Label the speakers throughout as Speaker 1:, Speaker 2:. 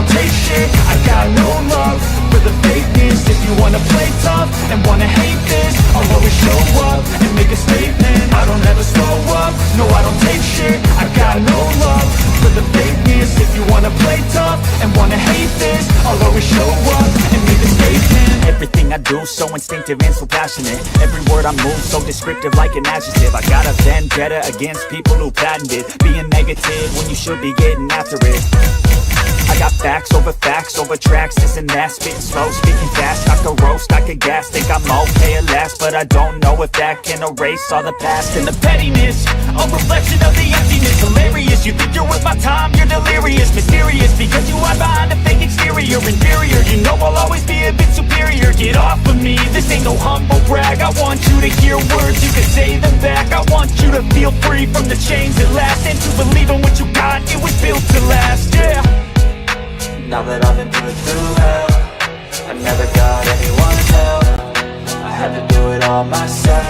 Speaker 1: don't take shit. I got no love for the fakeness. If you wanna play tough and wanna hate this, I'll always show up and make a statement. I don't ever slow up, no I don't take shit. I got no love for the fakeness. If you wanna play tough and wanna hate this, I'll always show up and make a statement. Everything I do so instinctive and so passionate. Every word I move so descriptive like an adjective. I got a vendetta against people who patented being negative when you should be getting after it. I got facts over tracks, this and that. Spitting slow, speaking fast, I could roast, I could gas. Think I'm okay at last, but I don't know if that can erase all the past. And the pettiness, a reflection of the emptiness. Hilarious, you think you're worth my time, you're delirious. Mysterious, because you hide behind a fake exterior. Inferior, you know I'll always be a bit superior. Get off of me, this ain't no humble brag. I want you to hear words, you can say them back. I want you to feel free from the chains that last, and to believe in what you got, it was built to last, yeah. Now that I've been put through hell, I never got anyone's help. I had to do it all myself.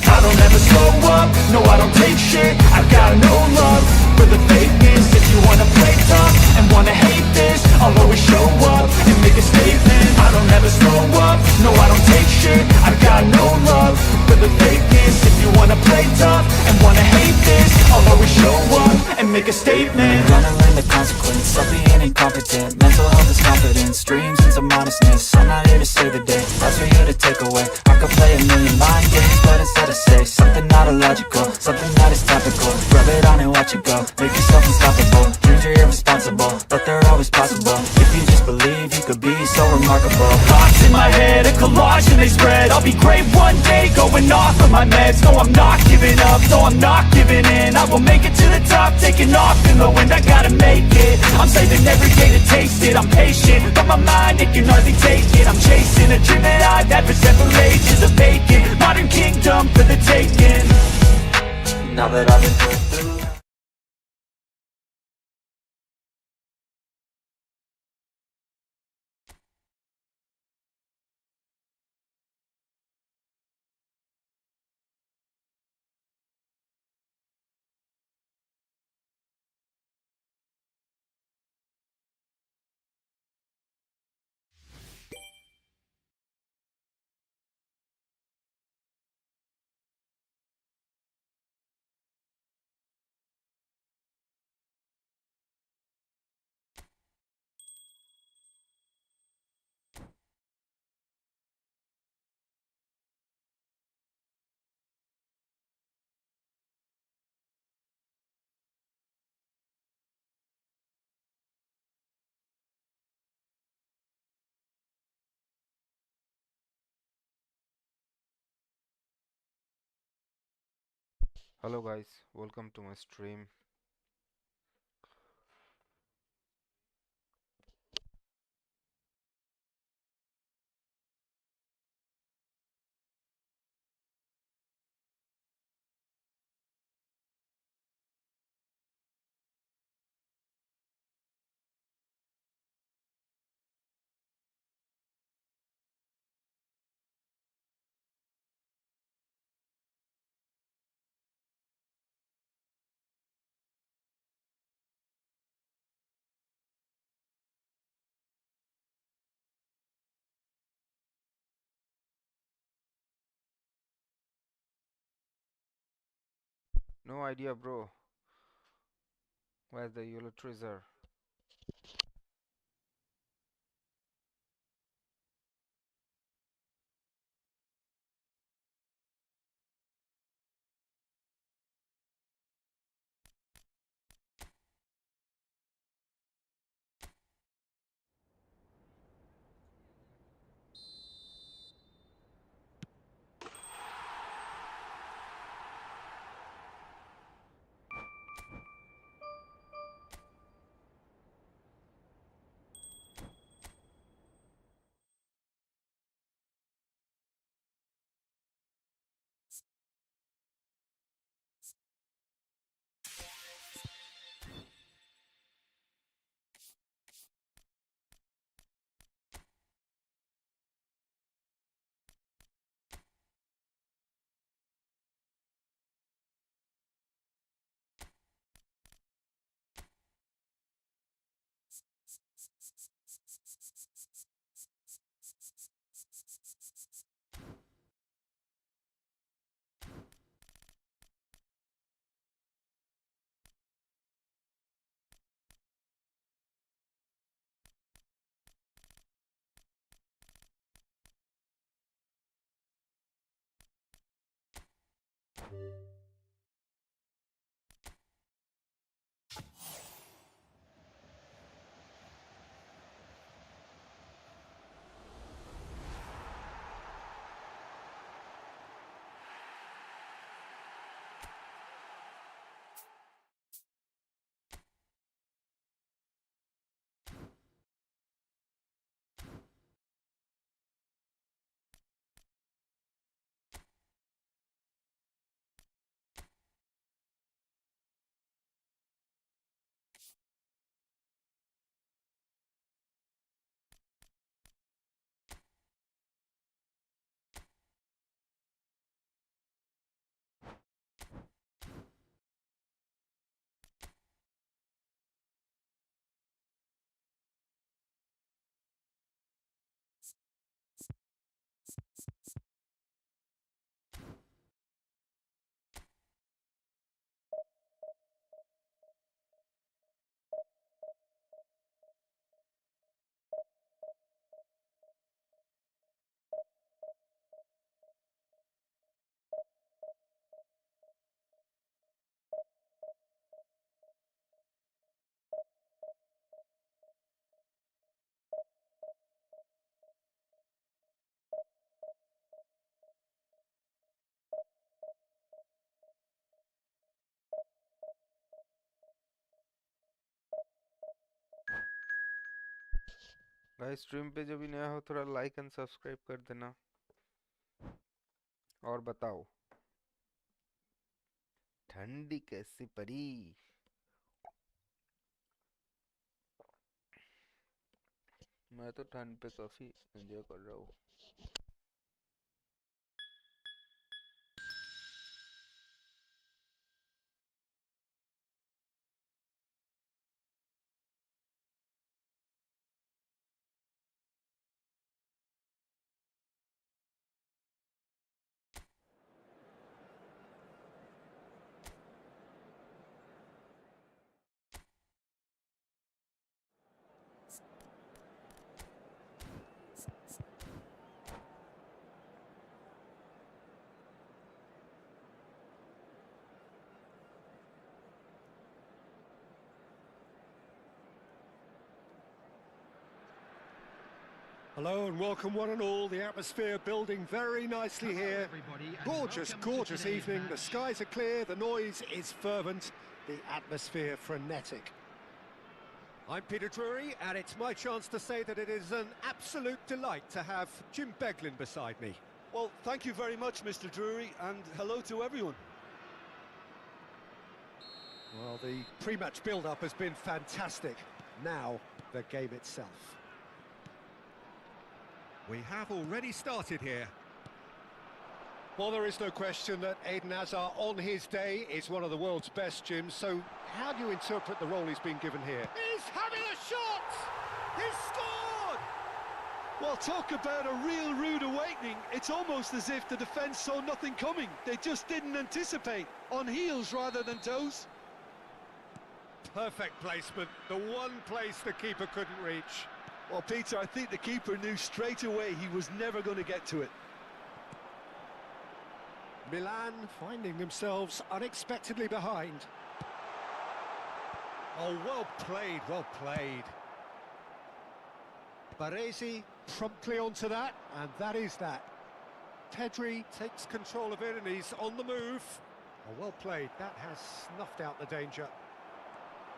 Speaker 1: I don't ever slow up, no I don't take shit. I got no love for the fakeness. If you wanna play tough and wanna hate this, I'll always show up and make a statement. I don't ever slow up, no I don't take shit. I got no love for the fakeness. If you wanna play tough and wanna hate this, I'll always show up and make a statement. Gonna learn the consequence of being incompetent. Mental health is confidence, dreams and some modestness. I'm not here to save the day, that's for you to take away. I could play a million mind games, but instead I say something not illogical, something that is topical. Rub it on and watch it go, make yourself unstoppable. Dreams are irresponsible, but they're always possible. If you just believe, you could be so remarkable. Thoughts in my head, a collage and they spread. I'll be great one day, going off of my meds. No, I'm not giving up, no, I'm not giving in. I will make it to the top, taking off in the wind. I gotta make it, I'm saving every day to taste it. I'm patient, but my mind, it can hardly take it. I'm chasing a dream that I've had for several ages. A vacant, modern kingdom for the taking. Now that I've been put through.
Speaker 2: Hello guys, welcome to my stream. No idea bro, where's the yellow treasure? Guys stream पे जो भी नया हो थोड़ा like and subscribe कर देना। और बताओ ठंडी कैसी पड़ी? मैं तो ठंड पे काफी एंजॉय कर रहा हूँ।
Speaker 3: Hello and welcome one and all. The atmosphere building very nicely here. Gorgeous, gorgeous evening. The skies are clear, the noise is fervent, the atmosphere frenetic. I'm Peter Drury, and it's my chance to say that it is an absolute delight to have Jim Beglin beside me.
Speaker 4: Well, thank you very much, Mr. Drury, and hello to everyone.
Speaker 3: Well, the pre-match build-up has been fantastic. Now, the game itself. We have already started here. Well, there is no question that Eden Hazard on his day is one of the world's best, Jim. So how do you interpret the role he's been given here?
Speaker 4: He's having a shot! He's scored! Well, talk about a real rude awakening. It's almost as if the defence saw nothing coming. They just didn't anticipate. On heels rather than toes.
Speaker 3: Perfect placement. The one place the keeper couldn't reach.
Speaker 4: Well, Peter, I think the keeper knew straight away he was never going to get to it.
Speaker 3: Milan finding themselves unexpectedly behind. Oh, well played, well played. Baresi promptly onto that, and that is that. Pedri takes control of it and he's on the move. Oh, well played, that has snuffed out the danger.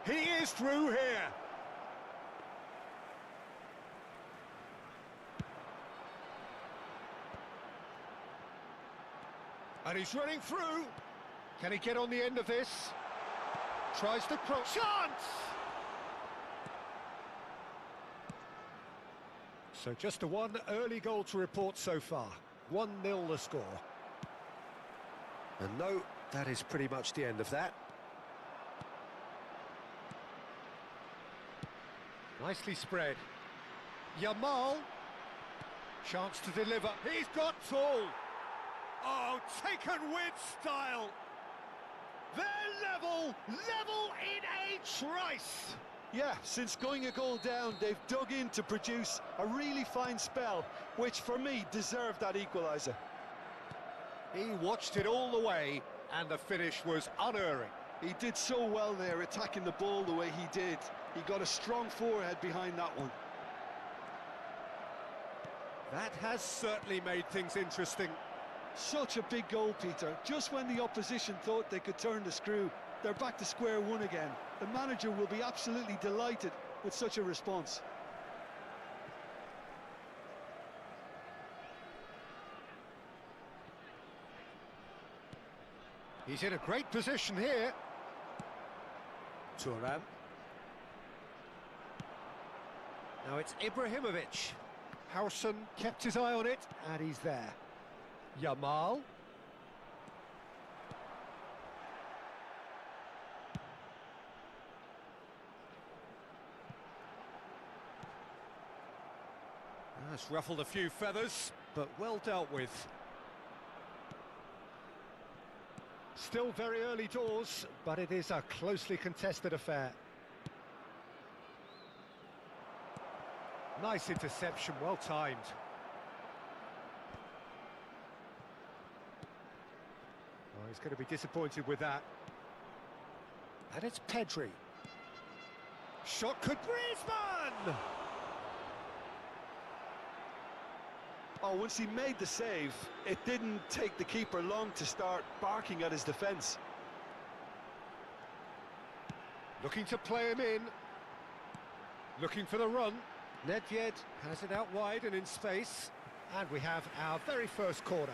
Speaker 3: He is through here. And he's running through. Can he get on the end of this? Tries to cross. Chance! So just a one early goal to report so far. 1-0 the score. And no, that is pretty much the end of that. Nicely spread. Yamal. Chance to deliver. He's got tall. Oh, taken with style. They're level in a trice.
Speaker 4: Yeah, since going a goal down, they've dug in to produce a really fine spell, which for me deserved that equaliser.
Speaker 3: He watched it all the way And the finish was unerring.
Speaker 4: He did so well there, attacking the ball the way he did. He got a strong forehead behind that one.
Speaker 3: That has certainly made things interesting.
Speaker 4: Such a big goal, Peter. Just when the opposition thought they could turn the screw, they're back to square one again. The manager will be absolutely delighted with such a response.
Speaker 3: He's in a great position here. Thuram. Now it's Ibrahimovic. Howson kept his eye on it, and he's there. Yamal. That's ruffled a few feathers, but well dealt with. Still very early doors, but it is a closely contested affair. Nice interception, well timed. Oh, he's going to be disappointed with that. And it's Pedri. Shot could Griezmann!
Speaker 4: Oh, once he made the save, it didn't take the keeper long to start barking at his defence.
Speaker 3: Looking to play him in. Looking for the run. Nedved has it out wide and in space. And we have our very first corner.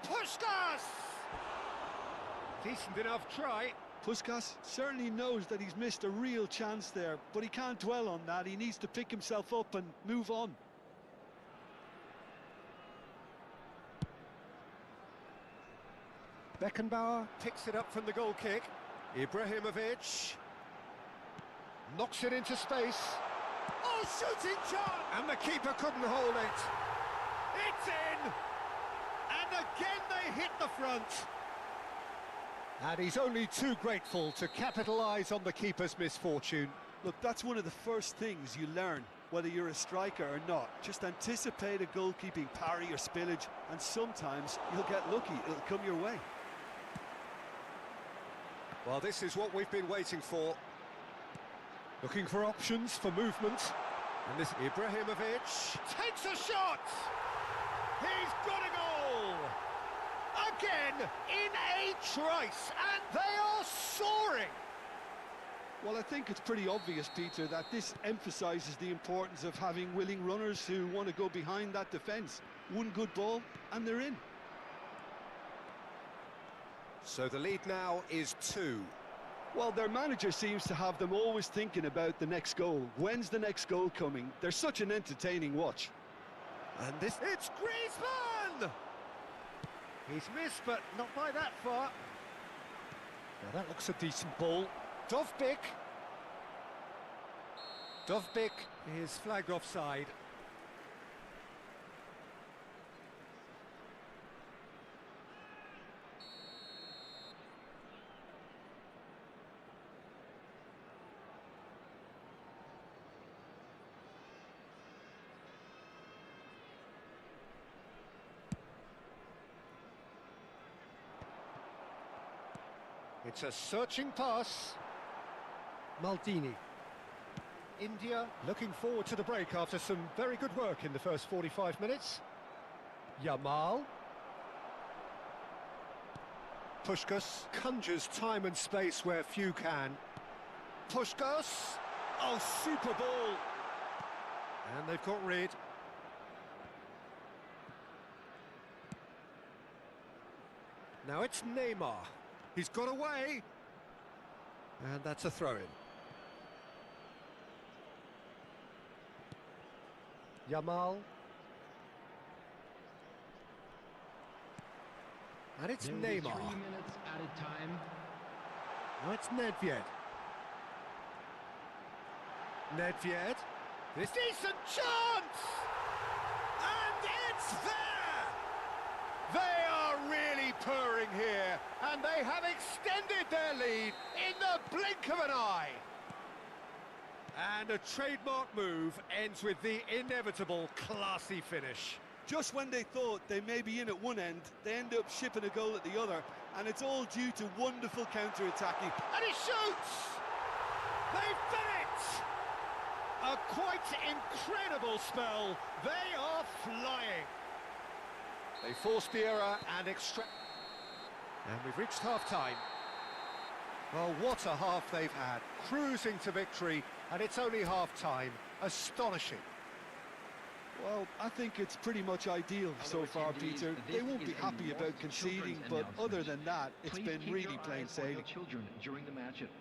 Speaker 3: Puskas! Decent enough try.
Speaker 4: Puskas certainly knows that he's missed a real chance there, but he can't dwell on that. He needs to pick himself up and move on.
Speaker 3: Beckenbauer picks it up from the goal kick. Ibrahimovic knocks it into space. Oh, shooting shot! And the keeper couldn't hold it. It's in! And again they hit the front. And he's only too grateful to capitalise on the keeper's misfortune.
Speaker 4: Look, that's one of the first things you learn, whether you're a striker or not. Just anticipate a goalkeeping parry or spillage, and sometimes you'll get lucky, it'll come your way.
Speaker 3: Well, this is what we've been waiting for. Looking for options for movement. And this Ibrahimovic takes a shot! He's got a goal! Again, in a trice, and they are soaring!
Speaker 4: Well, I think it's pretty obvious, Peter, that this emphasises the importance of having willing runners who want to go behind that defence. One good ball, and they're in.
Speaker 3: So the lead now is 2.
Speaker 4: Well, their manager seems to have them always thinking about the next goal. When's the next goal coming? They're such an entertaining watch.
Speaker 3: And this... It's Griezmann! He's missed, but not by that far. Now that looks a decent ball. Dovbyk. Dovbyk is flagged offside. It's a searching pass. Maldini. India looking forward to the break after some very good work in the first 45 minutes. Yamal. Puskas conjures time and space where few can. Puskas. Oh, super ball. And they've got rid. Now it's Neymar. He's got away. And that's a throw-in. Yamal. And it's Neymar.
Speaker 5: 3 minutes at a time.
Speaker 3: Now it's Nedved. Nedved. This decent chance! And it's there! They are really purring here, and they have extended their lead in the blink of an eye. And a trademark move ends with the inevitable classy finish.
Speaker 4: Just when they thought they may be in at one end, they end up shipping a goal at the other, and it's all due to wonderful counter-attacking.
Speaker 3: And he shoots! They've done it! A quite incredible spell. They are flying. They forced the error and extract... And we've reached half-time. Well, what a half they've had. Cruising to victory, and it's only half-time. Astonishing.
Speaker 4: Well, I think it's pretty much ideal so far, Peter. They won't be happy about conceding, but other than that, it's been really plain sailing.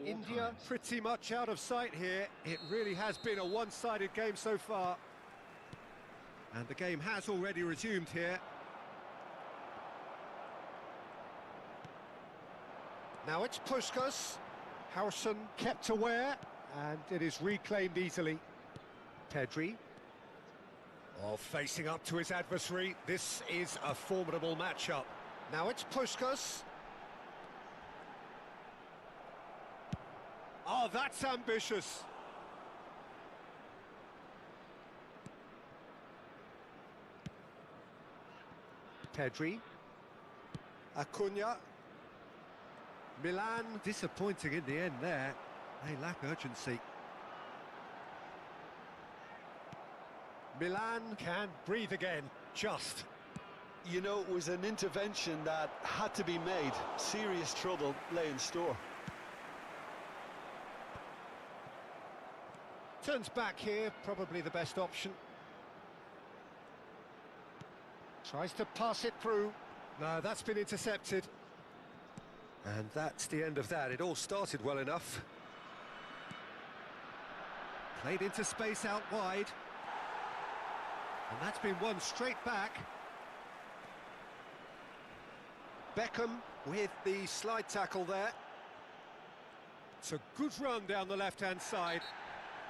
Speaker 3: India pretty much out of sight here. It really has been a one-sided game so far. And the game has already resumed here. Now it's Puskas. Howson kept aware, and it is reclaimed easily. Pedri. Oh, facing up to his adversary. This is a formidable matchup. Now it's Puskas. Oh, that's ambitious. Pedri. Acuna. Milan disappointing in the end there. They lack urgency. Milan can breathe again, just.
Speaker 4: You know, it was an intervention that had to be made. Serious trouble lay in store.
Speaker 3: Turns back here, probably the best option. Tries to pass it through. No, that's been intercepted. And that's the end of that. It all started well enough. Played into space out wide. And that's been won straight back. Beckham with the slide tackle there. It's a good run down the left-hand side.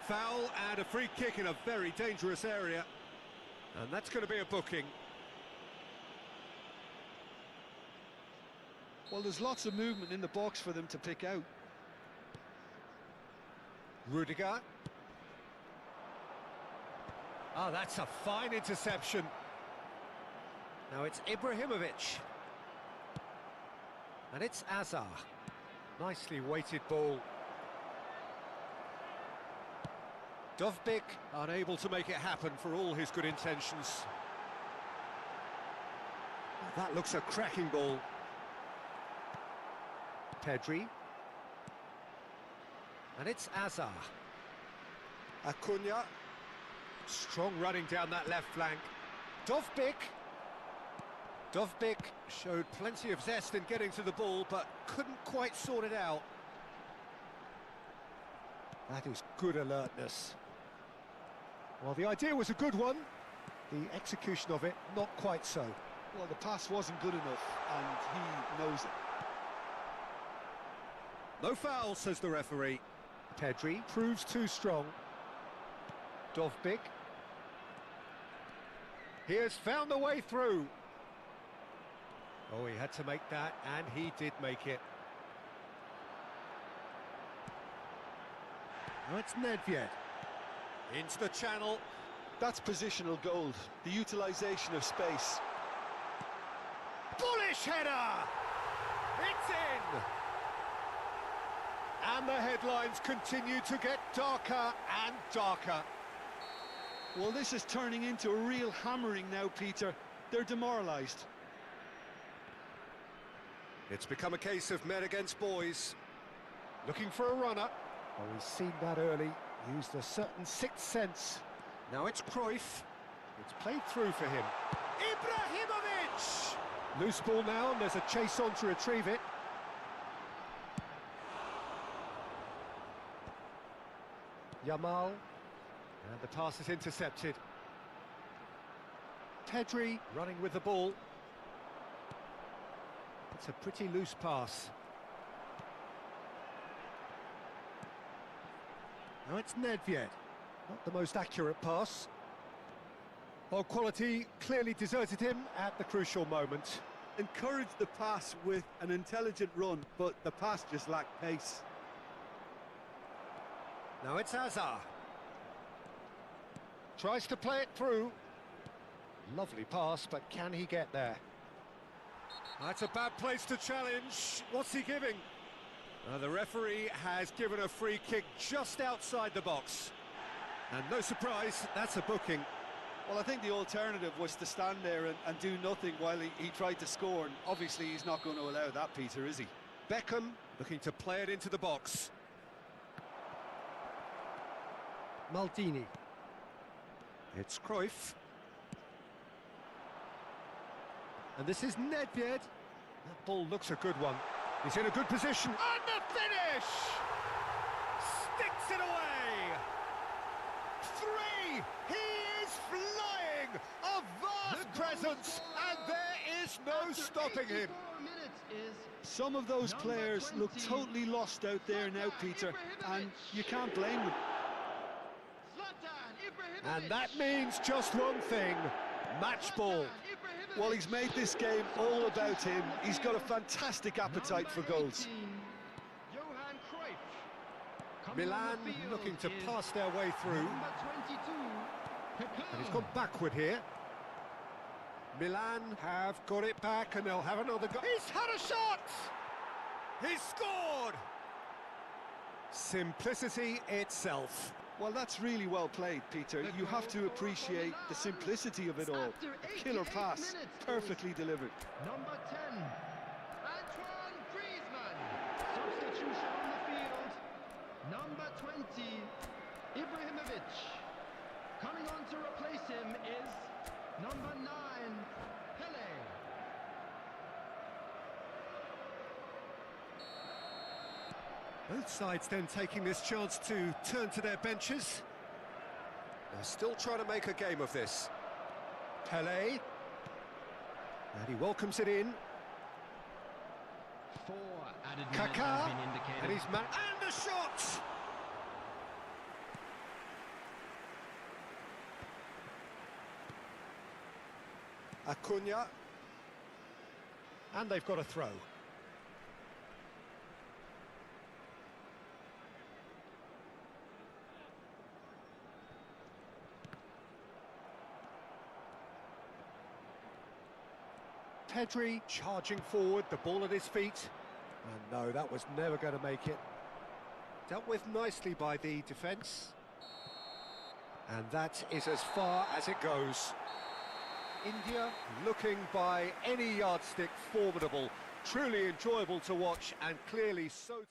Speaker 3: Foul and a free kick in a very dangerous area. And that's going to be a booking.
Speaker 4: Well, there's lots of movement in the box for them to pick out.
Speaker 3: Rudiger. Oh, that's a fine interception. Now it's Ibrahimovic. And it's Azar. Nicely weighted ball. Dovbyk unable to make it happen for all his good intentions. That looks a cracking ball. Pedri. And it's Azar. Acuna. Strong running down that left flank. Dovbyk. Dovbyk showed plenty of zest in getting to the ball, but couldn't quite sort it out. That is good alertness. Well, the idea was a good one. The execution of it, not quite so.
Speaker 4: Well, the pass wasn't good enough, and he knows it.
Speaker 3: No foul, says the referee. Pedri proves too strong. Dovbyk. He has found a way through. Oh, he had to make that, and he did make it. Now it's Nedved. Into the channel.
Speaker 4: That's positional gold, the utilisation of space.
Speaker 3: Bullish header! It's in! And the headlines continue to get darker and darker.
Speaker 4: Well, this is turning into a real hammering now, Peter. They're demoralised.
Speaker 3: It's become a case of men against boys. Looking for a runner. Oh, he's seen that early. Used a certain sixth sense. Now it's Cruyff. It's played through for him. Ibrahimovic! Loose ball now, and there's a chase on to retrieve it. Yamal. And the pass is intercepted. Pedri running with the ball. It's a pretty loose pass. Now it's Nedved. Not the most accurate pass. Well, quality clearly deserted him at the crucial moment.
Speaker 4: Encouraged the pass with an intelligent run, but the pass just lacked pace.
Speaker 3: Now it's Azar. Tries to play it through. Lovely pass, but can he get there? That's a bad place to challenge. What's he giving? The referee has given a free kick just outside the box. And no surprise, that's a booking.
Speaker 4: Well, I think the alternative was to stand there and do nothing while he tried to score, and obviously he's not going to allow that, Peter, is he?
Speaker 3: Beckham looking to play it into the box. Maldini. It's Cruyff. And this is Nedved. That ball looks a good one. He's in a good position. And the finish! Sticks it away! 3! He is flying! A vast presence! And there is no stopping him.
Speaker 4: Some of those players look totally lost out there now, Peter, and you can't blame them.
Speaker 3: And that means just one thing, match ball.
Speaker 4: Well, he's made this game all about him. He's got a fantastic appetite for goals.
Speaker 3: Milan looking to pass their way through. And he's gone backward here. Milan have got it back and they'll have another go. He's had a shot! He's scored! Simplicity itself.
Speaker 4: Well, that's really well played, Peter. You have to appreciate the simplicity of it all. A killer pass, perfectly delivered.
Speaker 5: Number 10, Antoine Griezmann. Substitution on the field. Number 20, Ibrahimovic. Coming on to replace him is number 9, Pele.
Speaker 3: Both sides then taking this chance to turn to their benches. They're still trying to make a game of this. Pele. And he welcomes it in.
Speaker 5: 4 added minutes
Speaker 3: Kaká.
Speaker 5: have been indicated.
Speaker 3: And he's and the shot! Acuna. And they've got a throw. Pedri charging forward, the ball at his feet. And no, that was never going to make it. Dealt with nicely by the defence. And that is as far as it goes. India looking by any yardstick formidable, truly enjoyable to watch and clearly so...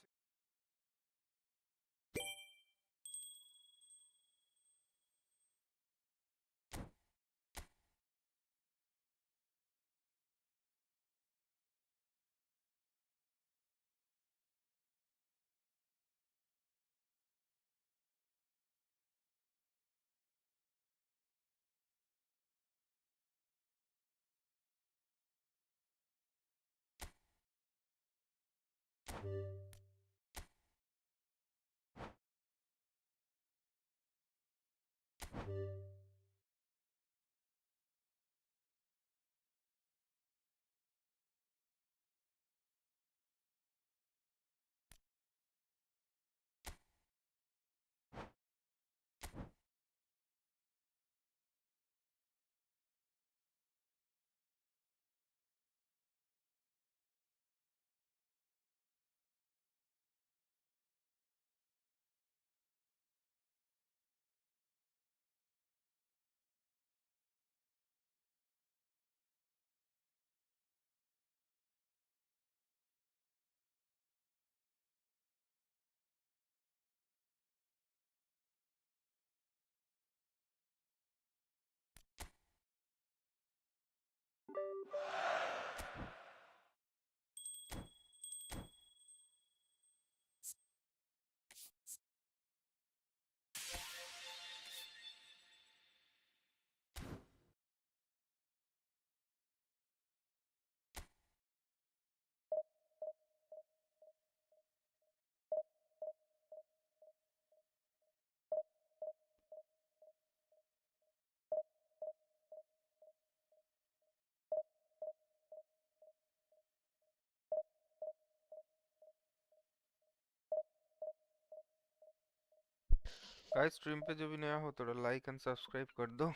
Speaker 2: guys stream पे जो भी नया हो थोड़ा like and subscribe कर दो।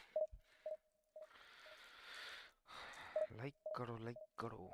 Speaker 2: Like करो।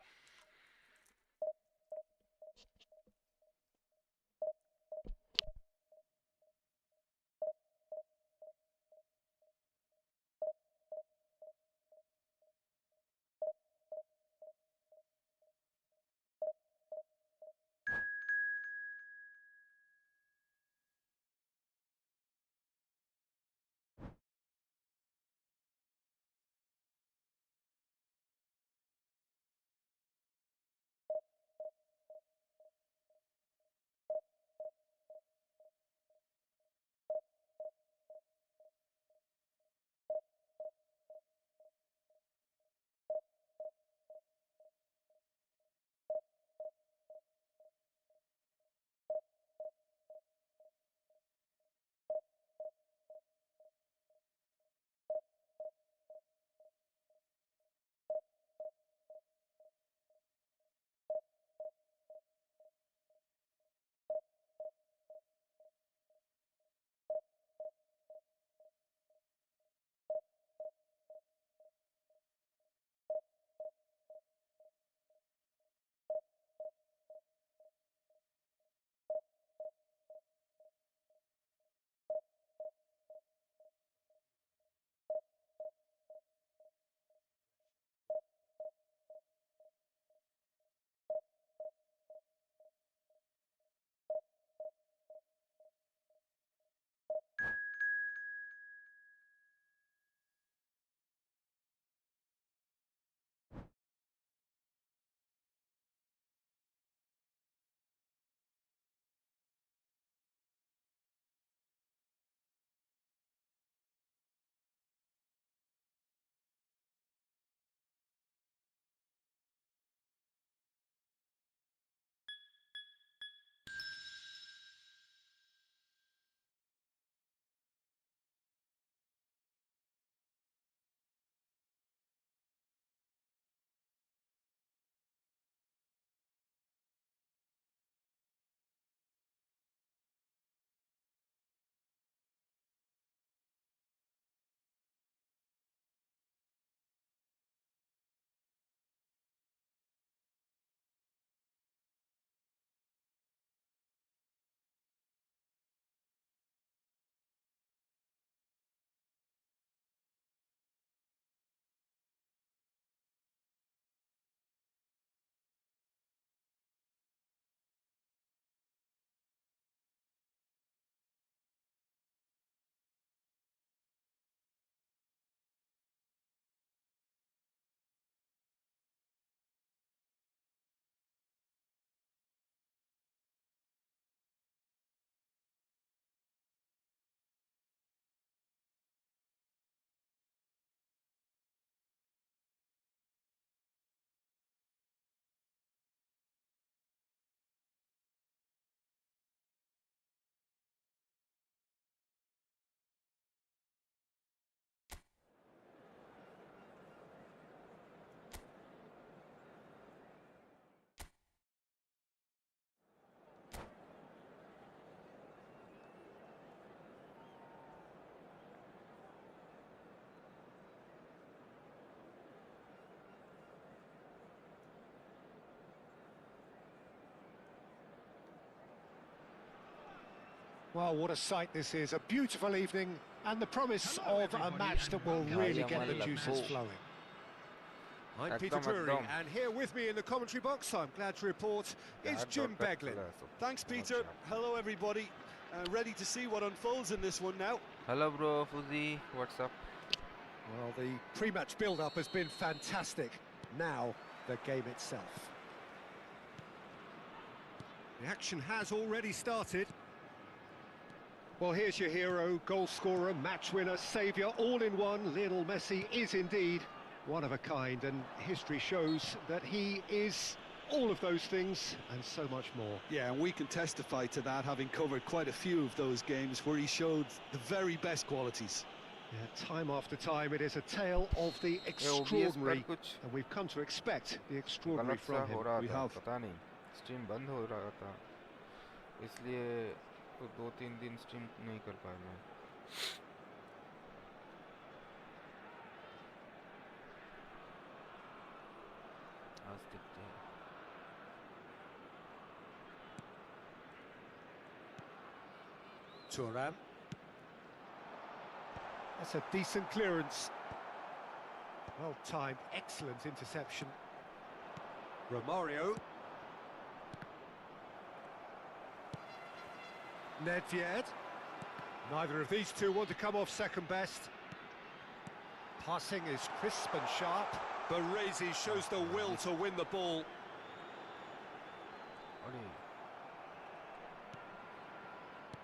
Speaker 3: Well, what a sight this is. A beautiful evening and the promise
Speaker 5: Hello,
Speaker 3: of a
Speaker 5: everybody,
Speaker 3: match that
Speaker 5: and
Speaker 3: will
Speaker 5: welcome
Speaker 3: really
Speaker 2: to
Speaker 3: get the
Speaker 2: Yamal
Speaker 3: juices
Speaker 2: Labo.
Speaker 3: flowing. I'm
Speaker 2: Ekdom,
Speaker 3: Peter Drury,
Speaker 2: ekdom.
Speaker 3: and here with me in the commentary box, I'm glad to report, is Jim Beglin.
Speaker 4: Thanks, Peter. Hello, everybody. Ready to see what unfolds in this one now.
Speaker 2: Hello bro, Fuzi, what's up?
Speaker 3: Well, the pre-match build-up has been fantastic. Now, the game itself. The action has already started. Well, here's your hero, goal scorer, match winner, saviour, all in one. Lionel Messi is indeed one of a kind, and history shows that he is all of those things and so much more.
Speaker 4: Yeah, and we can testify to that, having covered quite a few of those games where he showed the very best qualities.
Speaker 3: Yeah, time after time, it is a tale of the
Speaker 2: OBS पर
Speaker 3: extraordinary,
Speaker 2: कुछ
Speaker 3: and we've come to expect the extraordinary
Speaker 2: गलत सा
Speaker 3: from
Speaker 2: हो
Speaker 3: him.
Speaker 2: रहा
Speaker 4: We
Speaker 2: था,
Speaker 4: have.
Speaker 2: पता नहीं stream बंद हो रहा था इसलिए तो 2-3 दिन स्ट्रीम नहीं कर पाया मैं। आज देखते हैं।
Speaker 3: Thuram. That's a decent clearance. Well timed, excellent interception. Romario. Nedved. Neither of these two want to come off second best. Passing is crisp and sharp. Baresi shows the will to win the ball.
Speaker 2: अरे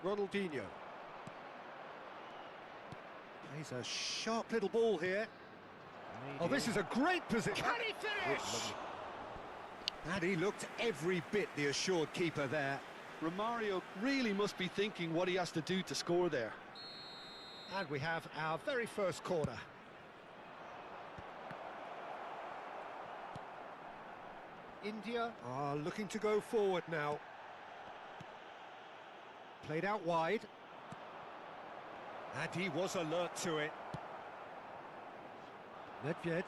Speaker 3: Ronaldinho. Plays a sharp little ball here. Oh, this is a great position. Can he finish? And he looked every bit the assured keeper there.
Speaker 4: Romario really must be thinking what he has to do to score there.
Speaker 3: And we have our very first corner. India are looking to go forward now. Played out wide. And he was alert to it. Nedved.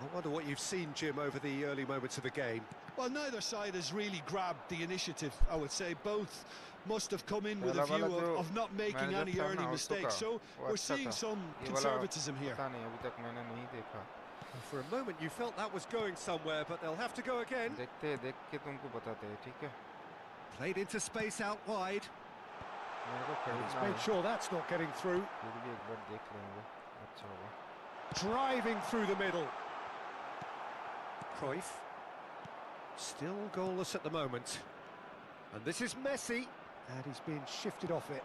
Speaker 3: I wonder what you've seen, Jim, over the early moments of the game.
Speaker 4: Well, neither side has really grabbed the initiative, I would say. Both must have come in with a view of not making any early mistakes. So we're seeing some conservatism here.
Speaker 2: पता नहीं अभी तक मैंने नहीं देखा।
Speaker 3: For a moment you felt that was going somewhere, but they'll have to go again.
Speaker 2: देख के तुमको बताते हैं, ठीक है?
Speaker 3: Played into space out wide.
Speaker 2: मेरे को
Speaker 3: He's
Speaker 2: खरीदना
Speaker 3: made
Speaker 2: है।
Speaker 3: sure that's not getting through.
Speaker 2: फिर भी एक बार देख लेंगे, अच्छा होगा।
Speaker 3: Driving through the middle. Cruyff. Still goalless at the moment. And this is Messi. And he's being shifted off it.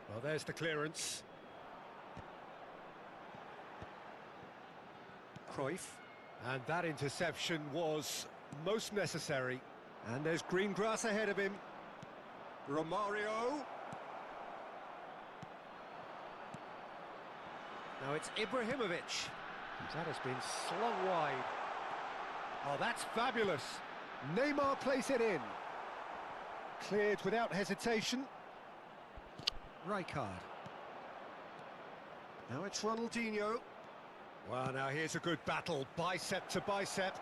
Speaker 3: Well, there's the clearance. Cruyff. And that interception was most necessary. And there's green grass ahead of him. Romario. Now it's Ibrahimovic. That has been slung wide. Oh, that's fabulous. Neymar plays it in. Cleared without hesitation. Rijkaard. Now it's Ronaldinho. Well, now here's a good battle, bicep to bicep.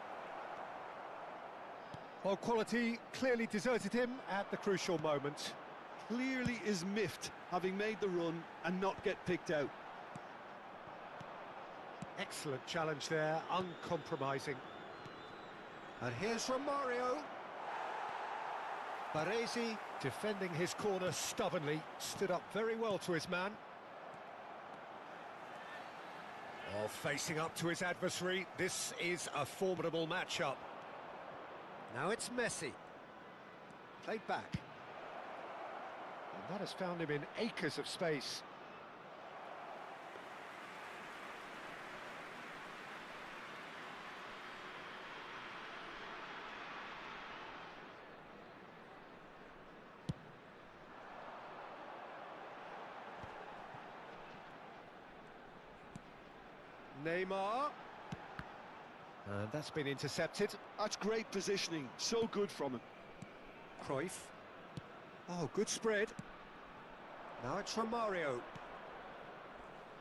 Speaker 3: Well, quality clearly deserted him at the crucial moment.
Speaker 4: Clearly is miffed, having made the run and not get picked out.
Speaker 3: Excellent challenge there, uncompromising. And here's Romario. Baresi, defending his corner stubbornly, stood up very well to his man. Oh, facing up to his adversary, this is a formidable matchup. Now it's Messi. Played back. And that has found him in acres of space. Neymar. And that's been intercepted.
Speaker 4: That's great positioning, so good from him.
Speaker 3: Cruyff. Oh, good spread. Now it's Romario.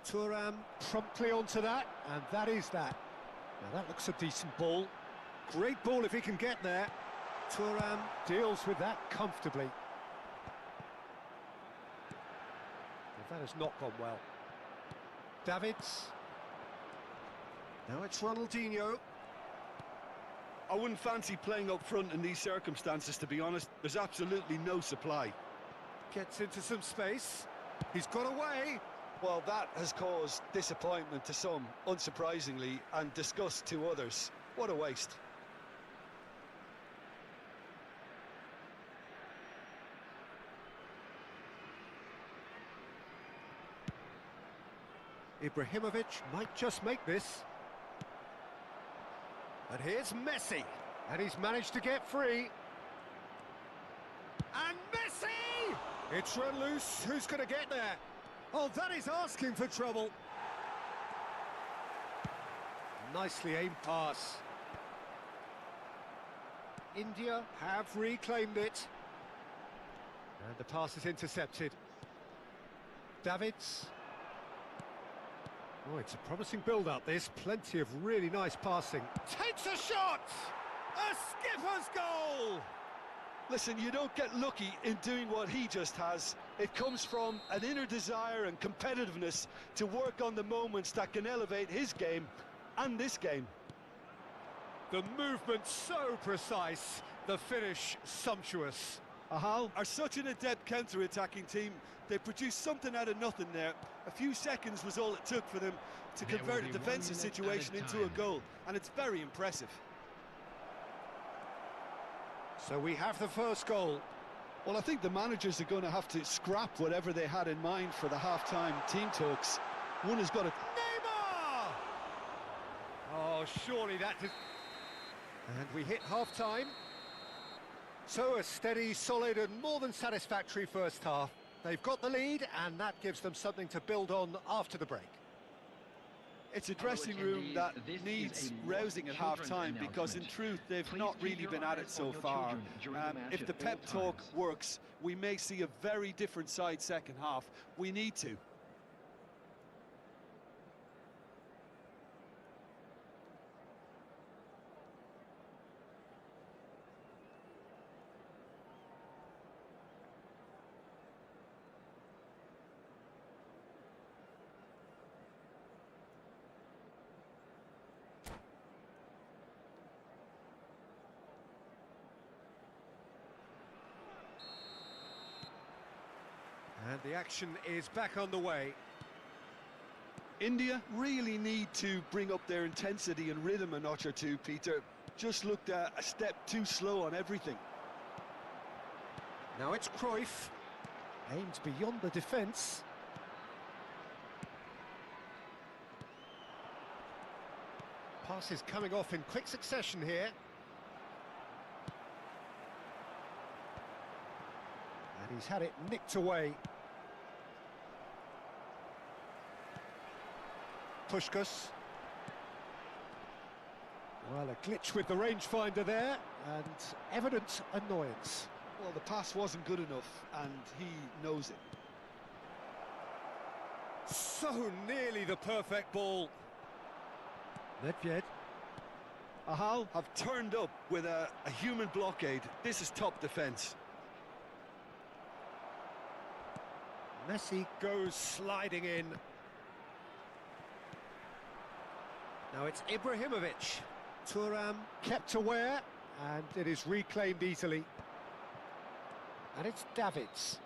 Speaker 3: Thuram promptly onto that, and that is that. Now that looks a decent ball. Great ball if he can get there. Thuram deals with that comfortably. Well, that has not gone well. Davids. Now it's Ronaldinho.
Speaker 4: I wouldn't fancy playing up front in these circumstances, to be honest. There's absolutely no supply.
Speaker 3: Gets into some space. He's got away.
Speaker 4: Well, that has caused disappointment to some, unsurprisingly, and disgust to others. What a waste.
Speaker 3: Ibrahimovic might just make this. And here's Messi. And he's managed to get free. And Messi! It's run loose. Who's going to get there? Oh, that is asking for trouble. Nicely aimed pass. India have reclaimed it. And the pass is intercepted. Davids. Oh, it's a promising build-up, this. Plenty of really nice passing. Takes a shot! A skipper's goal!
Speaker 4: Listen, you don't get lucky in doing what he just has. It comes from an inner desire and competitiveness to work on the moments that can elevate his game and this game.
Speaker 3: The movement so precise, the finish sumptuous.
Speaker 4: Ahal are such an adept counter-attacking team. They produced something out of nothing there. A few seconds was all it took for them to
Speaker 5: There
Speaker 4: convert
Speaker 5: will
Speaker 4: a
Speaker 5: be
Speaker 4: defensive
Speaker 5: 1 minute
Speaker 4: situation
Speaker 5: at a
Speaker 4: into a
Speaker 5: time.
Speaker 4: goal, and it's very impressive.
Speaker 3: So we have the first goal.
Speaker 4: Well, I think the managers are going to have to scrap whatever they had in mind for the half-time team talks. One has got to...
Speaker 3: Neymar! Oh, surely that is... And we hit half-time. So a steady, solid and more than satisfactory first half. They've got the lead and that gives them something to build on after the break.
Speaker 4: It's a dressing room
Speaker 5: attendees,
Speaker 4: that
Speaker 5: this is
Speaker 4: needs
Speaker 5: a
Speaker 4: rousing at
Speaker 5: children's
Speaker 4: half-time because in
Speaker 5: announcement.
Speaker 4: truth they've
Speaker 5: Please
Speaker 4: not
Speaker 5: keep
Speaker 4: really
Speaker 5: your
Speaker 4: been at
Speaker 5: eyes
Speaker 4: it so
Speaker 5: on your
Speaker 4: far.
Speaker 5: children during the match
Speaker 4: If the
Speaker 5: at
Speaker 4: pep
Speaker 5: all
Speaker 4: talk
Speaker 5: times.
Speaker 4: works, we may see a very different side second half. We need to.
Speaker 3: And the action is back on the way.
Speaker 4: India really need to bring up their intensity and rhythm a notch or two, Peter. Just looked a step too slow on everything.
Speaker 3: Now it's Cruyff. Aimed beyond the defence. Passes coming off in quick succession here. And he's had it nicked away. Puskás. Well, a glitch with the rangefinder there, and evident annoyance.
Speaker 4: Well, the pass wasn't good enough, and he knows it.
Speaker 3: So nearly the perfect ball. Nedved.
Speaker 4: Ahal have turned up with a human blockade. This is top defence.
Speaker 3: Messi goes sliding in. Now it's Ibrahimovic. Thuram kept aware, and it is reclaimed easily. And it's Davids.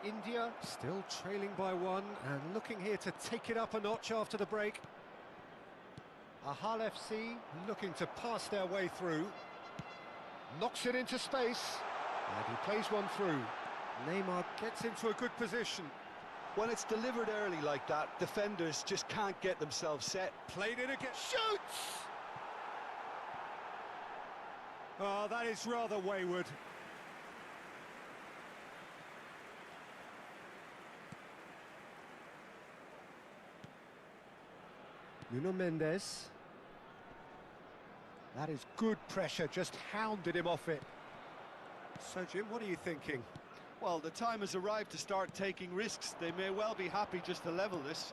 Speaker 3: India still trailing by one, and looking here to take it up a notch after the break. Ahal FC looking to pass their way through. Knocks it into space. And he plays one through. Neymar gets into a good position.
Speaker 4: When it's delivered early like that, defenders just can't get themselves set.
Speaker 3: Played it again. Shoots! Oh, that is rather wayward. Nuno Mendes. That is good pressure, just hounded him off it. So, Jim, what are you thinking?
Speaker 4: Well, the time has arrived to start taking risks. They may well be happy just to level this.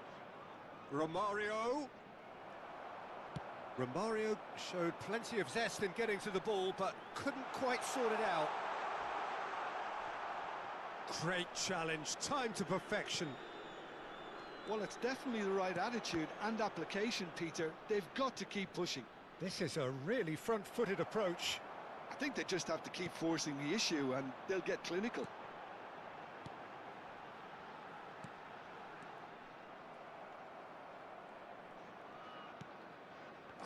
Speaker 3: Romario. Romario showed plenty of zest in getting to the ball, but couldn't quite sort it out. Great challenge, time to perfection.
Speaker 4: Well, it's definitely the right attitude and application, Peter. They've got to keep pushing.
Speaker 3: This is a really front-footed approach.
Speaker 4: I think they just have to keep forcing the issue and they'll get clinical.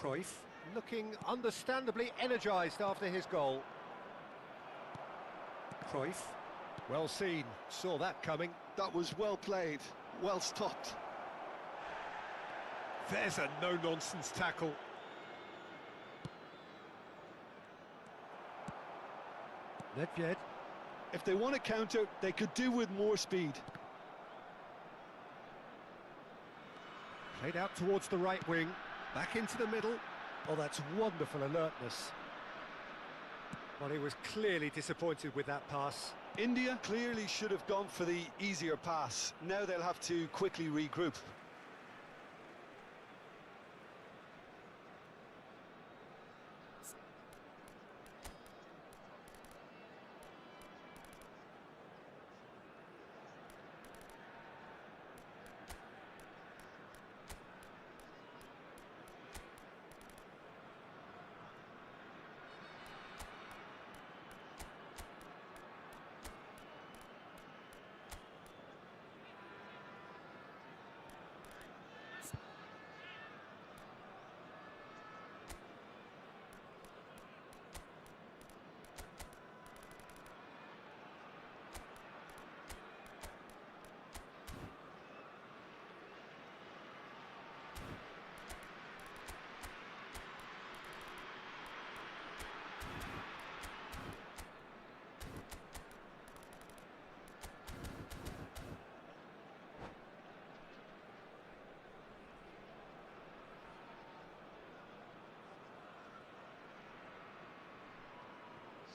Speaker 3: Cruyff looking understandably energised after his goal. Cruyff, well seen, saw that coming.
Speaker 4: That was well played, well stopped.
Speaker 3: There's a no-nonsense tackle. Nedved.
Speaker 4: If they want to counter, they could do with more speed.
Speaker 3: Played out towards the right wing, back into the middle. Oh, that's wonderful alertness. Well, he was clearly disappointed with that pass.
Speaker 4: India clearly should have gone for the easier pass. Now they'll have to quickly regroup.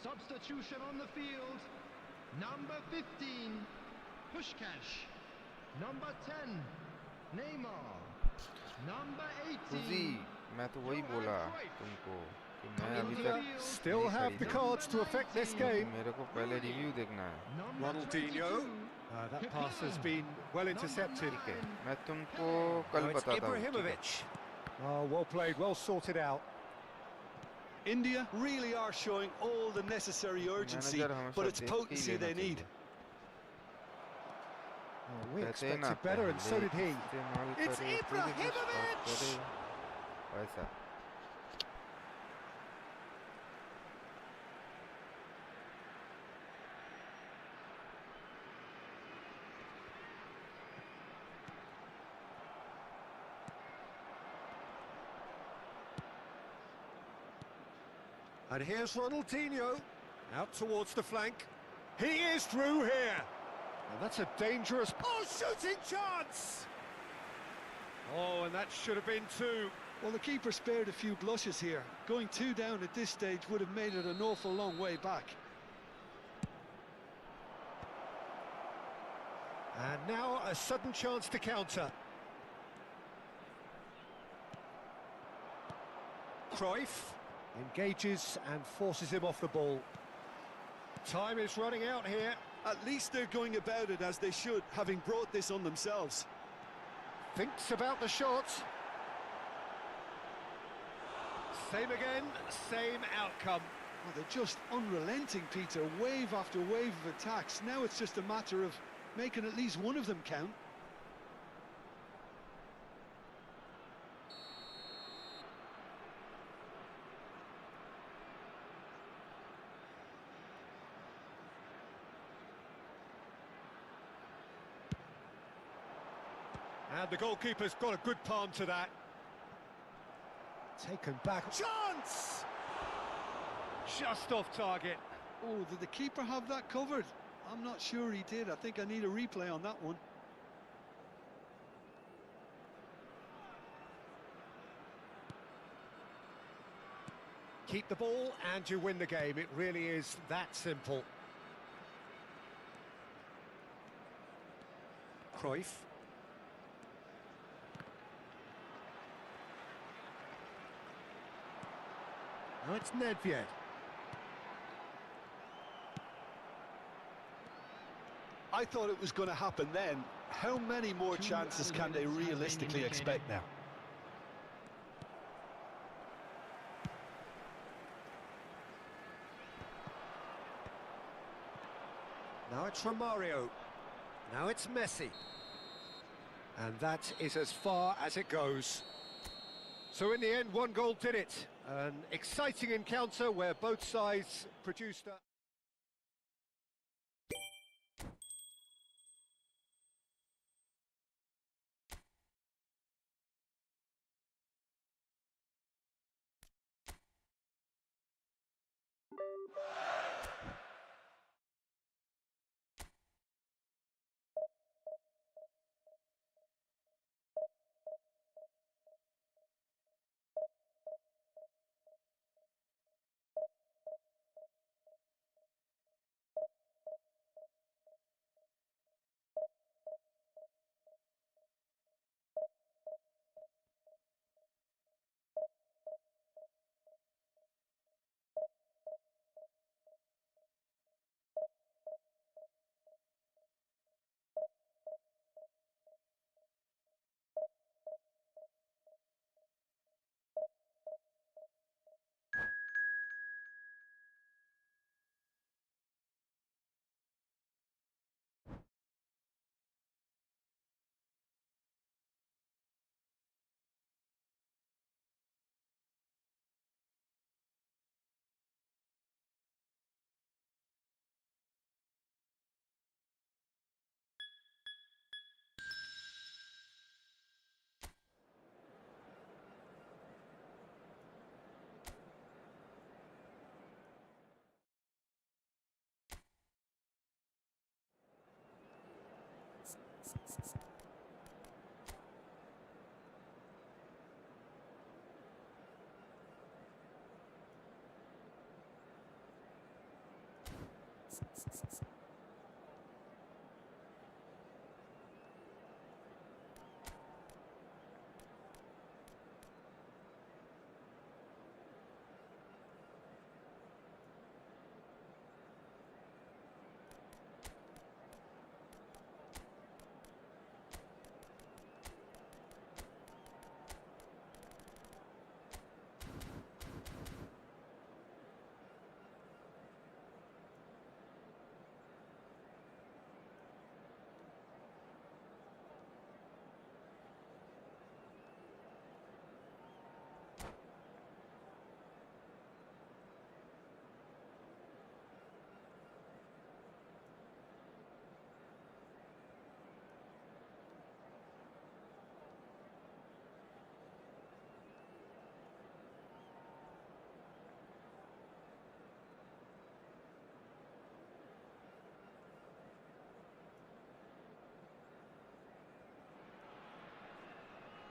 Speaker 5: Substitution on the field. Number 15, Pushkash. Number 10, Neymar. Number 18,
Speaker 2: मैं तो वही बोला तुमको कि मैं अभी
Speaker 3: India
Speaker 2: तक
Speaker 3: still have the cards to affect this game.
Speaker 2: मेरे को पहले रिव्यू देखना है.
Speaker 3: Ronaldinho. That pass has been well intercepted.
Speaker 2: मैं तुमको कल
Speaker 3: Now it's
Speaker 2: बताता हूँ.
Speaker 3: Ibrahimovic. Oh, well played, well sorted out.
Speaker 4: India really are showing all the necessary urgency, but it's potency they need.
Speaker 3: Oh, we expected better, and so did he. It's Ibrahimovic!
Speaker 2: ऐसा.
Speaker 3: And here's Ronaldinho, out towards the flank. He is through here. And that's a dangerous... Oh, shooting chance! Oh, and that should have been two.
Speaker 4: Well, the keeper spared a few blushes here. Going two down at this stage would have made it an awful long way back.
Speaker 3: And now a sudden chance to counter. Cruyff engages and forces him off the ball. Time is running out here.
Speaker 4: At least they're going about it as they should, having brought this on themselves.
Speaker 3: Thinks about the shot. Same again, same outcome.
Speaker 4: Well, they're just unrelenting, Peter. Wave after wave of attacks. Now it's just a matter of making at least one of them count.
Speaker 3: And the goalkeeper's got a good palm to that. Taken back. Chance! Just off target.
Speaker 4: Oh, did the keeper have that covered? I'm not sure he did. I think I need a replay on that one.
Speaker 3: Keep the ball and you win the game. It really is that simple. Cruyff. Now it's Nedved.
Speaker 4: I thought it was going to happen then. How many more chances can they realistically expect now?
Speaker 3: Now it's Romario. Now it's Messi. And that is as far as it goes. So in the end, one goal did it. An exciting encounter where both sides produced a...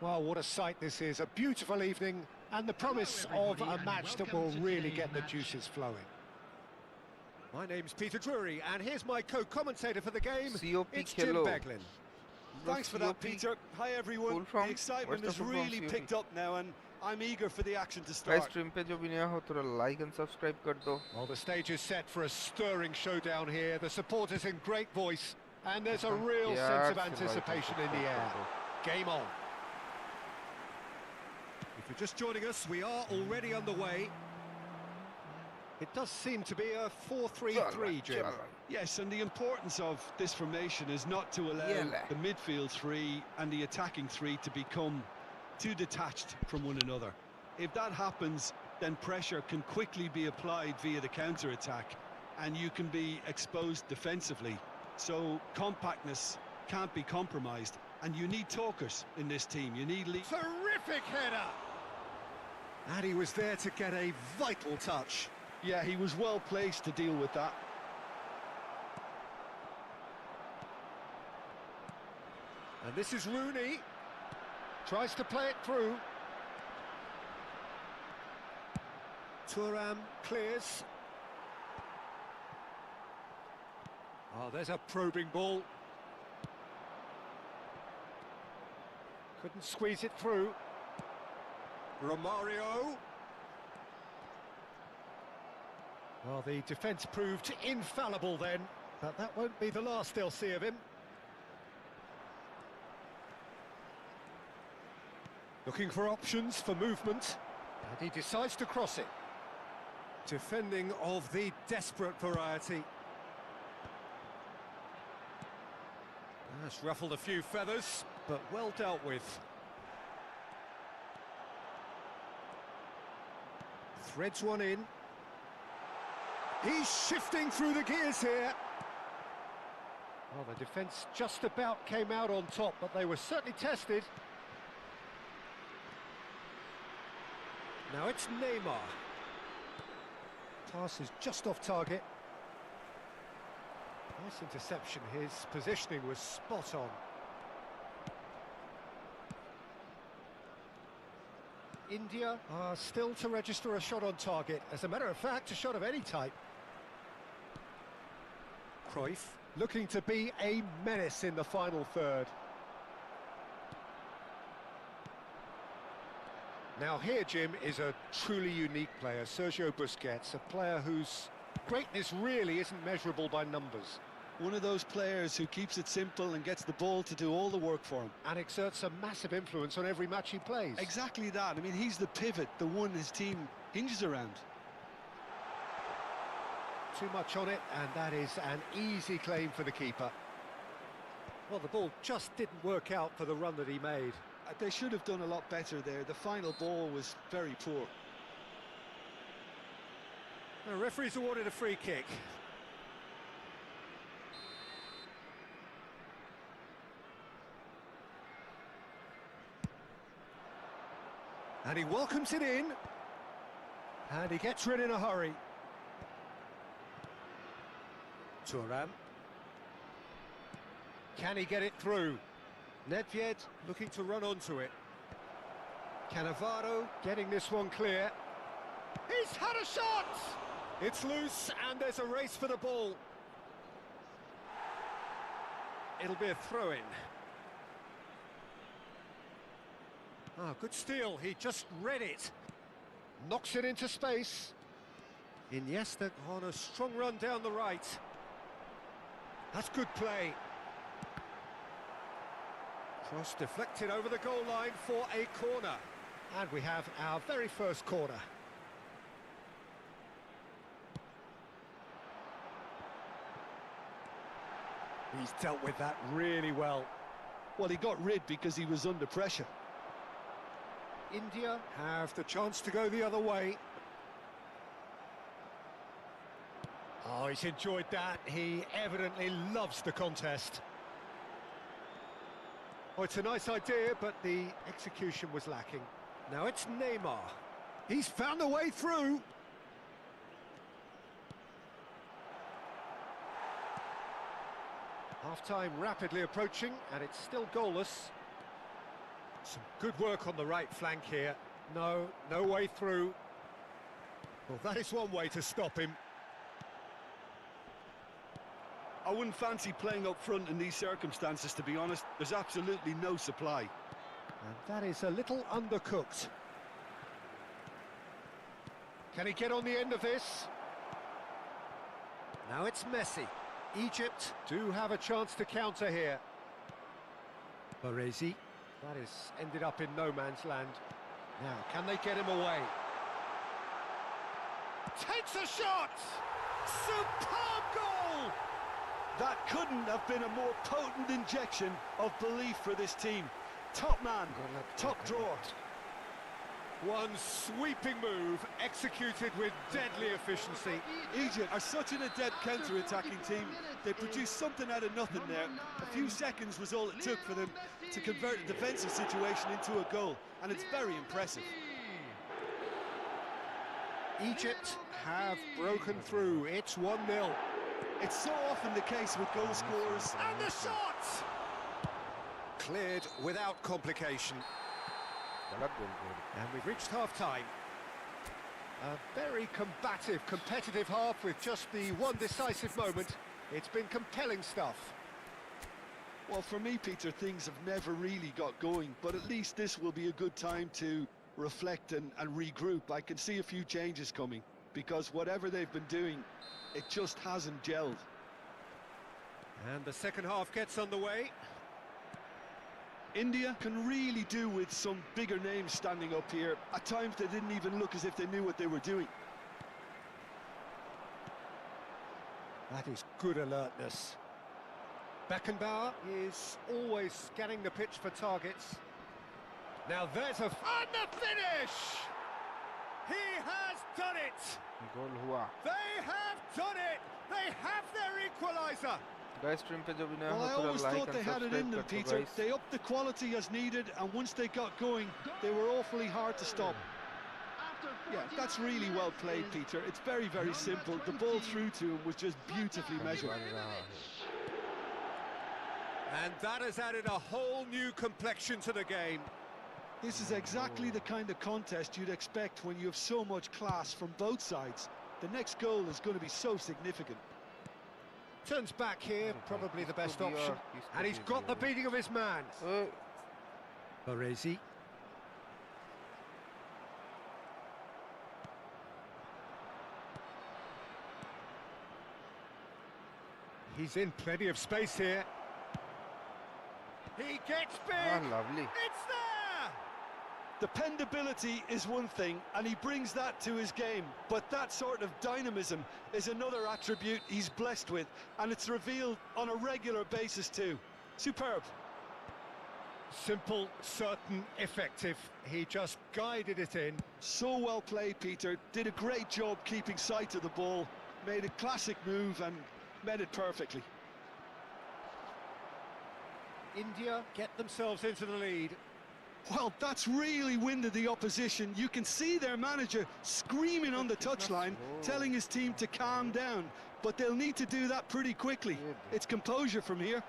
Speaker 3: Well, what a sight this is. A beautiful evening and the promise of a match that will really get the juices flowing. My name's Peter Drury, and here's my co-commentator for the game.
Speaker 2: COP
Speaker 3: It's Jim
Speaker 2: খেলো।
Speaker 3: Beglin.
Speaker 4: Thanks for that,
Speaker 2: COP
Speaker 4: Peter. Hi, everyone.
Speaker 2: full form?
Speaker 4: The excitement
Speaker 2: What's the
Speaker 4: has
Speaker 2: full form,
Speaker 4: really
Speaker 2: COP?
Speaker 4: picked up now, and I'm eager for the action to
Speaker 2: भाई
Speaker 4: start.
Speaker 2: Stream पे जो भी नया हो थोड़ा like and subscribe कर दो।
Speaker 3: Well, the stage is set for a stirring showdown here. The supporters in great voice, and there's a real sense of anticipation in the air. Game on. If you're just joining us, we are already underway. It does seem to be a 4-3-3, Jim.
Speaker 4: Yes, and the importance of this formation is not to allow
Speaker 2: Yeah.
Speaker 4: the midfield three and the attacking three to become too detached from one another. If that happens, then pressure can quickly be applied via the counter-attack, and you can be exposed defensively. So compactness can't be compromised, and you need talkers in this team. You need
Speaker 3: Terrific header! And he was there to get a vital touch.
Speaker 4: Yeah, he was well placed to deal with that.
Speaker 3: And this is Rooney. Tries to play it through. Thuram clears. Oh, there's a probing ball. Couldn't squeeze it through. Romario. Well, the defence proved infallible then, but that won't be the last they'll see of him. Looking for options for movement, and he decides to cross it. Defending of the desperate variety. That's ruffled a few feathers, but well dealt with. Threads one in. He's shifting through the gears here. Well, the defence just about came out on top, but they were certainly tested. Now it's Neymar. Pass is just off target. Nice interception. His positioning was spot on. India are still to register a shot on target. As a matter of fact, a shot of any type. Cruyff looking to be a menace in the final third. Now here, Jim, is a truly unique player, Sergio Busquets, a player whose greatness really isn't measurable by numbers.
Speaker 4: One of those players who keeps it simple and gets the ball to do all the work for him.
Speaker 3: And exerts a massive influence on every match he plays.
Speaker 4: Exactly that. I mean, he's the pivot, the one his team hinges around.
Speaker 3: Too much on it, and that is an easy claim for the keeper. Well, the ball just didn't work out for the run that he made.
Speaker 4: They should have done a lot better there. The final ball was very poor.
Speaker 3: The referee's awarded a free kick. And he welcomes it in. And he gets rid in a hurry. Thuram. Can he get it through? Nedved looking to run onto it. Cannavaro getting this one clear. He's had a shot! It's loose and there's a race for the ball. It'll be a throw-in. Ah, good steal, he just read it. Knocks it into space. Iniesta on a strong run down the right. That's good play. Cross deflected over the goal line for a corner. And we have our very first corner. He's dealt with that really well.
Speaker 4: Well, he got rid because he was under pressure.
Speaker 3: India have the chance to go the other way. Oh, he's enjoyed that. He evidently loves the contest. Oh, it's a nice idea, but the execution was lacking. Now it's Neymar. He's found a way through. Half-time rapidly approaching, and it's still goalless. Some good work on the right flank here. No way through. Well, that is one way to stop him.
Speaker 4: I wouldn't fancy playing up front in these circumstances, to be honest. There's absolutely no supply.
Speaker 3: And that is a little undercooked. Can he get on the end of this? Now it's Messi. Egypt do have a chance to counter here. Baresi. That is ended up in no man's land. Now, can they get him away? Takes a shot! Superb goal!
Speaker 4: That couldn't have been a more potent injection of belief for this team. Top man, top drawer.
Speaker 3: One sweeping move, executed with deadly efficiency.
Speaker 4: Egypt are such an adept counter-attacking team. They produced something out of nothing there. A few seconds was all it took for them to convert a defensive situation into a goal, and it's very impressive.
Speaker 3: Egypt have broken through. It's 1-0.
Speaker 4: It's so often the case with goal scorers.
Speaker 3: And the shot! Cleared without complication. And we've reached half-time. A very combative, competitive half with just the one decisive moment. It's been compelling stuff.
Speaker 4: Well, for me, Peter, things have never really got going, but at least this will be a good time to reflect and regroup. I can see a few changes coming, because whatever they've been doing, it just hasn't gelled.
Speaker 3: And the second half gets underway.
Speaker 4: India can really do with some bigger names standing up here. At times they didn't even look as if they knew what they were doing.
Speaker 3: That is good alertness. Beckenbauer is always scanning the pitch for targets. Now there's a... And the finish! He has done it! They have done it! They have their equaliser!
Speaker 2: Guys stream पे जो भी नया
Speaker 4: Well, I
Speaker 2: हो
Speaker 4: always
Speaker 2: थोड़ा
Speaker 4: thought
Speaker 2: like
Speaker 4: they
Speaker 2: and
Speaker 4: had it in
Speaker 2: subscribe
Speaker 4: them,
Speaker 2: कर दो
Speaker 4: Peter.
Speaker 2: Guys
Speaker 4: They upped the quality as needed, and once they got going, they were awfully hard to stop. Yeah, that's really well played, Peter. It's very, very simple. The ball through to him was just beautifully measured.
Speaker 3: And that has added a whole new complexion to the game.
Speaker 4: This is exactly the kind of contest you'd expect when you have so much class from both sides. The next goal is going to be so significant.
Speaker 3: Turns back here, probably the best option. And he's got the beating of his man. Baresi. He's in plenty of space here. He gets big.
Speaker 2: lovely.
Speaker 3: It's there.
Speaker 4: Dependability is one thing, and he brings that to his game, but that sort of dynamism is another attribute he's blessed with, and it's revealed on a regular basis too. Superb.
Speaker 3: Simple, certain, effective. He just guided it in.
Speaker 4: So well played, Peter. Did a great job keeping sight of the ball, made a classic move and met it perfectly.
Speaker 3: India get themselves into the lead.
Speaker 4: Well, that's really winded the opposition. You can see their manager screaming on the touchline, telling his team to calm down, but they'll need to do that pretty quickly. It's composure from here.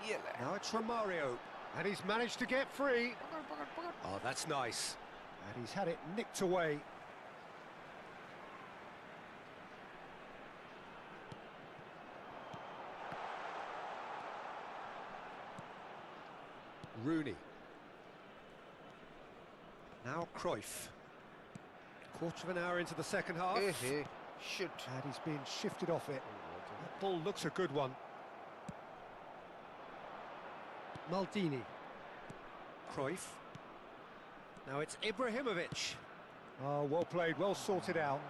Speaker 2: ये ले
Speaker 3: Now it's Romario, and he's managed to get free. Oh, that's nice. And he's had it nicked away. Rooney. Now Cruyff. Quarter of an hour into the second half.
Speaker 2: hey shit
Speaker 3: And he's been shifted off it. That ball looks a good one. Maldini. Cruyff. Now it's Ibrahimovic. Oh, well played, well sorted out.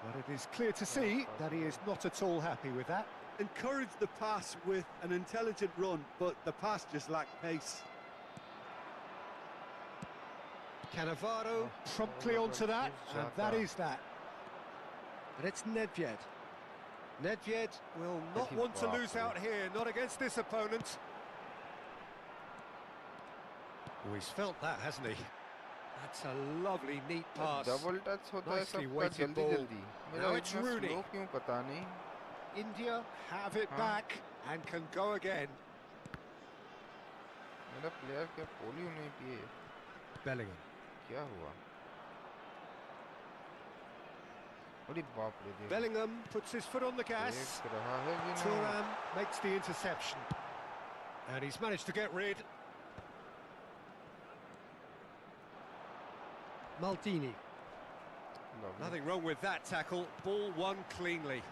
Speaker 3: But it is clear to see that he is not at all happy with that.
Speaker 4: Encouraged the pass with an intelligent run, but the pass just lacked pace.
Speaker 3: Cannavaro promptly onto that, and that is that. And it's Nedved. Nedved will not want to lose out here, not against this opponent. Oh, he's felt that, hasn't he? That's a lovely, neat pass.
Speaker 2: Double touch होता है
Speaker 3: Nicely
Speaker 2: सबका
Speaker 3: weighted
Speaker 2: जल्दी
Speaker 3: ball.
Speaker 2: जल्दी मेरा
Speaker 3: Now it's
Speaker 2: इतना
Speaker 3: Rooney.
Speaker 2: Slow क्यों पता नहीं
Speaker 3: India have it
Speaker 2: Huh?
Speaker 3: back and can go again.
Speaker 2: मेरा प्लेयर क्या पोलियो नहीं पिए
Speaker 3: Bellingham.
Speaker 2: क्या हुआ अरे बाप रे देख
Speaker 3: Bellingham puts his foot on the gas.
Speaker 2: देख रहा है कि नहीं
Speaker 3: Thuram makes the interception. And he's managed to get rid. Maldini.
Speaker 2: Lovely.
Speaker 3: Nothing wrong with that tackle. Ball won cleanly.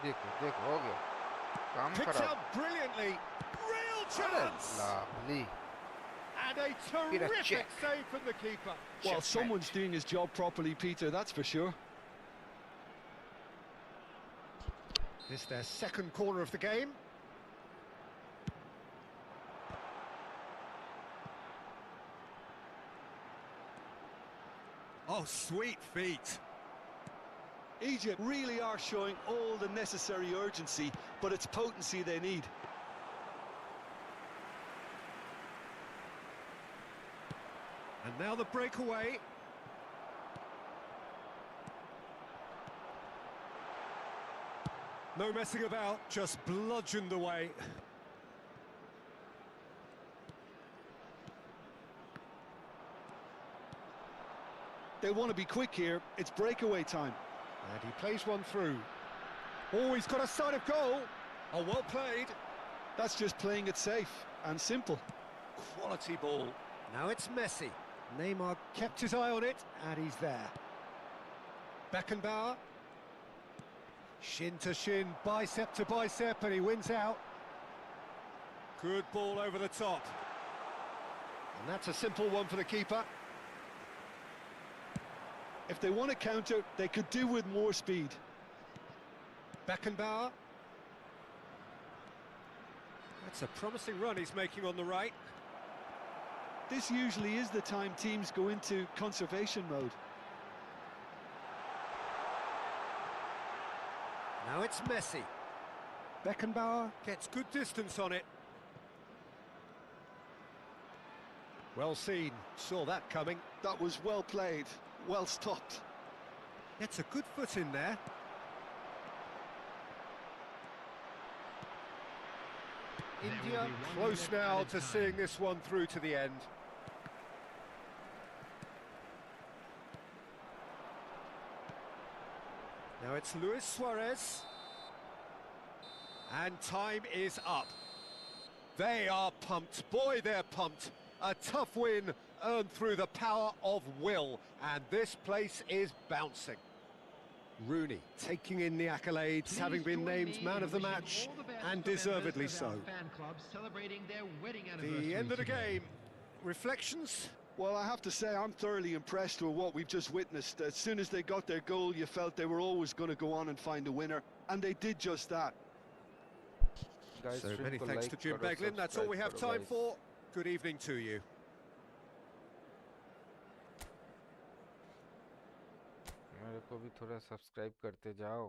Speaker 2: देखो देखो हो गया काम
Speaker 3: Picked
Speaker 2: खराब
Speaker 3: out brilliantly. Real
Speaker 2: अरे
Speaker 3: chance.
Speaker 2: lovely
Speaker 3: And a
Speaker 2: Get a
Speaker 3: terrific
Speaker 2: check.
Speaker 3: save from the keeper.
Speaker 4: Well,
Speaker 2: Checkmate.
Speaker 4: someone's doing his job properly, Peter, that's for sure.
Speaker 3: This is their second corner of the game. Oh, sweet feet.
Speaker 4: Egypt really are showing all the necessary urgency, but it's potency they need.
Speaker 3: And now the breakaway. No messing about, just bludgeoned away.
Speaker 4: They want to be quick here, it's breakaway time.
Speaker 3: And he plays one through. Oh, he's got a sight of goal. Oh, well played.
Speaker 4: That's just playing it safe and simple.
Speaker 3: Quality ball. Now it's Messi. Neymar kept his eye on it, and he's there. Beckenbauer. Shin to shin, bicep to bicep, and he wins out. Good ball over the top. And that's a simple one for the keeper.
Speaker 4: If they want to counter, they could do with more speed.
Speaker 3: Beckenbauer. That's a promising run he's making on the right.
Speaker 4: This usually is the time teams go into conservation mode.
Speaker 3: Now it's Messi. Beckenbauer gets good distance on it. Well seen, saw that coming.
Speaker 4: That was well played, well stopped.
Speaker 3: Gets a good foot in there. India close now to seeing this one through to the end. Now it's Luis Suarez. And time is up. They are pumped. Boy, they're pumped. A tough win earned through the power of will. And this place is bouncing. Rooney taking in the accolades, having been named man of the match, and deservedly so. The end of the game. Reflections?
Speaker 4: Well, I have to say, I'm thoroughly impressed with what we've just witnessed. As soon as they got their goal, you felt they were always going to go on and find a winner, and they did just that.
Speaker 2: Guys,
Speaker 3: So many
Speaker 2: को
Speaker 3: thanks
Speaker 2: like
Speaker 3: to Jim
Speaker 2: करो,
Speaker 3: Beglin. That's all we have
Speaker 2: subscribe
Speaker 3: time
Speaker 2: करो,
Speaker 3: for. Good evening to you.
Speaker 2: guys. मेरे को भी थोड़ा subscribe करते जाओ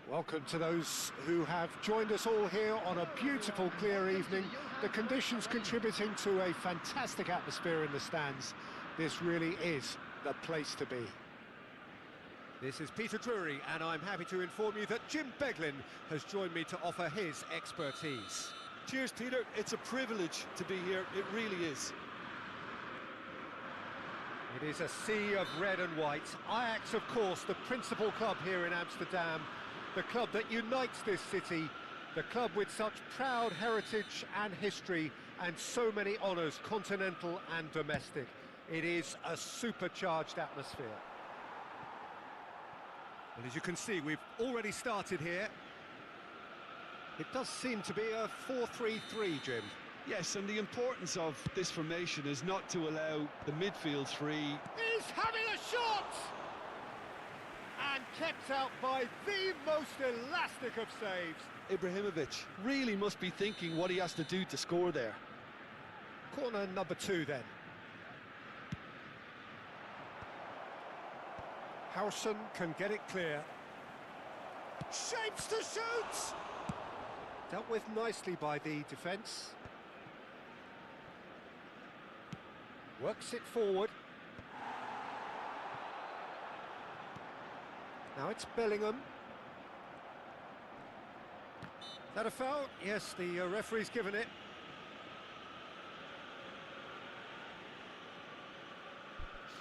Speaker 3: Welcome to those who have joined us all here on a beautiful, clear evening. The conditions contributing to a fantastic atmosphere in the stands. This really is the place to be.
Speaker 6: This is Peter Drury, and I'm happy to inform you that Jim Beglin has joined me to offer his expertise.
Speaker 4: Cheers, Peter. It's a privilege to be here. It really is.
Speaker 6: It is a sea of red and white. Ajax, of course, the principal club here in Amsterdam, the club that unites this city, the club with such proud heritage and history and so many honours, continental and domestic. It is a supercharged atmosphere. Well, as you can see, we've already started here. It does seem to be a 4-3-3, Jim.
Speaker 4: Yes, and the importance of this formation is not to allow the midfield three.
Speaker 3: He's having a shot! And kept out by the most elastic of saves.
Speaker 4: Ibrahimovic really must be thinking what he has to do to score there.
Speaker 3: Corner number 2 then. Howson can get it clear. Shapes to shoot! Dealt with nicely by the defence. Works it forward. Now it's Bellingham. Is that a foul? Yes, the referee's given it.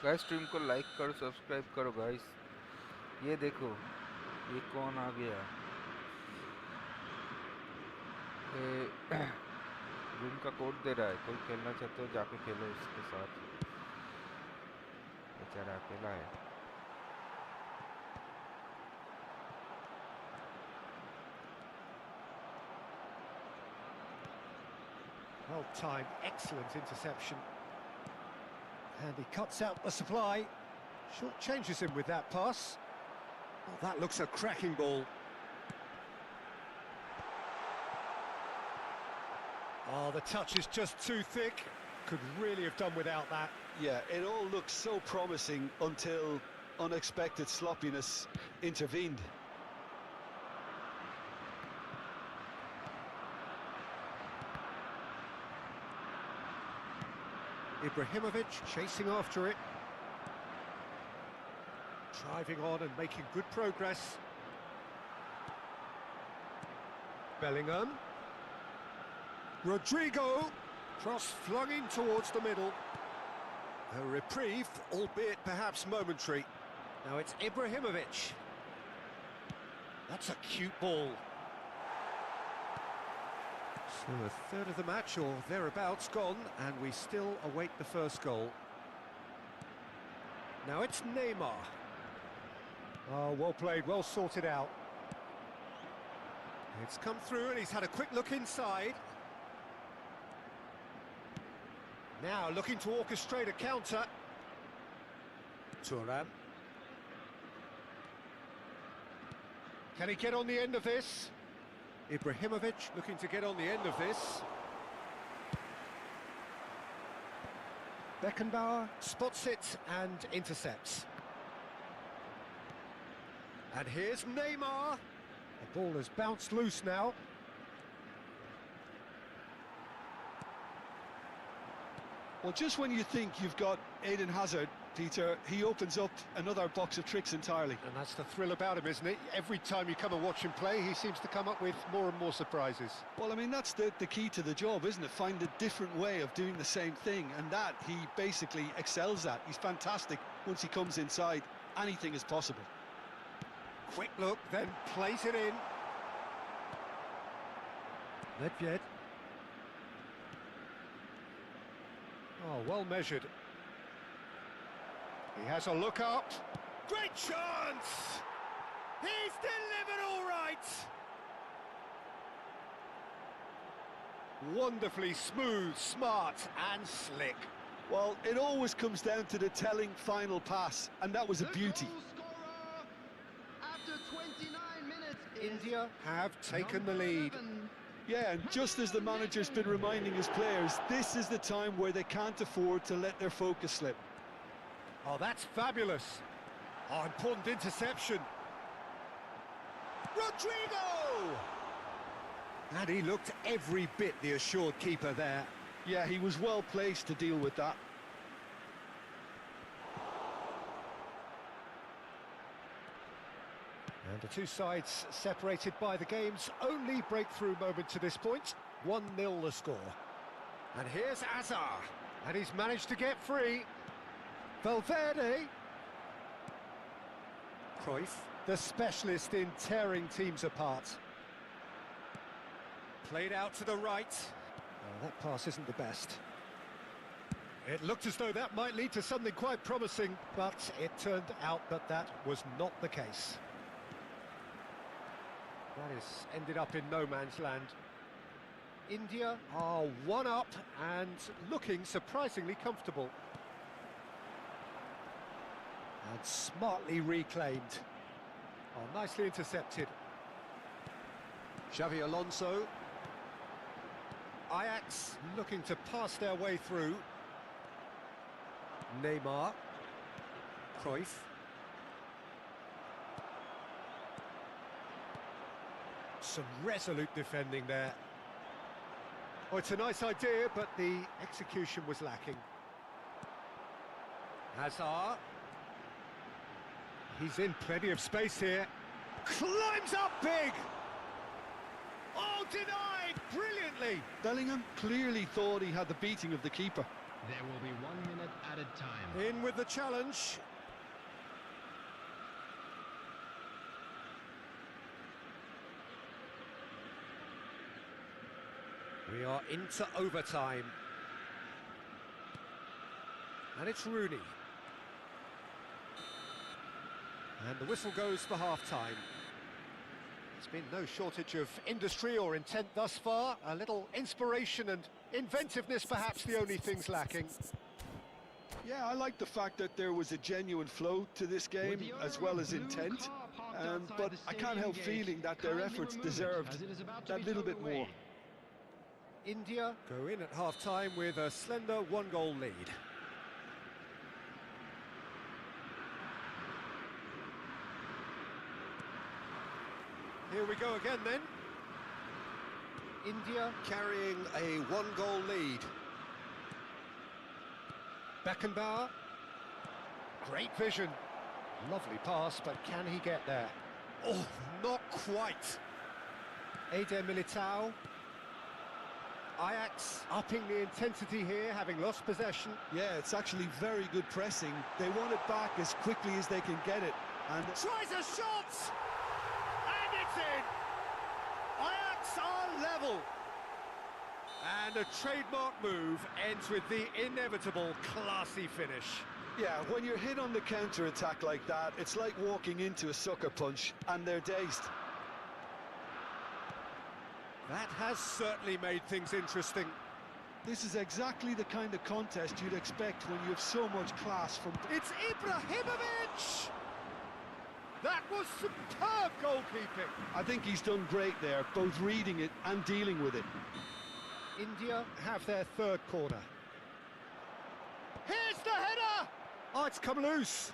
Speaker 2: Guys stream को like करो, subscribe करो guys. ये देखो, ये कौन आ गया? Room का code दे रहा है। कोई खेलना चाहते हो जाके खेलो इसके साथ। बेचारा अकेला है।
Speaker 3: Well-timed, excellent interception. And he cuts out the supply. Short changes him with that pass. Oh, that looks a cracking ball. Oh, the touch is just too thick. Could really have done without that.
Speaker 4: Yeah, it all looked so promising until unexpected sloppiness intervened.
Speaker 3: Ibrahimovic chasing after it. Driving on and making good progress. Bellingham. Rodrigo. Cross flung in towards the middle. A reprieve, albeit perhaps momentary. Now it's Ibrahimovic. That's a cute ball. So a third of the match or thereabouts gone, and we still await the first goal. Now it's Neymar. Oh, well played, well sorted out. It's come through and he's had a quick look inside. Now looking to orchestrate a counter. Thuram. Can he get on the end of this? Ibrahimovic looking to get on the end of this. Beckenbauer spots it and intercepts. And here's Neymar. The ball has bounced loose now.
Speaker 4: Well, just when you think you've got Eden Hazard, Peter, he opens up another box of tricks entirely.
Speaker 3: And that's the thrill about him, isn't it? Every time you come and watch him play, he seems to come up with more and more surprises.
Speaker 4: Well, I mean, that's the key to the job, isn't it? Find a different way of doing the same thing, and that he basically excels at. He's fantastic. Once he comes inside, anything is possible.
Speaker 3: Quick look, then plays it in. Nedved. Oh, well measured. He has a look up. Great chance! He's delivered all right! Wonderfully smooth, smart and slick.
Speaker 4: Well, it always comes down to the telling final pass, and that was a beauty.
Speaker 5: After 29 minutes,
Speaker 3: India have taken the lead.
Speaker 5: 11.
Speaker 4: Yeah, and just as the manager's been reminding his players, this is the time where they can't afford to let their focus slip.
Speaker 3: Oh, that's fabulous. Oh, important interception. Rodrigo! And he looked every bit the assured keeper there.
Speaker 4: Yeah, he was well placed to deal with that.
Speaker 3: And the two sides separated by the game's only breakthrough moment to this point. 1-0 the score. And here's Azar. And he's managed to get free. Valverde. Cruyff, the specialist in tearing teams apart. Played out to the right. Oh, that pass isn't the best. It looked as though that might lead to something quite promising, but it turned out that that was not the case. That has ended up in no man's land. India are 1-up and looking surprisingly comfortable. And smartly reclaimed. Oh, nicely intercepted. Xavi Alonso. Ajax looking to pass their way through. Neymar. Cruyff. Some resolute defending there. Oh, it's a nice idea, but the execution was lacking. Hazard. He's in plenty of space here. Climbs up big! Oh, denied brilliantly!
Speaker 4: Bellingham clearly thought he had the beating of the keeper.
Speaker 5: There will be 1 minute at a time.
Speaker 3: In with the challenge. We are into overtime. And it's Rooney. And the whistle goes for half-time.
Speaker 6: It's been no shortage of industry or intent thus far. A little inspiration and inventiveness, perhaps the only things lacking.
Speaker 4: Yeah, I like the fact that there was a genuine flow to this game as well as intent, but I can't help feeling that their efforts deserved that little bit more.
Speaker 6: India go in at half-time with a slender one-goal lead. Here we go again then. India carrying a one-goal lead. Beckenbauer. Great vision. Lovely pass, but can he get there? Oh, not quite. Eder Militao. Ajax upping the intensity here, having lost possession.
Speaker 4: Yeah, it's actually very good pressing. They want it back as quickly as they can get it. And
Speaker 6: Tries a shot! And it's in! Ajax are level! And a trademark move ends with the inevitable classy finish.
Speaker 4: yeah, when you're hit on the counter-attack like that, it's like walking into a sucker punch and they're dazed.
Speaker 6: That has certainly made things interesting.
Speaker 4: This is exactly the kind of contest you'd expect when you have so much class from...
Speaker 6: It's Ibrahimovic! That was superb goalkeeping.
Speaker 4: I think he's done great there, both reading it and dealing with it.
Speaker 6: India have their third corner. Here's the header! Oh, it's come loose.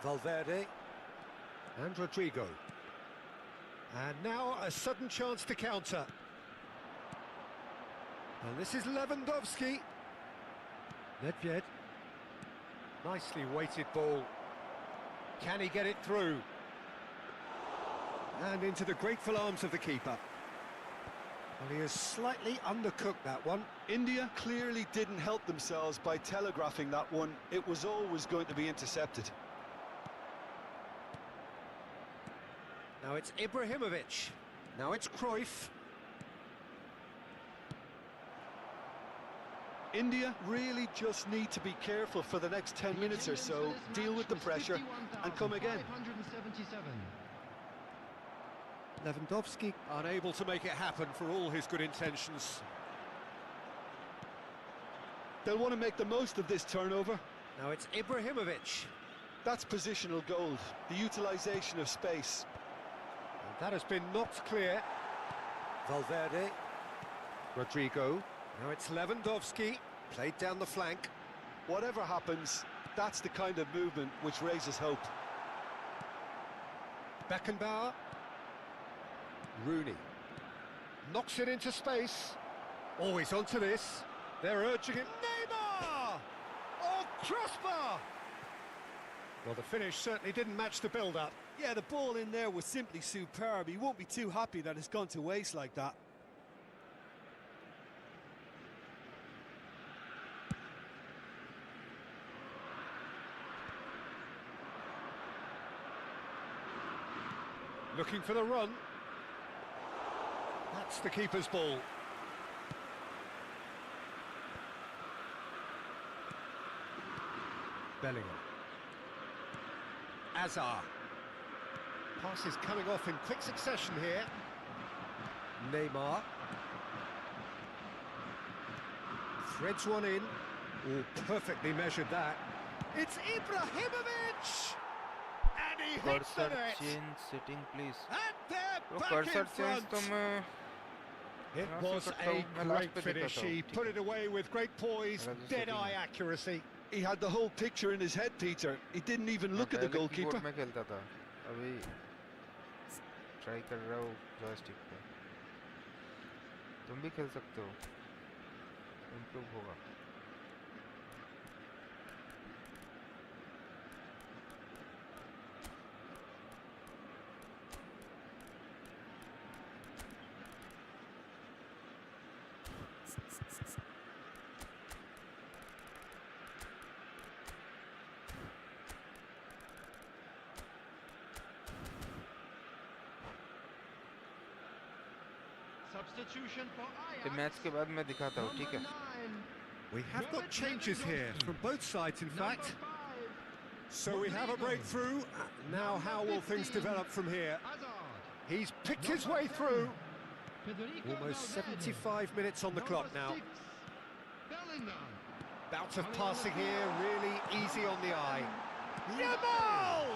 Speaker 6: Valverde and Rodrigo. And now a sudden chance to counter. And this is Lewandowski. Nedved. Nicely weighted ball. Can he get it through? And into the grateful arms of the keeper. Well, he has slightly undercooked that one.
Speaker 4: India clearly didn't help themselves by telegraphing that one. It was always going to be intercepted.
Speaker 6: Now it's Ibrahimovic. Now it's Cruyff.
Speaker 4: India really just need to be careful for the next 10 minutes or so, deal with the pressure and come again.
Speaker 6: Lewandowski unable to make it happen for all his good intentions.
Speaker 4: They'll want to make the most of this turnover.
Speaker 6: Now it's Ibrahimovic.
Speaker 4: That's positional gold, the utilisation of space.
Speaker 6: And that has been knocked clear. Valverde. Rodrigo. Now it's Lewandowski. Played down the flank.
Speaker 4: Whatever happens, that's the kind of movement which raises hope.
Speaker 6: Beckenbauer. Rooney. Knocks it into space. Always onto this. They're urging him. Neymar! Oh, crossbar! Well, the finish certainly didn't match the build-up.
Speaker 4: Yeah, the ball in there was simply superb. He won't be too happy that it's gone to waste like that.
Speaker 6: Looking for the run. That's the keeper's ball. Bellingham. Azar. Passes coming off in quick succession here. Neymar. Threads one in. Oh, perfectly measured that. It's Ibrahimovic! And he hits the
Speaker 2: cursor
Speaker 6: net!
Speaker 2: Change setting please
Speaker 6: And they're
Speaker 2: तो
Speaker 6: back
Speaker 2: cursor
Speaker 6: in
Speaker 2: change
Speaker 6: front!
Speaker 2: तो मैं
Speaker 6: It
Speaker 2: यहाँ से
Speaker 6: was
Speaker 2: करता हूँ,
Speaker 6: a
Speaker 2: मैं last
Speaker 6: great
Speaker 2: पे
Speaker 6: finish.
Speaker 2: दिखाता हूँ,
Speaker 6: He
Speaker 2: ठीक
Speaker 6: put
Speaker 2: है।
Speaker 6: it away with great poise,
Speaker 2: अगर जो
Speaker 6: dead-eye
Speaker 2: setting-
Speaker 6: accuracy.
Speaker 4: He had the whole picture in his head, Peter. He didn't even look at the
Speaker 2: पहले कीबोर्ड
Speaker 4: goalkeeper.
Speaker 2: में खेलता था अभी ट्राई कर रहा हूँ जॉयस्टिक पे तुम भी खेल सकते हो इम्प्रूव होगा
Speaker 5: Substitution for
Speaker 2: ये मैच के बाद मैं दिखाता हूँ ठीक है
Speaker 6: We have got changes here from both sides, in fact.
Speaker 3: So we have a breakthrough. Now how will things develop from here? He's picked his way through. Almost 75 minutes on the clock now. Bout of passing here, really easy on the eye. Yamal!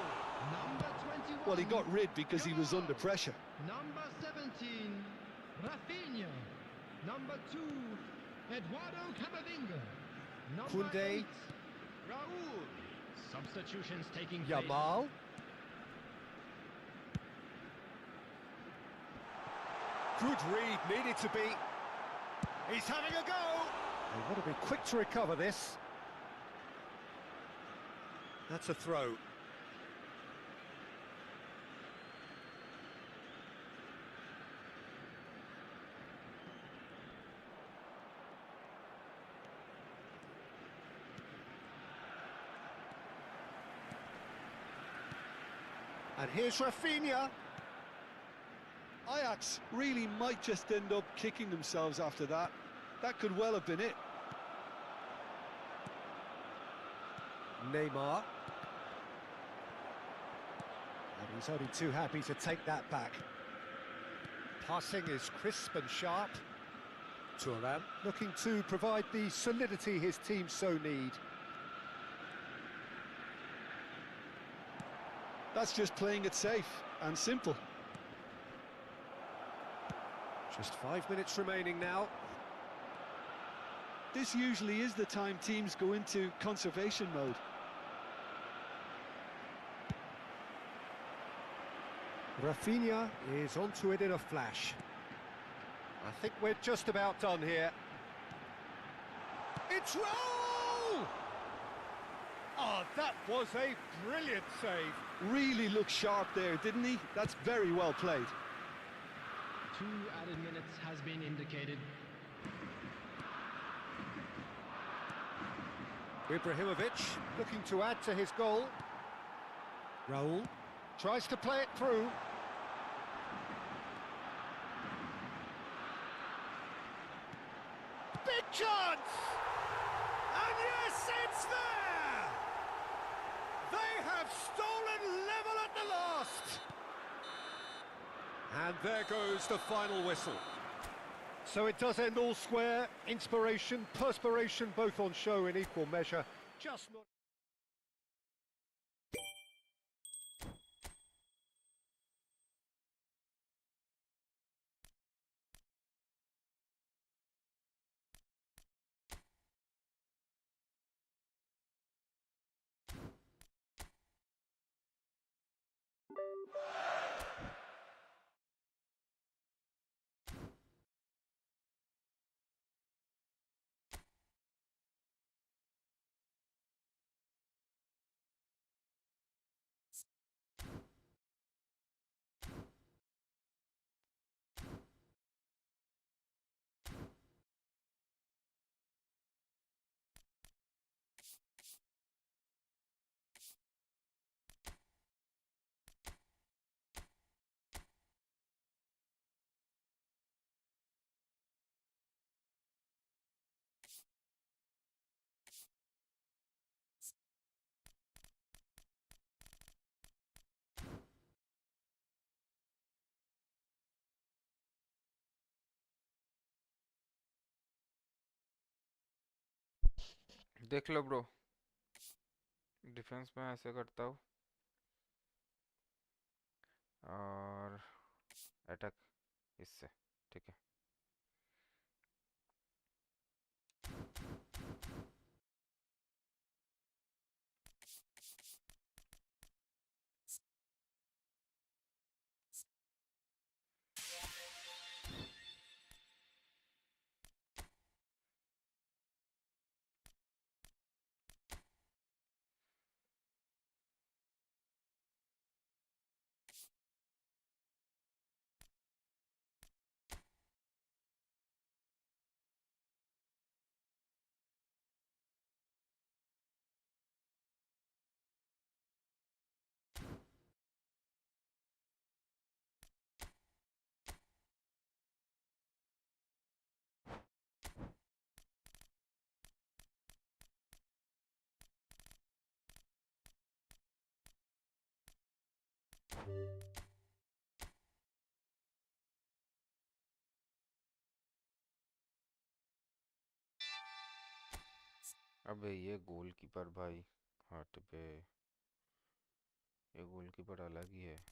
Speaker 4: Well, he got rid because he was under pressure.
Speaker 5: Number 17, Rafinha. Number 2, Eduardo Camavinga. Number
Speaker 3: Koundé.
Speaker 5: 8, Raul. Substitutions taking place.
Speaker 3: Yamal. Good read, needed to be. He's having a go. They've got to be quick to recover this. That's a throw. And here's Rafinha.
Speaker 4: Ajax really might just end up kicking themselves after that. That could well have been it.
Speaker 3: Neymar. And he's only too happy to take that back. Passing is crisp and sharp. Thuram looking to provide the solidity his team so need.
Speaker 4: That's just playing it safe and simple.
Speaker 3: Just 5 minutes remaining now.
Speaker 4: This usually is the time teams go into conservation mode.
Speaker 3: Rafinha is onto it in a flash. I think we're just about done here. It's Raul! Oh, that was a brilliant save.
Speaker 4: Really looked sharp there, didn't he? That's very well played.
Speaker 5: 2 added minutes has been indicated.
Speaker 3: Ibrahimovic looking to add to his goal. Raul tries to play it through. Big chance! And yes, it's there! They have stolen level at the last! And there goes the final whistle. So it does end all square. Inspiration, perspiration, both on show in equal measure. Just not...
Speaker 2: देख लो bro, defence में ऐसे करता हूँ और attack इससे, ठीक है। अबे ये गोलकीपर भाई, हट बे, ये गोलकीपर अलग ही है।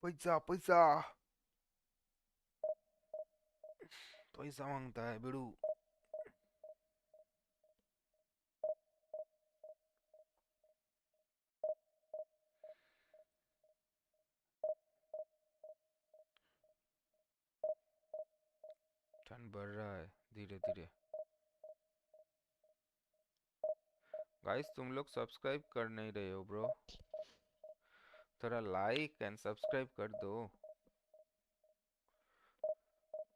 Speaker 2: पैसा पैसा पैसा मांगता है बिड़ू। ठंड बढ़ रहा है धीरे धीरे। गाइस तुम लोग सब्सक्राइब कर नहीं रहे हो ब्रो, थोड़ा लाइक एंड सब्सक्राइब कर दो।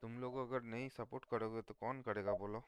Speaker 2: तुम लोग अगर नहीं सपोर्ट करोगे तो कौन करेगा बोलो।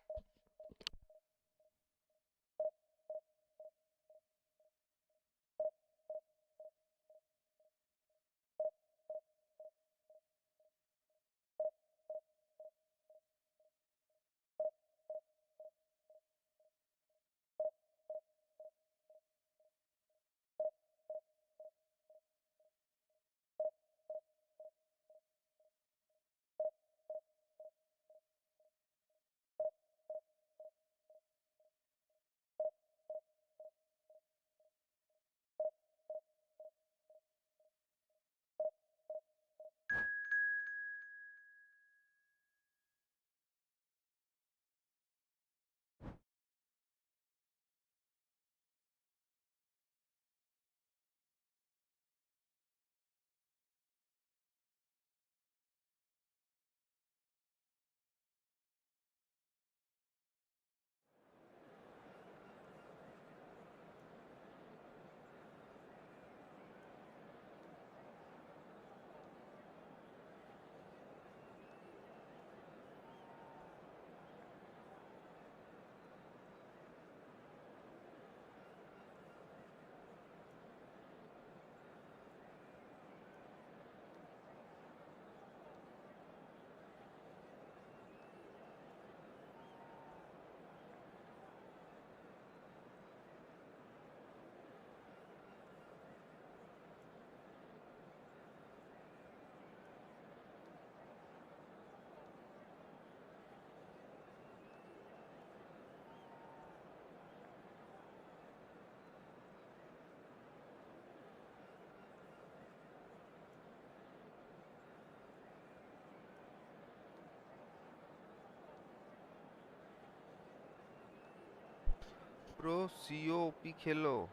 Speaker 2: ब्रो सीओपी खेलो,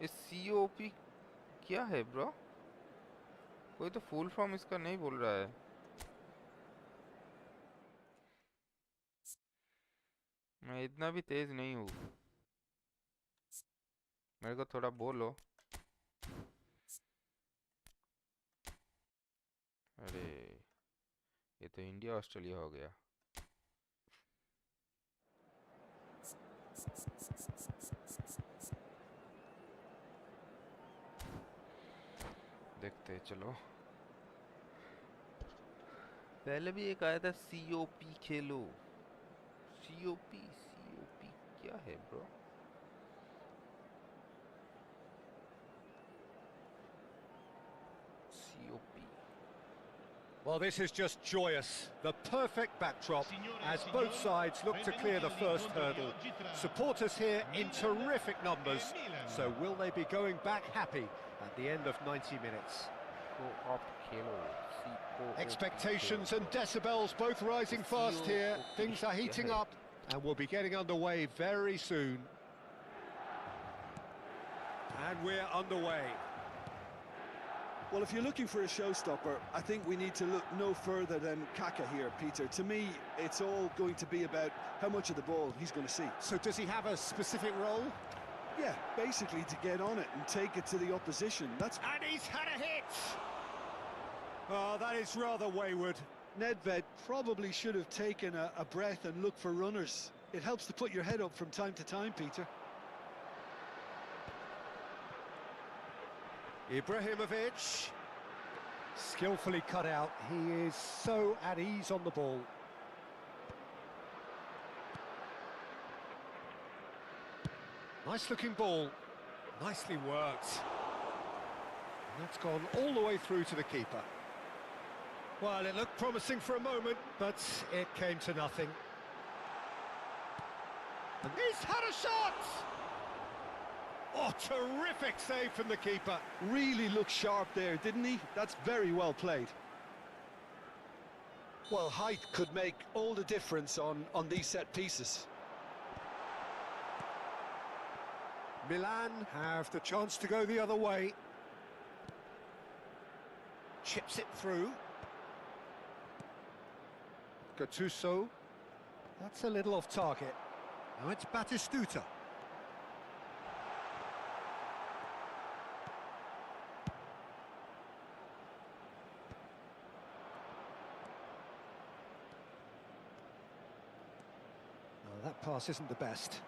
Speaker 2: इस सीओपी क्या है ब्रो? कोई तो फुल फॉर्म इसका नहीं बोल रहा है। मैं इतना भी तेज नहीं हूँ, मेरे को थोड़ा बोलो। अरे ये तो इंडिया ऑस्ट्रेलिया हो गया। देखते चलो। पहले भी एक आया था सीओपी खेलो, सीओपी सीओपी क्या है bro? COP
Speaker 6: Well, this is just joyous. The perfect backdrop as both sides look to clear the first hurdle. Supporters here in terrific numbers. So will they be going back happy at the end of 90 minutes? Expectations and decibels both rising fast here. Things are heating up and we'll be getting underway very soon. And we're underway.
Speaker 4: Well, if you're looking for a showstopper, I think we need to look no further than Kaka here, Peter. To me, it's all going to be about how much of the ball he's going to see.
Speaker 6: So does he have a specific role?
Speaker 4: Yeah, basically to get on it and take it to the opposition.
Speaker 6: And he's had a hit! Oh, that is rather wayward.
Speaker 4: Nedved probably should have taken a breath and looked for runners. It helps to put your head up from time to time, Peter.
Speaker 6: Ibrahimovic, skillfully cut out. He is so at ease on the ball. Nice looking ball, nicely worked. And that's gone all the way through to the keeper. Well, it looked promising for a moment, but it came to nothing. And he's had a shot! Oh, terrific save from the keeper.
Speaker 4: Really looked sharp there, didn't he? That's very well played. Well, height could make all the difference on these set pieces.
Speaker 6: Milan have the chance to go the other way. Chips it through. Gattuso. That's a little off target. Now it's Batistuta. That pass isn't the best.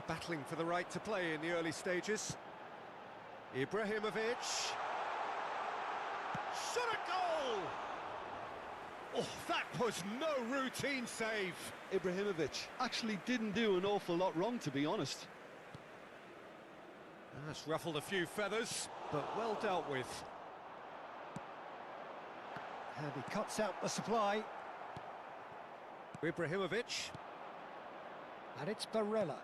Speaker 6: Battling for the right to play in the early stages. Ibrahimovic. Shot a goal! Oh, that was no routine save.
Speaker 4: Ibrahimovic actually didn't do an awful lot wrong, to be honest.
Speaker 6: That's ruffled a few feathers, but well dealt with. And he cuts out the supply. Ibrahimovic, and it's Barella.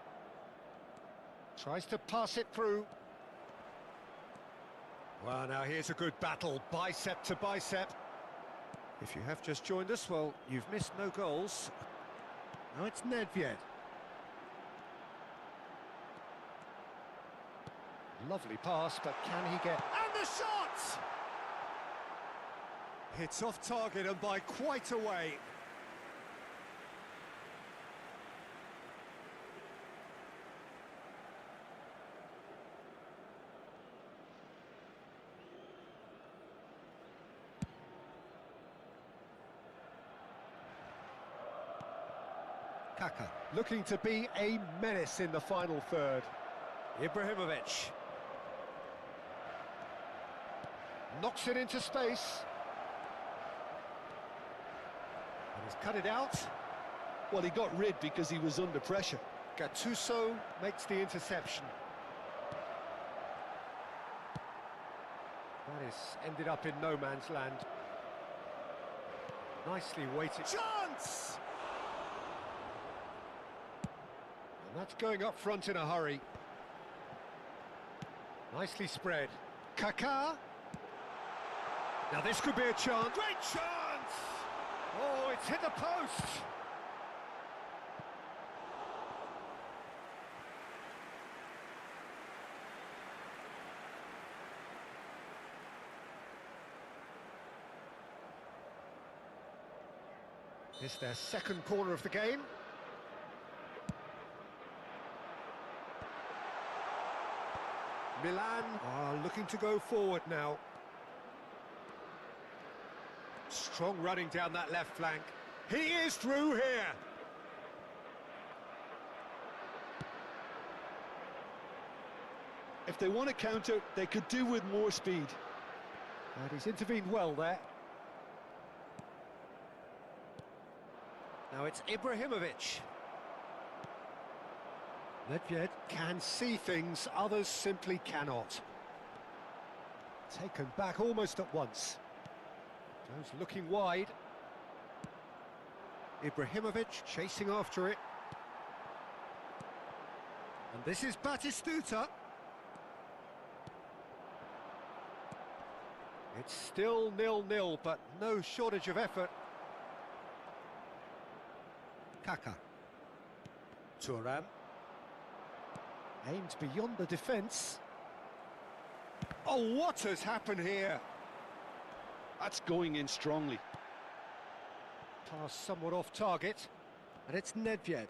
Speaker 6: Tries to pass it through. Well, now here's a good battle, bicep to bicep. If you have just joined us, well, you've missed no goals. Now it's Nedved. Lovely pass, but can he get... And the shot! It's off target and by quite a way. Kaka looking to be a menace in the final third. Ibrahimovic knocks it into space. And he's cut it out.
Speaker 4: Well, he got rid because he was under pressure.
Speaker 6: Gattuso makes the interception. That is ended up in no man's land. Nicely weighted. Chance! And that's going up front in a hurry. Nicely spread. Kaká. Now this could be a chance. Great chance! Oh, it's hit the post. It's their second corner of the game. Milan are looking to go forward now. Strong running down that left flank. He is through here.
Speaker 4: If they want to counter, they could do with more speed.
Speaker 6: And he's intervened well there. Now it's Ibrahimovic. Nedved can see things others simply cannot. Taken back almost at once. Goes looking wide. Ibrahimovic chasing after it. And this is Batistuta. It's still 0-0, but no shortage of effort. Kaka. Thuram. Aimed beyond the defence. Oh, what has happened here?
Speaker 4: That's going in strongly.
Speaker 6: Pass somewhat off target. And it's Nedved.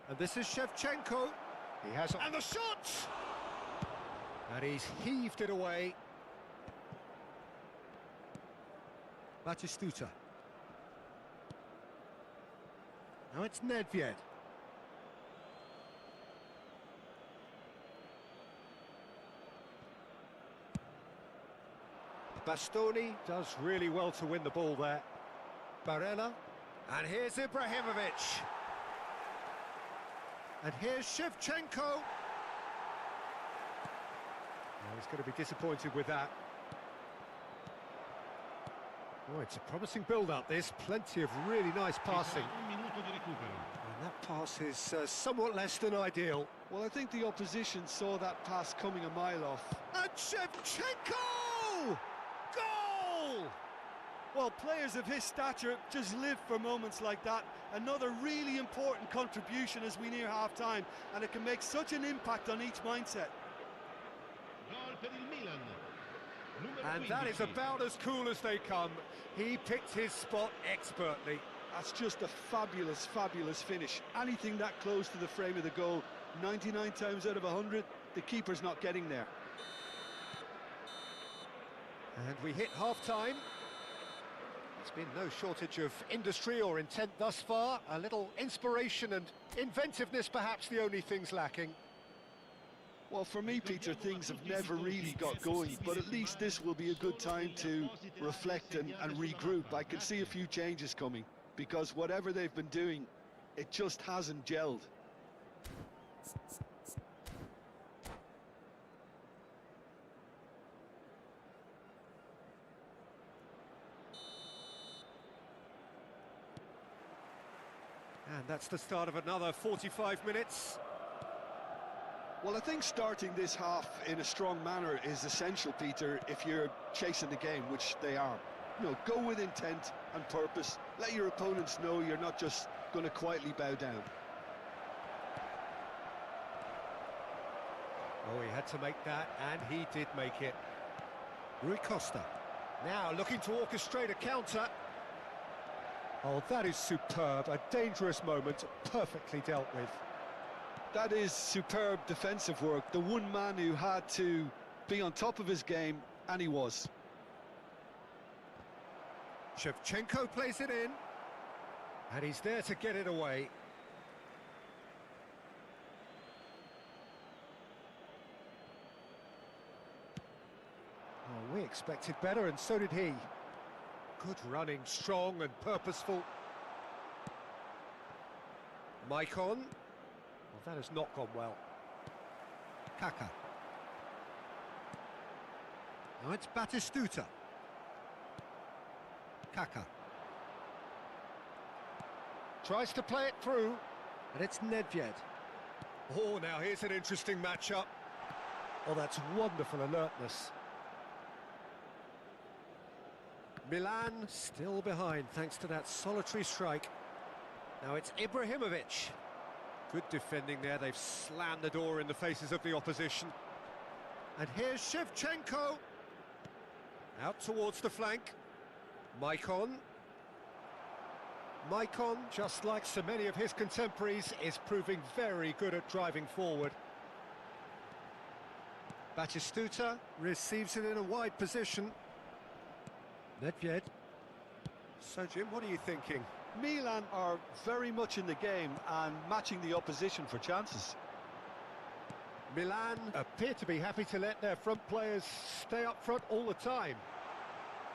Speaker 6: And this is Shevchenko. He has... And the shot! And he's heaved it away. Batistuta. Now it's Nedved. Bastoni does really well to win the ball there. Barella. And here's Ibrahimovic. And here's Shevchenko. Oh, he's going to be disappointed with that. Oh, it's a promising build-up, this. Plenty of really nice passing. And that pass is somewhat less than ideal.
Speaker 4: Well, I think the opposition saw that pass coming a mile off.
Speaker 6: And Shevchenko! Goal!
Speaker 4: Well, players of his stature just live for moments like that. Another really important contribution as we near half-time, and it can make such an impact on each mindset.
Speaker 6: And that is about as cool as they come. He picked his spot expertly.
Speaker 4: That's just a fabulous, fabulous finish. Anything that close to the frame of the goal, 99 times out of 100, the keeper's not getting there.
Speaker 6: And we hit half-time. There's been no shortage of industry or intent thus far. A little inspiration and inventiveness, perhaps the only things lacking.
Speaker 4: Well, for me, Peter, things have never really got going, but at least this will be a good time to reflect and regroup. I can see a few changes coming, because whatever they've been doing, it just hasn't gelled.
Speaker 6: And that's the start of another 45 minutes.
Speaker 4: Well, I think starting this half in a strong manner is essential, Peter, if you're chasing the game, which they are. You know, go with intent and purpose. Let your opponents know you're not just going to quietly bow down.
Speaker 6: Oh, he had to make that, and he did make it. Rui Costa. Now looking to orchestrate a counter. Oh, that is superb. A dangerous moment, perfectly dealt with.
Speaker 4: That is superb defensive work. The one man who had to be on top of his game, and he was.
Speaker 6: Shevchenko plays it in. And he's there to get it away. Oh, we expected better, and so did he. Good running, strong and purposeful. Maicon. Well, that has not gone well. Kaka. Now it's Batistuta. Kaka. Tries to play it through. And it's Nedved. Oh, now here's an interesting matchup. Oh, that's wonderful alertness. Milan still behind thanks to that solitary strike. Now it's Ibrahimovic. Good defending there. They've slammed the door in the faces of the opposition. And here's Shevchenko. Out towards the flank. Maicon. Maicon, just like so many of his contemporaries, is proving very good at driving forward. Batistuta receives it in a wide position. Nedved. So, Jim, what are you thinking?
Speaker 4: Milan are very much in the game and matching the opposition for chances.
Speaker 6: Milan appear to be happy to let their front players stay up front all the time.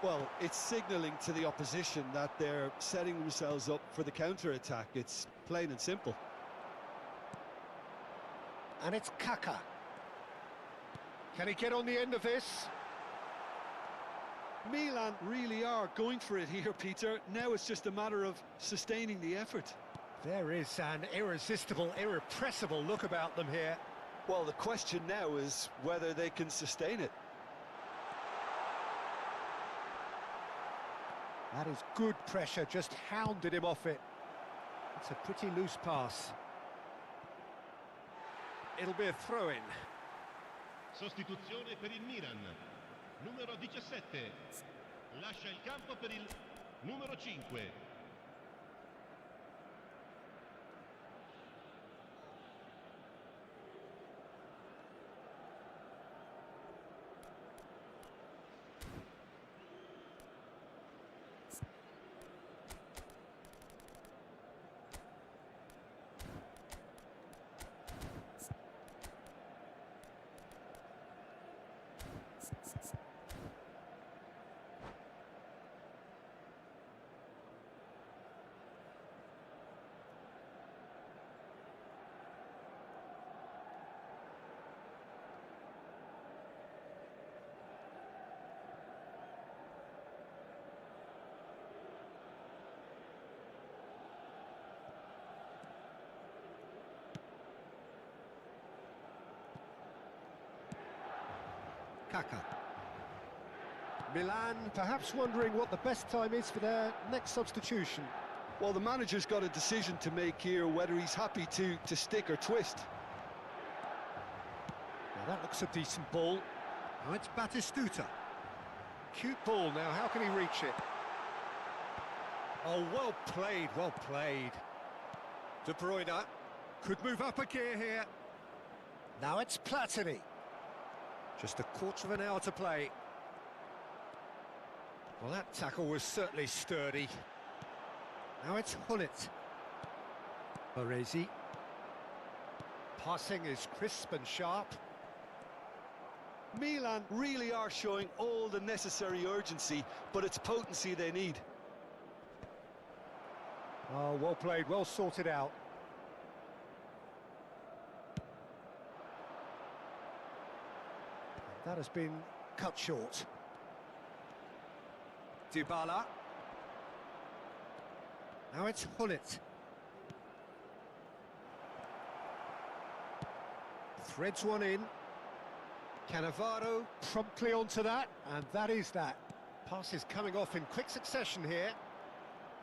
Speaker 4: Well, it's signalling to the opposition that they're setting themselves up for the counter-attack. It's plain and simple.
Speaker 6: And it's Kaka. Can he get on the end of this?
Speaker 4: Milan really are going for it here, Peter. Now it's just a matter of sustaining the effort.
Speaker 6: There is an irresistible, irrepressible look about them here.
Speaker 4: Well, the question now is whether they can sustain it.
Speaker 6: That is good pressure, just hounded him off it. It's a pretty loose pass. It'll be a throw-in.
Speaker 7: Sostituzione per il Milan. Numero 17. Lascia il campo per il numero 5.
Speaker 6: Kaka. Milan perhaps wondering what the best time is for their next substitution.
Speaker 4: Well, the manager's got a decision to make here, whether he's happy to stick or twist.
Speaker 6: Now that looks a decent ball. Now it's Batistuta. Cute ball now, how can he reach it? Oh, well played, well played. De Bruyne could move up a gear here. Now it's Platini. Just a quarter of an hour to play. Well, that tackle was certainly sturdy. Now it's Hullet. Baresi. Passing is crisp and sharp.
Speaker 4: Milan really are showing all the necessary urgency, but it's potency they need.
Speaker 6: Oh, well played, well sorted out. That has been cut short. Dybala. Now it's Hullet. Threads one in. Cannavaro promptly onto that, and that is that. Pass is coming off in quick succession here.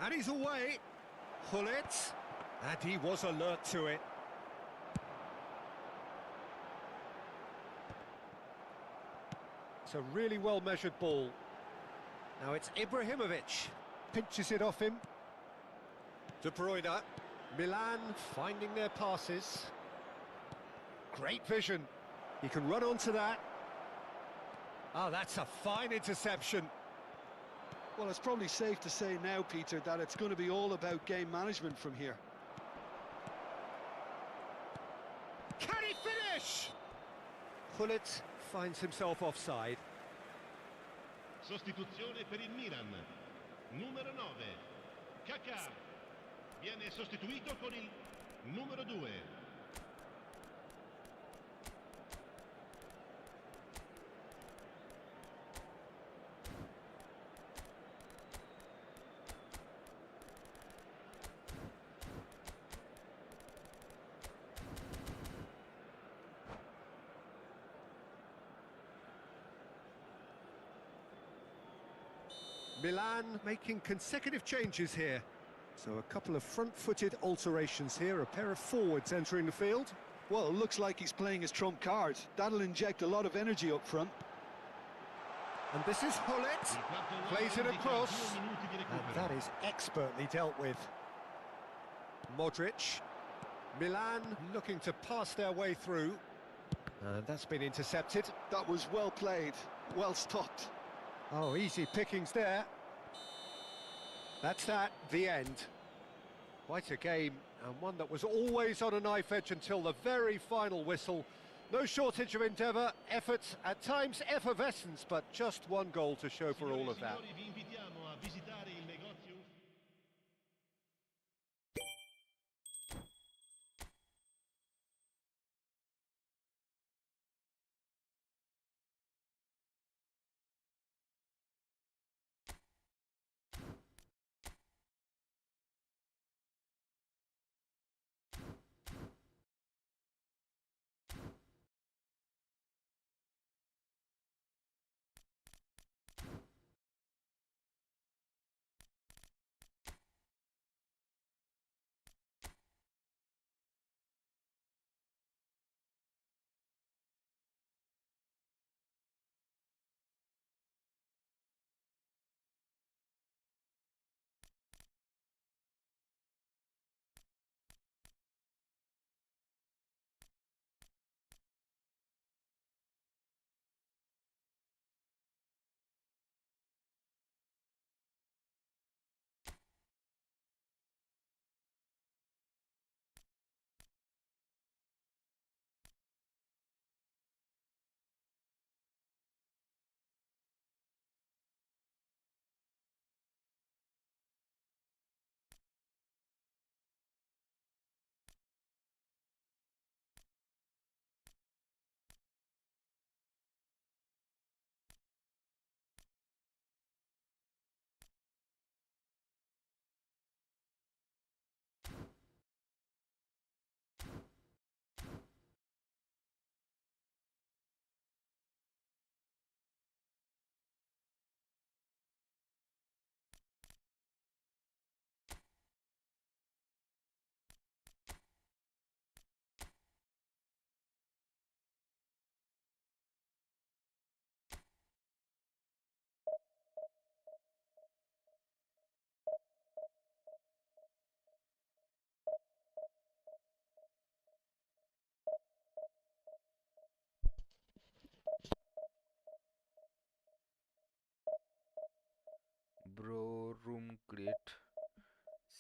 Speaker 6: And he's away. Hullet. And he was alert to it. It's a really well-measured ball. Now it's Ibrahimovic. Pinches it off him. De Bruyne. Milan finding their passes. Great vision. He can run onto that. Oh, that's a fine interception.
Speaker 4: Well, it's probably safe to say now, Peter, that it's going to be all about game management from here.
Speaker 6: Can he finish? Hullet finds himself offside.
Speaker 7: Sostituzione per il Milan. Numero 9. Kaká. Viene sostituito con il numero 2.
Speaker 6: Milan making consecutive changes here. So a couple of front-footed alterations here, a pair of forwards entering the field.
Speaker 4: Well, it looks like he's playing his trump card. That'll inject a lot of energy up front.
Speaker 6: And this is Hullet, plays it across, and that is expertly dealt with. Modric, Milan looking to pass their way through, and that's been intercepted.
Speaker 4: That was well played, well stopped.
Speaker 6: Oh, easy pickings there. That's that, the end. Quite a game, and one that was always on a knife edge until the very final whistle. No shortage of endeavour, effort, at times effervescence, but just one goal to show for all of that.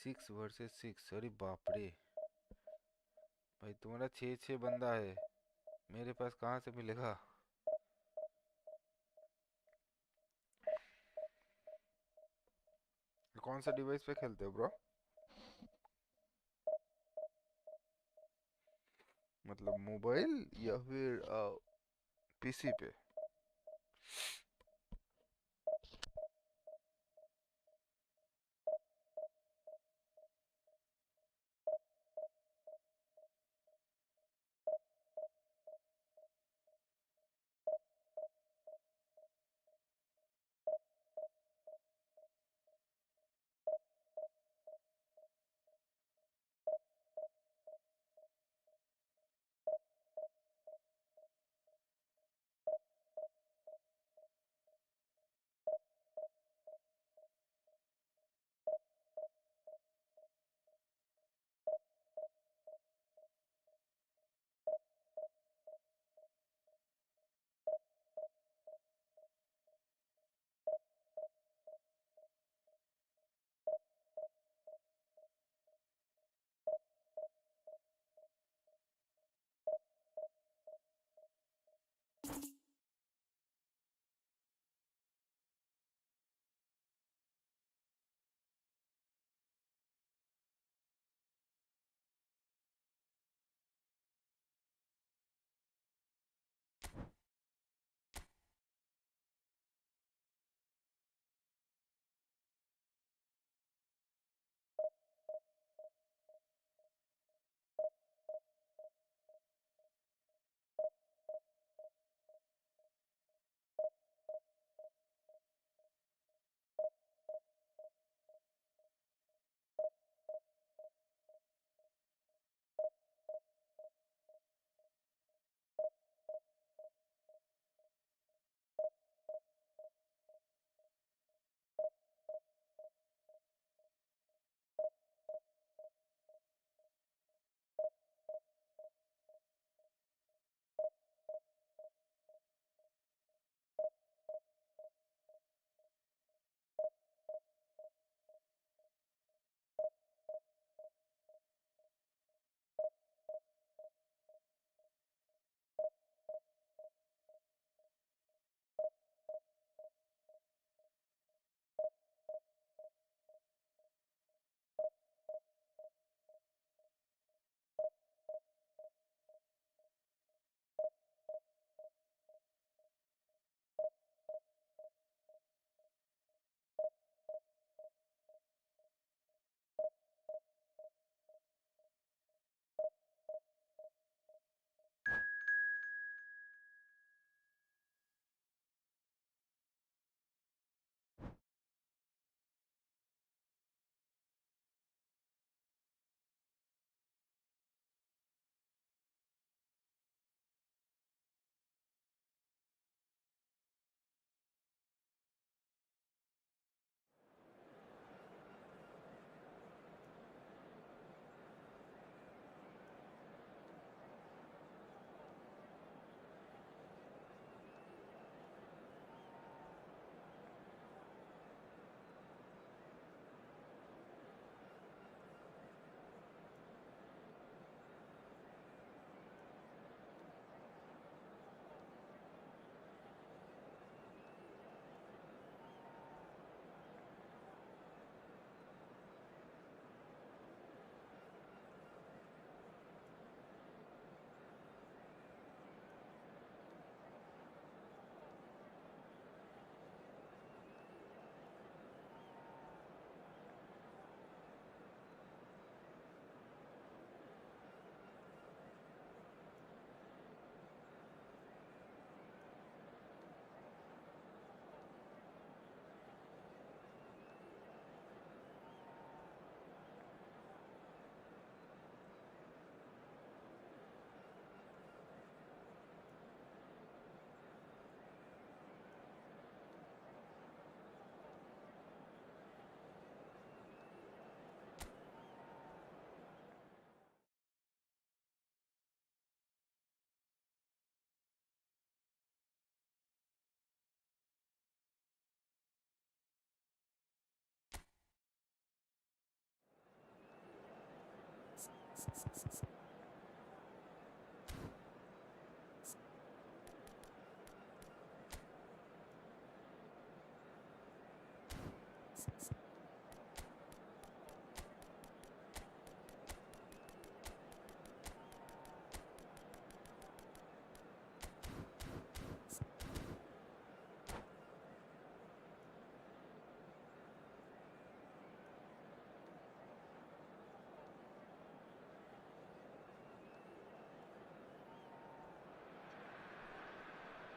Speaker 2: 6 versus 6, अरे बाप रे भाई, तुम्हारा 6 बंदा है, मेरे पास कहाँ से मिलेगा? कौन सा डिवाइस पे खेलते हो ब्रो? मतलब मोबाइल या फिर पीसी पे?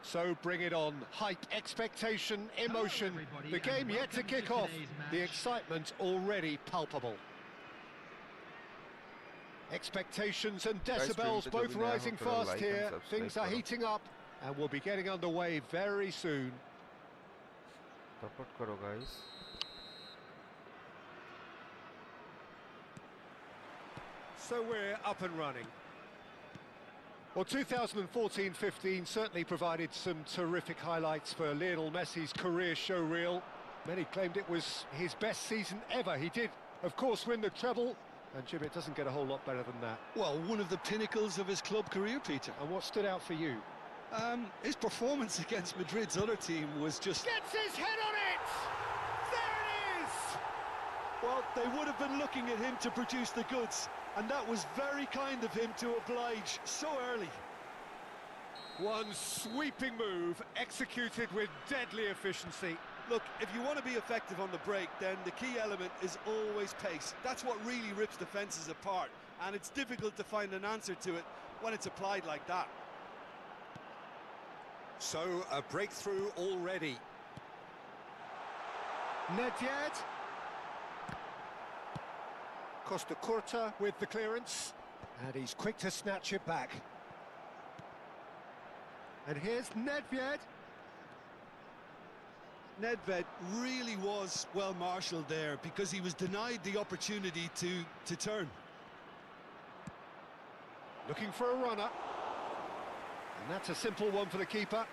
Speaker 6: So bring it on. Hype, expectation, emotion.
Speaker 5: everybody,
Speaker 6: The game
Speaker 5: and
Speaker 6: yet to
Speaker 5: welcome to
Speaker 6: kick off.
Speaker 5: today's
Speaker 6: The
Speaker 5: match.
Speaker 6: excitement already palpable. Expectations and decibels
Speaker 2: stream
Speaker 6: both
Speaker 2: पे जो भी नया
Speaker 6: rising
Speaker 2: हो, थोड़ा
Speaker 6: fast
Speaker 2: like and
Speaker 6: here.
Speaker 2: subscribe
Speaker 6: Things are
Speaker 2: करो।
Speaker 6: heating up and we'll be getting underway very soon.
Speaker 2: Support करो guys।
Speaker 6: So we're up and running. Well, 2014-15 certainly provided some terrific highlights for Lionel Messi's career showreel. Many claimed it was his best season ever. He did, of course, win the treble, and Jim, it doesn't get a whole lot better than that.
Speaker 4: Well, one of the pinnacles of his club career, Peter.
Speaker 6: And what stood out for you?
Speaker 4: His performance against Madrid's other team was just...
Speaker 6: Gets his head on it! There it is!
Speaker 4: Well, they would have been looking at him to produce the goods, and that was very kind of him to oblige so early.
Speaker 6: One sweeping move, executed with deadly efficiency.
Speaker 4: Look, if you want to be effective on the break, then the key element is always pace. That's what really rips defences apart, and it's difficult to find an answer to it when it's applied like that.
Speaker 6: So, a breakthrough already. Nedved. Costa Curta with the clearance. And he's quick to snatch it back. And here's Nedved.
Speaker 4: Nedved really was well marshalled there because he was denied the opportunity to turn.
Speaker 6: Looking for a runner. And that's a simple one for the keeper.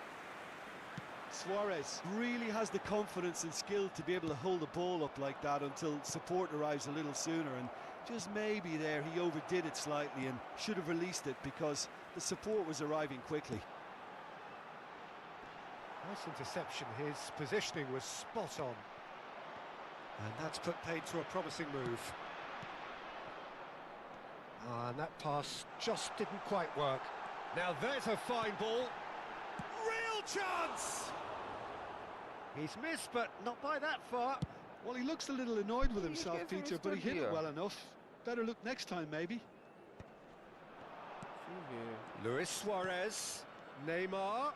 Speaker 4: Suarez really has the confidence and skill to be able to hold the ball up like that until support arrives a little sooner, and just maybe there he overdid it slightly and should have released it because the support was arriving quickly.
Speaker 6: Nice interception. His positioning was spot on. And that's put paid to a promising move. And that pass just didn't quite work. Now there's a fine ball. Real chance! He's missed, but not by that far.
Speaker 4: Well, he looks a little annoyed with himself,
Speaker 2: gets him
Speaker 4: Peter, but he hit
Speaker 2: here.
Speaker 4: it well enough. Better look next time, maybe.
Speaker 6: Luis Suarez. Neymar.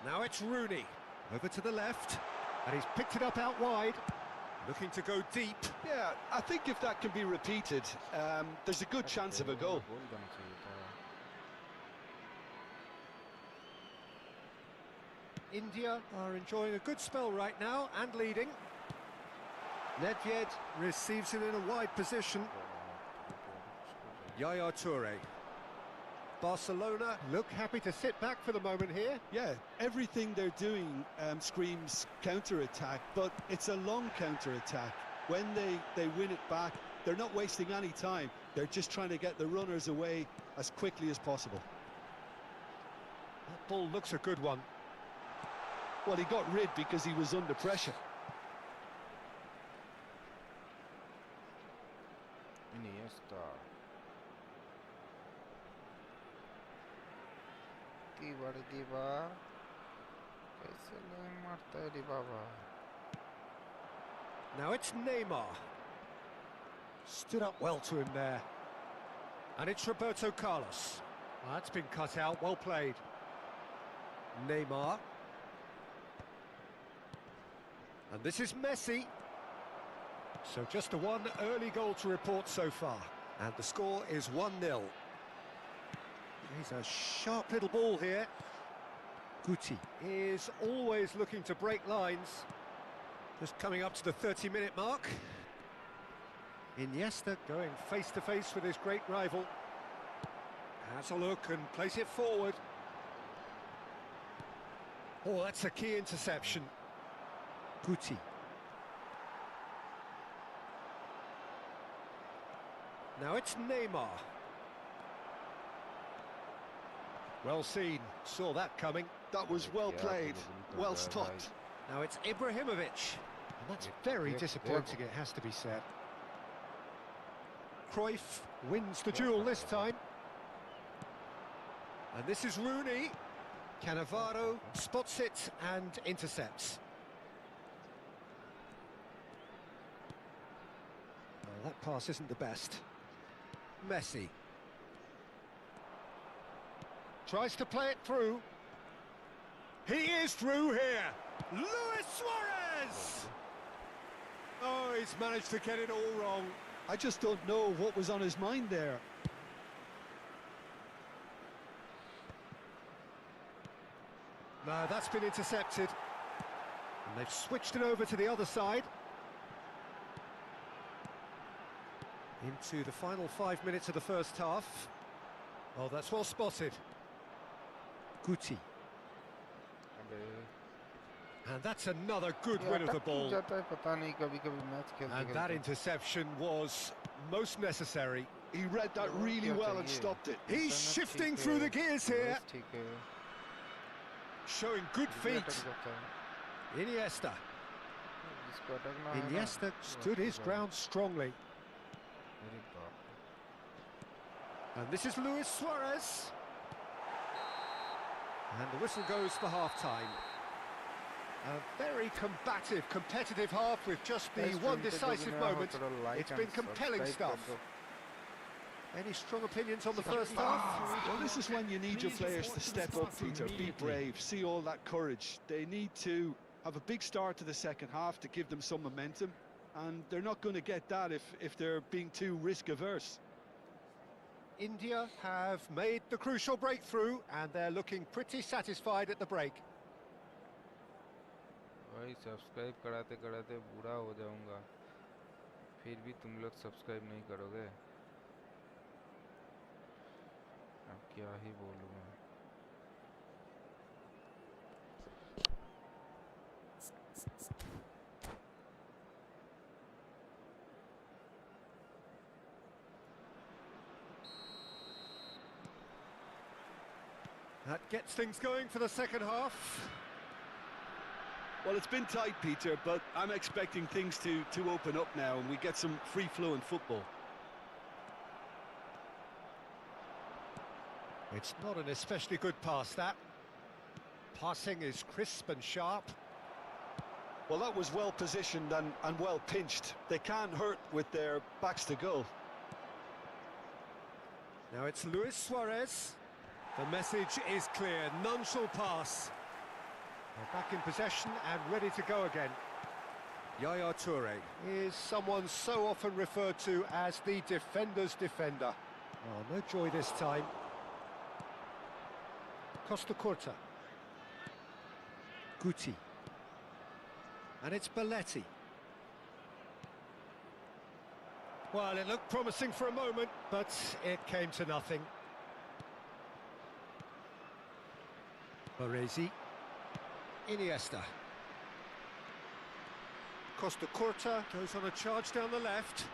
Speaker 6: Now it's Rooney. Over to the left. And he's picked it up out wide. Looking to go deep.
Speaker 4: Yeah, I think if that can be repeated, there's a good chance of a goal.
Speaker 6: India are enjoying a good spell right now and leading. Nedved receives it in a wide position. Yaya Toure. Barcelona look happy to sit back for the moment here.
Speaker 4: Yeah, everything they're doing screams counter-attack, but it's a long counter-attack. When they win it back, they're not wasting any time. They're just trying to get the runners away as quickly as possible.
Speaker 6: That ball looks a good one.
Speaker 4: Well, he got rid because he was under pressure.
Speaker 2: Iniesta. Diva. कैसे नहीं मारता है डिबाबा?
Speaker 6: Now it's Neymar. Stood up well to him there. And it's Roberto Carlos. Well, that's been cut out, well played. Neymar. And this is Messi. So just the one early goal to report so far. And the score is 1-0. He's a sharp little ball here. Guti is always looking to break lines. Just coming up to the 30-minute mark. Iniesta going face-to-face with his great rival. Has a look and plays it forward. Oh, that's a key interception. Guti. Now it's Neymar. Well seen, saw that coming.
Speaker 3: That was well played, well stopped.
Speaker 6: Now it's Ibrahimovic. And that's very disappointing, it has to be said. Cruyff wins the duel this time. And this is Rooney. Cannavaro spots it and intercepts. Well, that pass isn't the best. Messi. Tries to play it through. He is through here. Luis Suarez! Oh, he's managed to get it all wrong.
Speaker 4: I just don't know what was on his mind there.
Speaker 6: No, that's been intercepted. And they've switched it over to the other side. Into the final 5 minutes of the first half. Oh, that's well spotted. Guti. And that's another good win of the ball. And that interception was most necessary.
Speaker 4: He read that really well and stopped it.
Speaker 6: He's shifting through the gears here. Showing good feet. Iniesta. Iniesta stood his ground strongly. And this is Luis Suarez. And the whistle goes for half-time. A very combative, competitive half with just the one decisive moment. It's been compelling stuff. Any strong opinions on the first half?
Speaker 4: Well, this is when you need your players to step up, Peter, be brave, see all that courage. They need to have a big start to the second half to give them some momentum, and they're not going to get that if they're being too risk-averse.
Speaker 6: India have made the crucial breakthrough, and they're looking pretty satisfied at the break.
Speaker 2: भाई subscribe कराते कराते बुरा हो जाऊंगा, फिर भी तुम लोग सब्सक्राइब नहीं करोगे, अब क्या ही बोलूं मैं।
Speaker 6: That gets things going for the second half.
Speaker 4: Well, it's been tight, Peter, but I'm expecting things to open up now and we get some free-flowing football.
Speaker 6: It's not an especially good pass, that. Passing is crisp and sharp.
Speaker 4: Well, that was well positioned and well pinched. They can't hurt with their backs to goal.
Speaker 6: Now it's Luis Suarez. The message is clear, none shall pass. They're back in possession and ready to go again. Yaya Toure is someone so often referred to as the defender's defender. Oh, no joy this time. Costa Curta. Guti. And it's Belletti. Well, it looked promising for a moment, but it came to nothing. Baresi. Iniesta. Costa Curta goes on a charge down the left.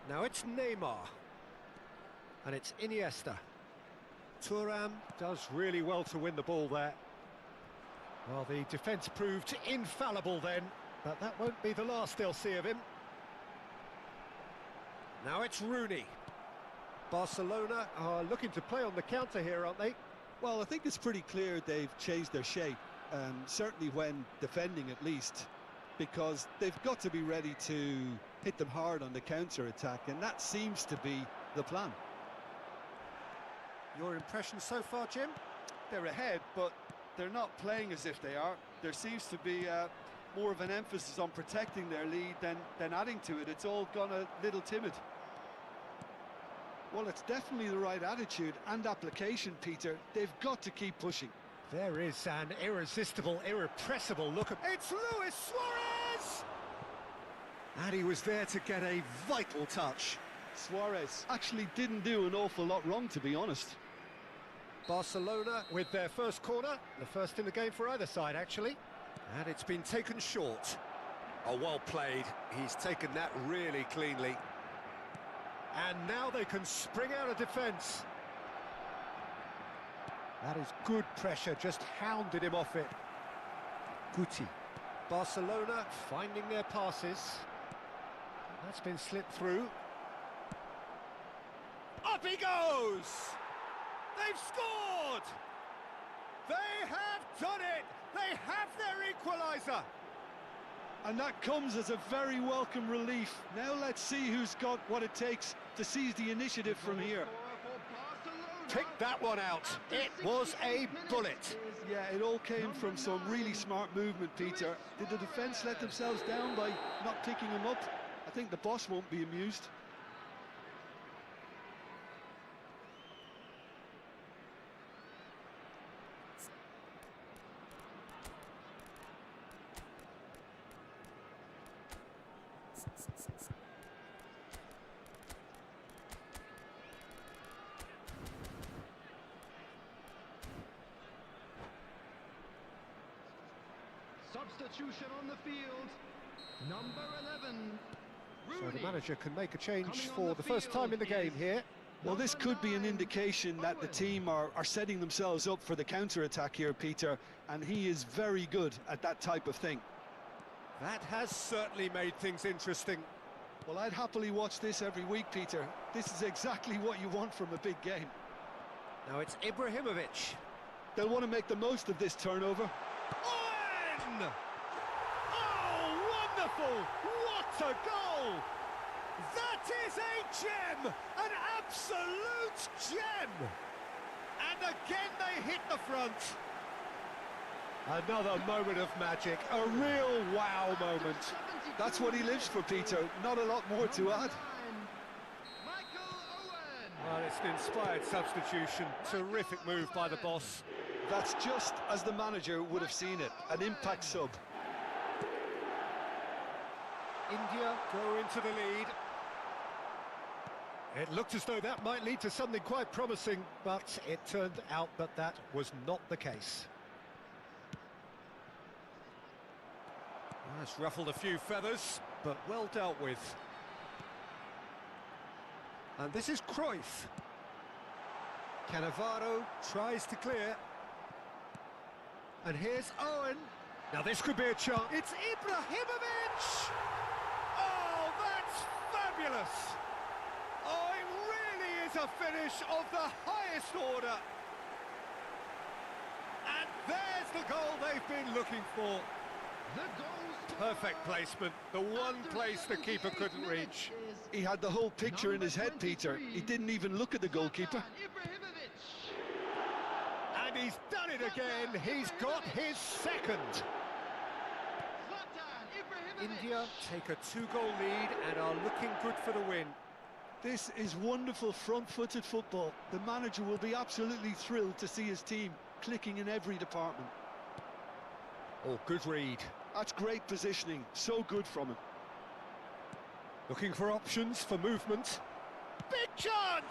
Speaker 6: Now it's Neymar. And it's Iniesta. Thuram does really well to win the ball there. Well, the defence proved infallible then, but that won't be the last they'll see of him. Now it's Rooney. Barcelona are looking to play on the counter here, aren't they?
Speaker 4: Well, I think it's pretty clear they've changed their shape, certainly when defending at least, because they've got to be ready to hit them hard on the counter-attack, and that seems to be the plan.
Speaker 6: Your impression so far, Jim?
Speaker 4: They're ahead, but they're not playing as if they are. There seems to be more of an emphasis on protecting their lead than adding to it. It's all gone a little timid. Well, it's definitely the right attitude and application, Peter. They've got to keep pushing.
Speaker 6: There is an irresistible, irrepressible look at... It's Luis Suarez! And he was there to get a vital touch.
Speaker 4: Suarez actually didn't do an awful lot wrong, to be honest.
Speaker 6: Barcelona with their first corner, the first in the game for either side, actually. And it's been taken short. Oh, well played. He's taken that really cleanly. And now they can spring out of defence. That is good pressure, just hounded him off it. Guti. Barcelona finding their passes. That's been slipped through. Up he goes! They've scored! They have done it! They have their equaliser!
Speaker 4: And that comes as a very welcome relief. Now let's see who's got what it takes to seize the initiative from here.
Speaker 6: Pick that one out. It was a bullet.
Speaker 4: Yeah, it all came from some really smart movement, Peter. Did the defence let themselves down by not picking him up? I think the boss won't be amused.
Speaker 5: Substitution on the field. Number 11.
Speaker 6: So the manager can make a change for the first time in the game here.
Speaker 4: Well, this could be an indication that the team are setting themselves up for the counter-attack here, Peter, and he is very good at that type of thing.
Speaker 6: That has certainly made things interesting.
Speaker 4: Well, I'd happily watch this every week, Peter. This is exactly what you want from a big game.
Speaker 6: Now it's Ibrahimovic.
Speaker 4: They'll want to make the most of this turnover.
Speaker 6: Owen! Oh, wonderful! What a goal! That is a gem! An absolute gem! And again they hit the front. Another moment of magic, a real wow moment.
Speaker 4: That's what he lives for, Peter. Not a lot more to add.
Speaker 6: Well, it's an inspired substitution. Terrific move by the boss.
Speaker 4: That's just as the manager would have seen it. An impact sub.
Speaker 6: India go into the lead. It looked as though that might lead to something quite promising, but it turned out that that was not the case. That's ruffled a few feathers, but well dealt with. And this is Cruyff. Cannavaro tries to clear. And here's Owen. Now this could be a chance. It's Ibrahimovic! Oh, that's fabulous! Oh, it really is a finish of the highest order. And there's the goal they've been looking for. Perfect placement, the one place the keeper couldn't reach.
Speaker 4: He had the whole picture in his head, Peter. He didn't even look at the goalkeeper.
Speaker 6: And he's done it again. He's got his second. India take a 2-goal lead and are looking good for the win.
Speaker 4: This is wonderful front-footed football. The manager will be absolutely thrilled to see his team clicking in every department.
Speaker 6: Oh, good read.
Speaker 4: That's great positioning. So good from him.
Speaker 6: Looking for options for movement. Big chance!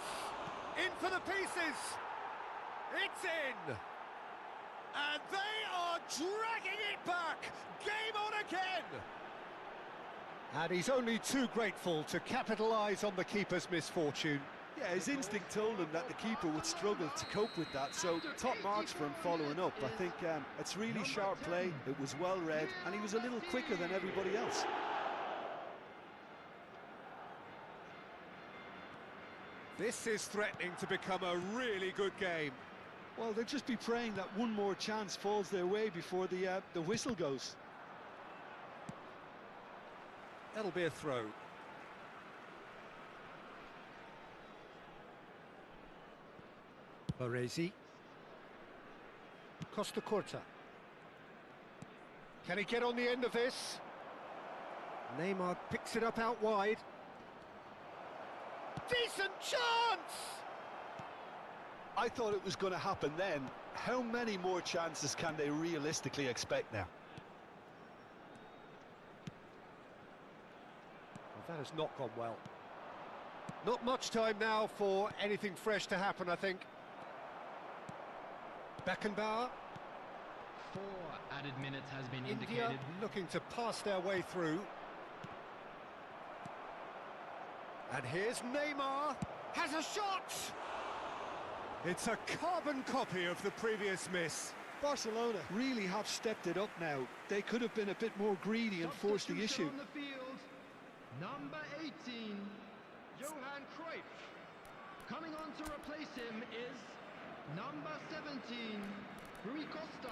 Speaker 6: In for the pieces. It's in. And they are dragging it back. Game on again. And he's only too grateful to capitalise on the keeper's misfortune.
Speaker 4: Yeah, his instinct told him that the keeper would struggle to cope with that, so top marks for him following up. I think it's really sharp play, it was well read, and he was a little quicker than everybody else.
Speaker 6: This is threatening to become a really good game.
Speaker 4: Well, they'll just be praying that one more chance falls their way before the whistle goes.
Speaker 6: That'll be a throw. Baresi. Costa Corta. Can he get on the end of this? Neymar picks it up out wide. Decent chance!
Speaker 4: I thought it was going to happen then. How many more chances can they realistically expect now?
Speaker 6: Well, that has not gone well. Not much time now for anything fresh to happen, I think. Beckenbauer.
Speaker 5: 4 added minutes has been
Speaker 6: India
Speaker 5: indicated.
Speaker 6: looking to pass their way through.
Speaker 3: And here's Neymar, has a shot! It's a carbon copy of the previous miss.
Speaker 4: Barcelona really have stepped it up now. They could have been a bit more greedy and forced the issue.
Speaker 5: On the field, number 18, Johan Cruyff. Coming on to replace him is number 17, Rui Costa.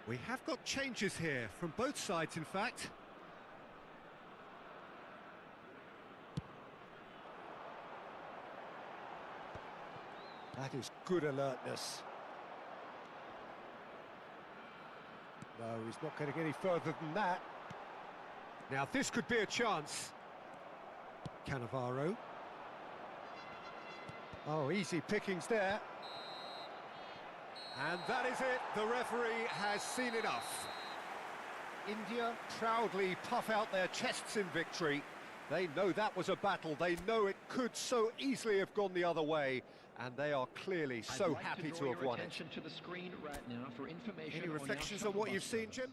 Speaker 3: We have got changes here, from both sides in fact. That is good alertness. No, he's not getting any further than that. Now this could be a chance. Cannavaro. Oh, easy pickings there. And that is it, the referee has seen enough. India proudly puff out their chests in victory. They know that was a battle, they know it could so easily have gone the other way, and they are clearly so happy to have won it.
Speaker 5: To the screen right now for information.
Speaker 3: Any reflections on what you've seen, Jim?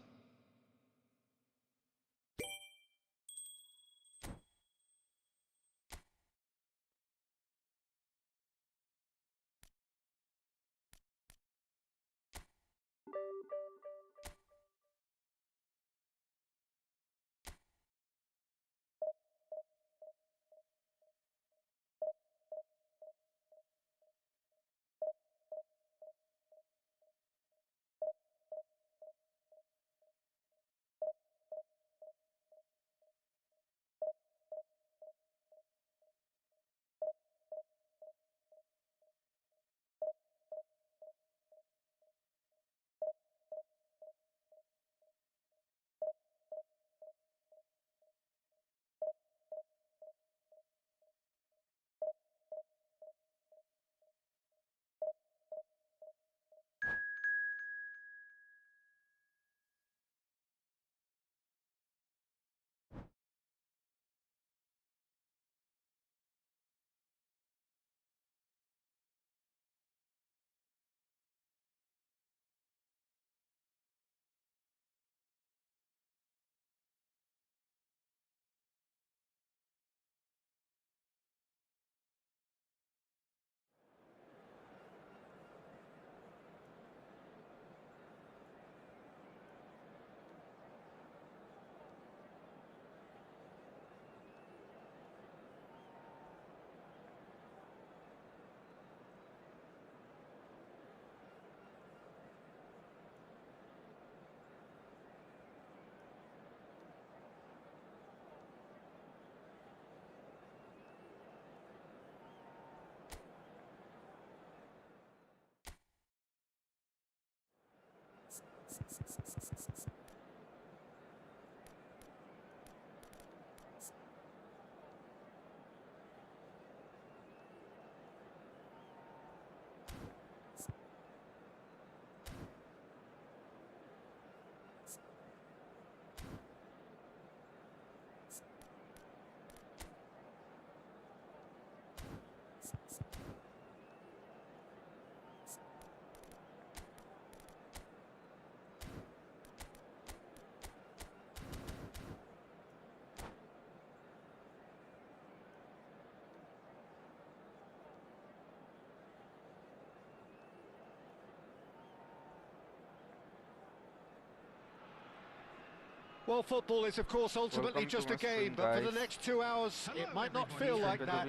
Speaker 3: Well, football is, of course, ultimately just a game, but for the next 2 hours, it might not feel like that.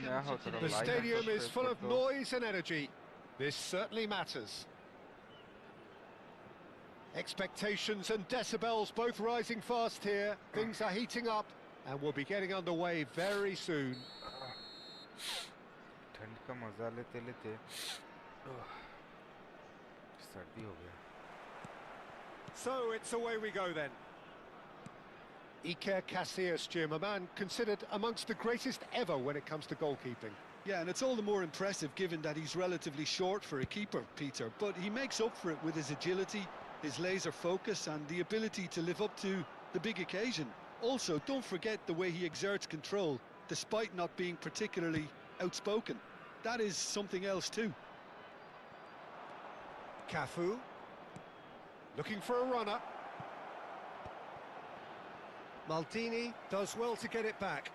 Speaker 3: The stadium is full of noise and energy.
Speaker 6: This certainly matters. Expectations and decibels both rising fast here. Things are heating up and we'll be getting underway very soon.
Speaker 2: ठंड का मजा लेते लेते सर्दी हो गया.
Speaker 6: So it's away we go then. Iker Casillas, Jim, a man considered amongst the greatest ever when it comes to goalkeeping.
Speaker 4: Yeah, and it's all the more impressive given that he's relatively short for a keeper, Peter. But he makes up for it with his agility, his laser focus and the ability to live up to the big occasion. Also, don't forget the way he exerts control, despite not being particularly outspoken. That is something else too.
Speaker 6: Cafu, looking for a runner. Maldini does well to get it back.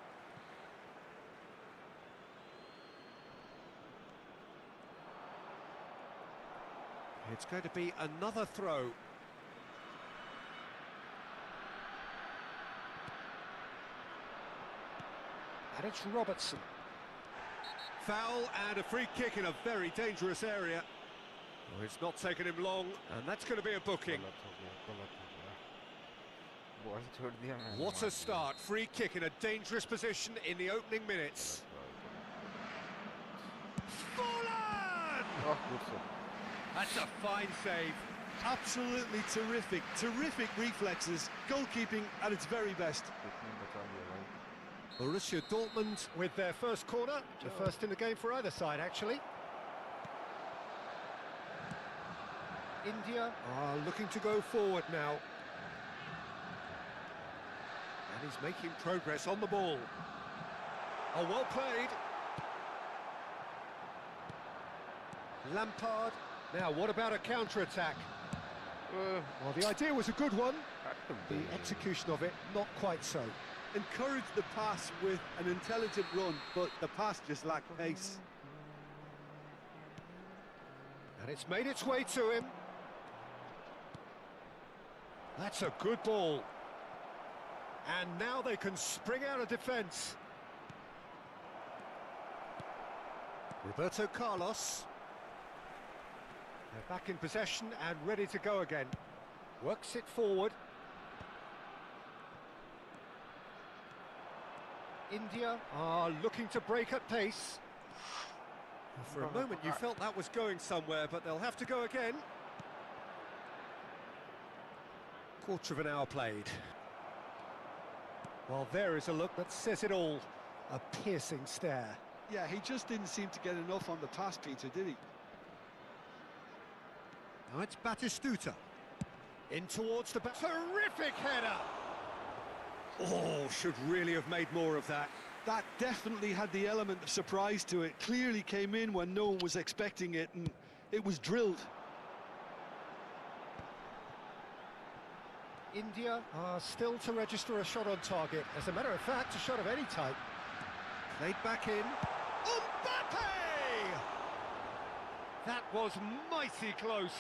Speaker 6: It's going to be another throw. And it's Robertson. Foul and a free kick in a very dangerous area. Oh, it's not taken him long, and that's going to be a booking. What a start. Free kick in a dangerous position in the opening minutes. Fallen! That's a fine save.
Speaker 4: Absolutely terrific, terrific reflexes. Goalkeeping at its very best.
Speaker 6: Borussia Dortmund with their first corner. The first in the game for either side, actually. India are looking to go forward now. And he's making progress on the ball. Oh, well played. Lampard. Now, what about a counter-attack? Well, the idea was a good one. The execution of it, not quite so.
Speaker 4: Encouraged the pass with an intelligent run, but the pass just lacked pace.
Speaker 6: And it's made its way to him. That's a good ball. And now they can spring out of defence. Roberto Carlos. They're back in possession and ready to go again. Works it forward. India are looking to break at pace. For a moment you felt that was going somewhere, but they'll have to go again. Quarter of an hour played. Well, there is a look that says it all. A piercing stare.
Speaker 4: Yeah, he just didn't seem to get enough on the pass, Peter, did he?
Speaker 6: Now it's Batistuta. In towards the back. Terrific header! Oh, should really have made more of that.
Speaker 4: That definitely had the element of surprise to it. Clearly came in when no one was expecting it, and it was drilled.
Speaker 6: India are still to register a shot on target. As a matter of fact, a shot of any type. Played back in. Mbappe! That was mighty close.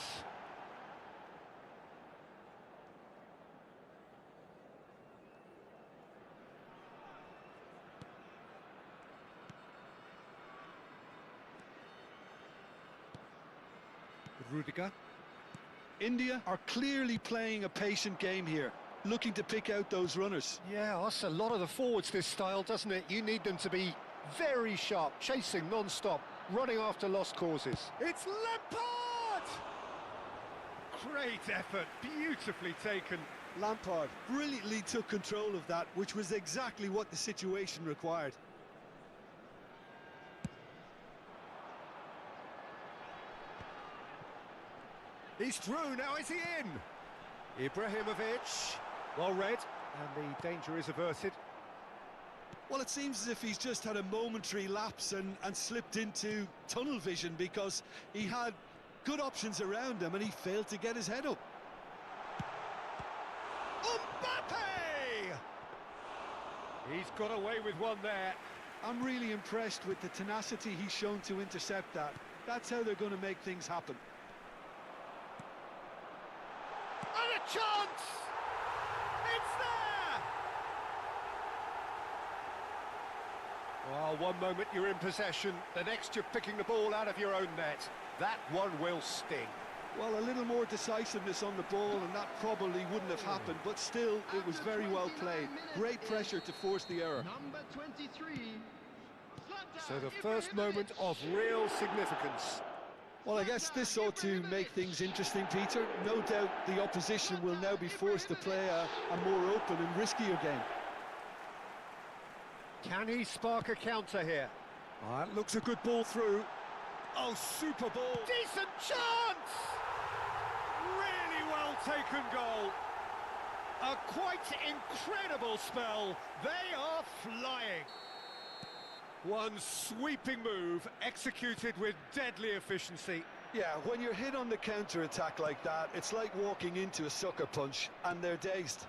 Speaker 6: Rudiger.
Speaker 4: India are clearly playing a patient game here, looking to pick out those runners.
Speaker 6: Yeah, that's a lot of the forwards, this style, doesn't it? You need them to be very sharp, chasing non-stop, running after lost causes. It's Lampard! Great effort, beautifully taken.
Speaker 4: Lampard brilliantly took control of that, which was exactly what the situation required.
Speaker 6: He's through, now is he in? Ibrahimovic, well read, and the danger is averted.
Speaker 4: Well, it seems as if he's just had a momentary lapse and slipped into tunnel vision, because he had good options around him and he failed to get his head up.
Speaker 6: Mbappe! He's got away with one there.
Speaker 4: I'm really impressed with the tenacity he's shown to intercept that. That's how they're going to make things happen.
Speaker 6: And a chance! It's there! Well, one moment you're in possession, the next you're picking the ball out of your own net. That one will sting.
Speaker 4: Well, a little more decisiveness on the ball, and that probably wouldn't have happened, but still, it was very well played. Great pressure to force the error.
Speaker 5: Number 23.
Speaker 6: So the first moment of real significance.
Speaker 4: Well, I guess this ought to make things interesting, Peter. No doubt the opposition will now be forced to play a more open and riskier game.
Speaker 6: Can he spark a counter here?
Speaker 3: That looks a good ball through. Oh, super ball.
Speaker 6: Decent chance! Really well taken goal. A quite incredible spell. They are flying. One sweeping move, executed with deadly efficiency.
Speaker 4: Yeah, when you're hit on the counter-attack like that, it's like walking into a sucker punch, and they're dazed.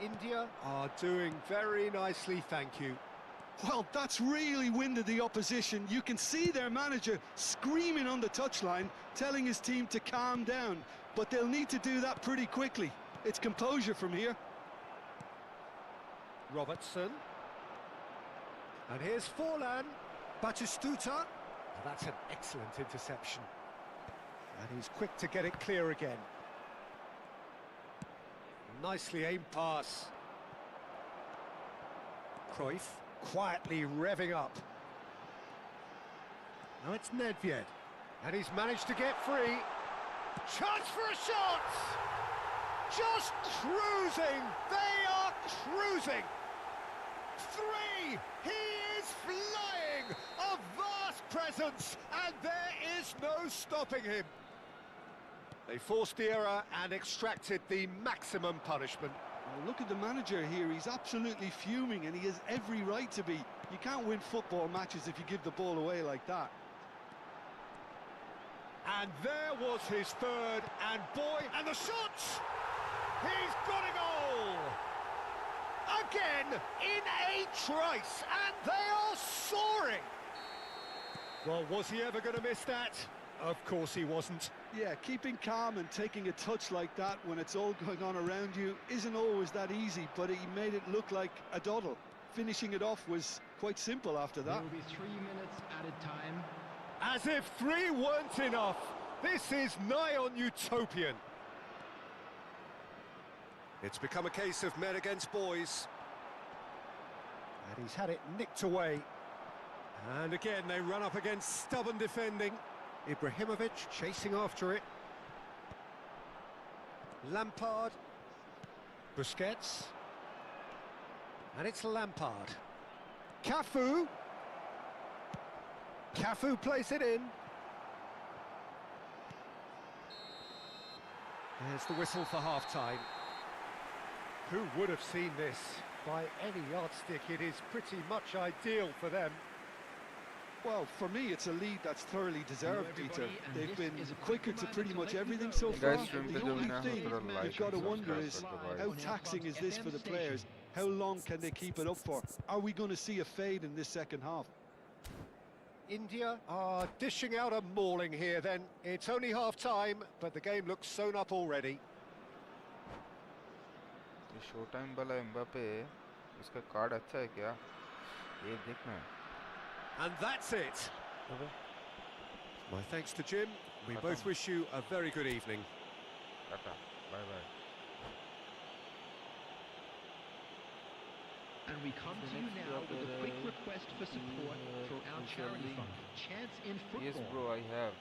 Speaker 6: India are doing very nicely, thank you.
Speaker 4: Well, that's really winded the opposition. You can see their manager screaming on the touchline, telling his team to calm down, but they'll need to do that pretty quickly. It's composure from here.
Speaker 6: Robertson. And here's Forlan. Batistuta. Now that's an excellent interception. And he's quick to get it clear again. Nicely aimed pass. Cruyff quietly revving up. Now it's Nedved. And he's managed to get free. Chance for a shot! Just cruising! They are cruising! Three! He is flying! A vast presence, and there is no stopping him. They forced the error and extracted the maximum punishment.
Speaker 4: Well, look at the manager here. He's absolutely fuming, and he has every right to be. You can't win football matches if you give the ball away like that.
Speaker 6: And there was his third, and boy, and the shots! He's got a goal! Again, in a trice, and they are soaring! Well, was he ever going to miss that? Of course he wasn't.
Speaker 4: Yeah, keeping calm and taking a touch like that when it's all going on around you isn't always that easy, but he made it look like a doddle. Finishing it off was quite simple after that.
Speaker 5: There will be 3 minutes added time.
Speaker 6: As if three weren't enough. This is nigh on utopian. It's become a case of men against boys. And he's had it nicked away. And again, they run up against stubborn defending. Ibrahimovic chasing after it. Lampard. Busquets. And it's Lampard. Cafu. Cafu plays it in. There's the whistle for half-time. Who would have seen this? By any yardstick, it is pretty much ideal for them.
Speaker 4: Well, for me, it's a lead that's thoroughly deserved, Peter.
Speaker 5: everybody, and
Speaker 4: They've
Speaker 5: this
Speaker 4: been
Speaker 5: is a
Speaker 4: quicker to
Speaker 5: quick
Speaker 4: pretty
Speaker 5: reminder
Speaker 4: much
Speaker 5: to let you
Speaker 4: everything
Speaker 5: know
Speaker 4: so
Speaker 5: that
Speaker 4: far.
Speaker 2: Guys, stream
Speaker 4: The
Speaker 2: पे जो
Speaker 4: only
Speaker 2: भी ना
Speaker 4: thing
Speaker 2: हो, थोड़ा like
Speaker 4: you've got to
Speaker 2: and
Speaker 4: wonder
Speaker 2: subscribe
Speaker 4: is,
Speaker 2: कर दो भाई.
Speaker 4: how taxing is this for the players? How long can they keep it up for? Are we going to see a fade in this second half?
Speaker 6: India are dishing out a mauling here then. It's only half-time, but the game looks sewn up already.
Speaker 2: ये show time वाला Mbappe इसका card अच्छा है क्या? ये देखना है.
Speaker 6: And that's it. My thanks to Jim. We both wish you a very good evening.
Speaker 2: टाटा. Bye bye.
Speaker 5: And we come to you now with a quick request for support for our charity fund, Chance in Football.
Speaker 2: Yes bro, I have.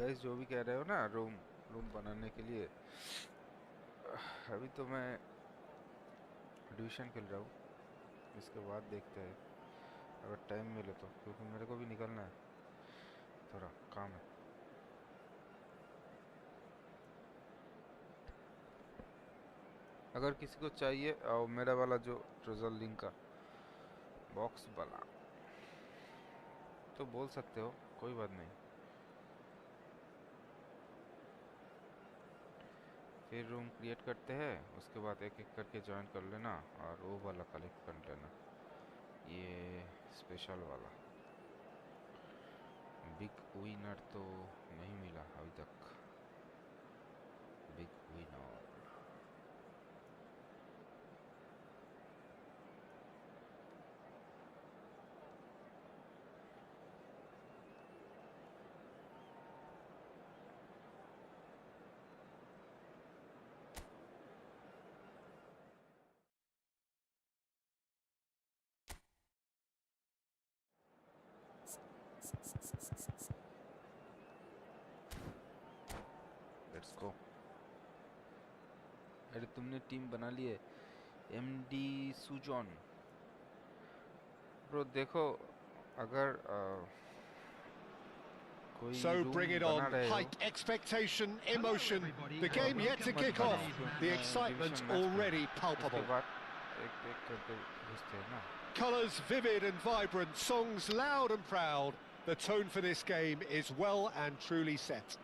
Speaker 2: Guys जो भी कह रहे हो ना room room बनाने के लिए, अभी तो मैं ट्यूशन खेल रहा हूँ, इसके बाद देखते हैं अगर टाइम मिले तो, क्योंकि मेरे को भी निकलना है, थोड़ा काम है। अगर किसी को चाहिए और मेरा वाला जो ट्रेजर लिंक का बॉक्स वाला तो बोल सकते हो, कोई बात नहीं। फिर रूम क्रिएट करते हैं, उसके बाद एक एक करके ज्वाइन कर लेना और वो वाला कलेक्ट कर लेना, ये स्पेशल वाला। बिग विनर तो नहीं मिला अभी तक, बिग विनर। Let's go. अरे तुमने टीम बना ली है, एमडी सुजॉन ब्रो। देखो अगर कोई
Speaker 6: So bring
Speaker 2: रूम
Speaker 6: it
Speaker 2: बना
Speaker 6: on.
Speaker 2: रहे हो
Speaker 6: Height, expectation,
Speaker 5: Hello,
Speaker 6: emotion.
Speaker 5: everybody.
Speaker 6: The game yet to
Speaker 5: Welcome
Speaker 6: kick
Speaker 5: to
Speaker 6: off.
Speaker 5: today's
Speaker 6: The
Speaker 5: match.
Speaker 6: excitement's
Speaker 2: division match
Speaker 6: already
Speaker 2: उसके
Speaker 6: palpable.
Speaker 2: बाद एक एक करके घुसते हैं ना।
Speaker 6: Colours vivid and vibrant, songs loud and proud. The tone for this game is well and truly set.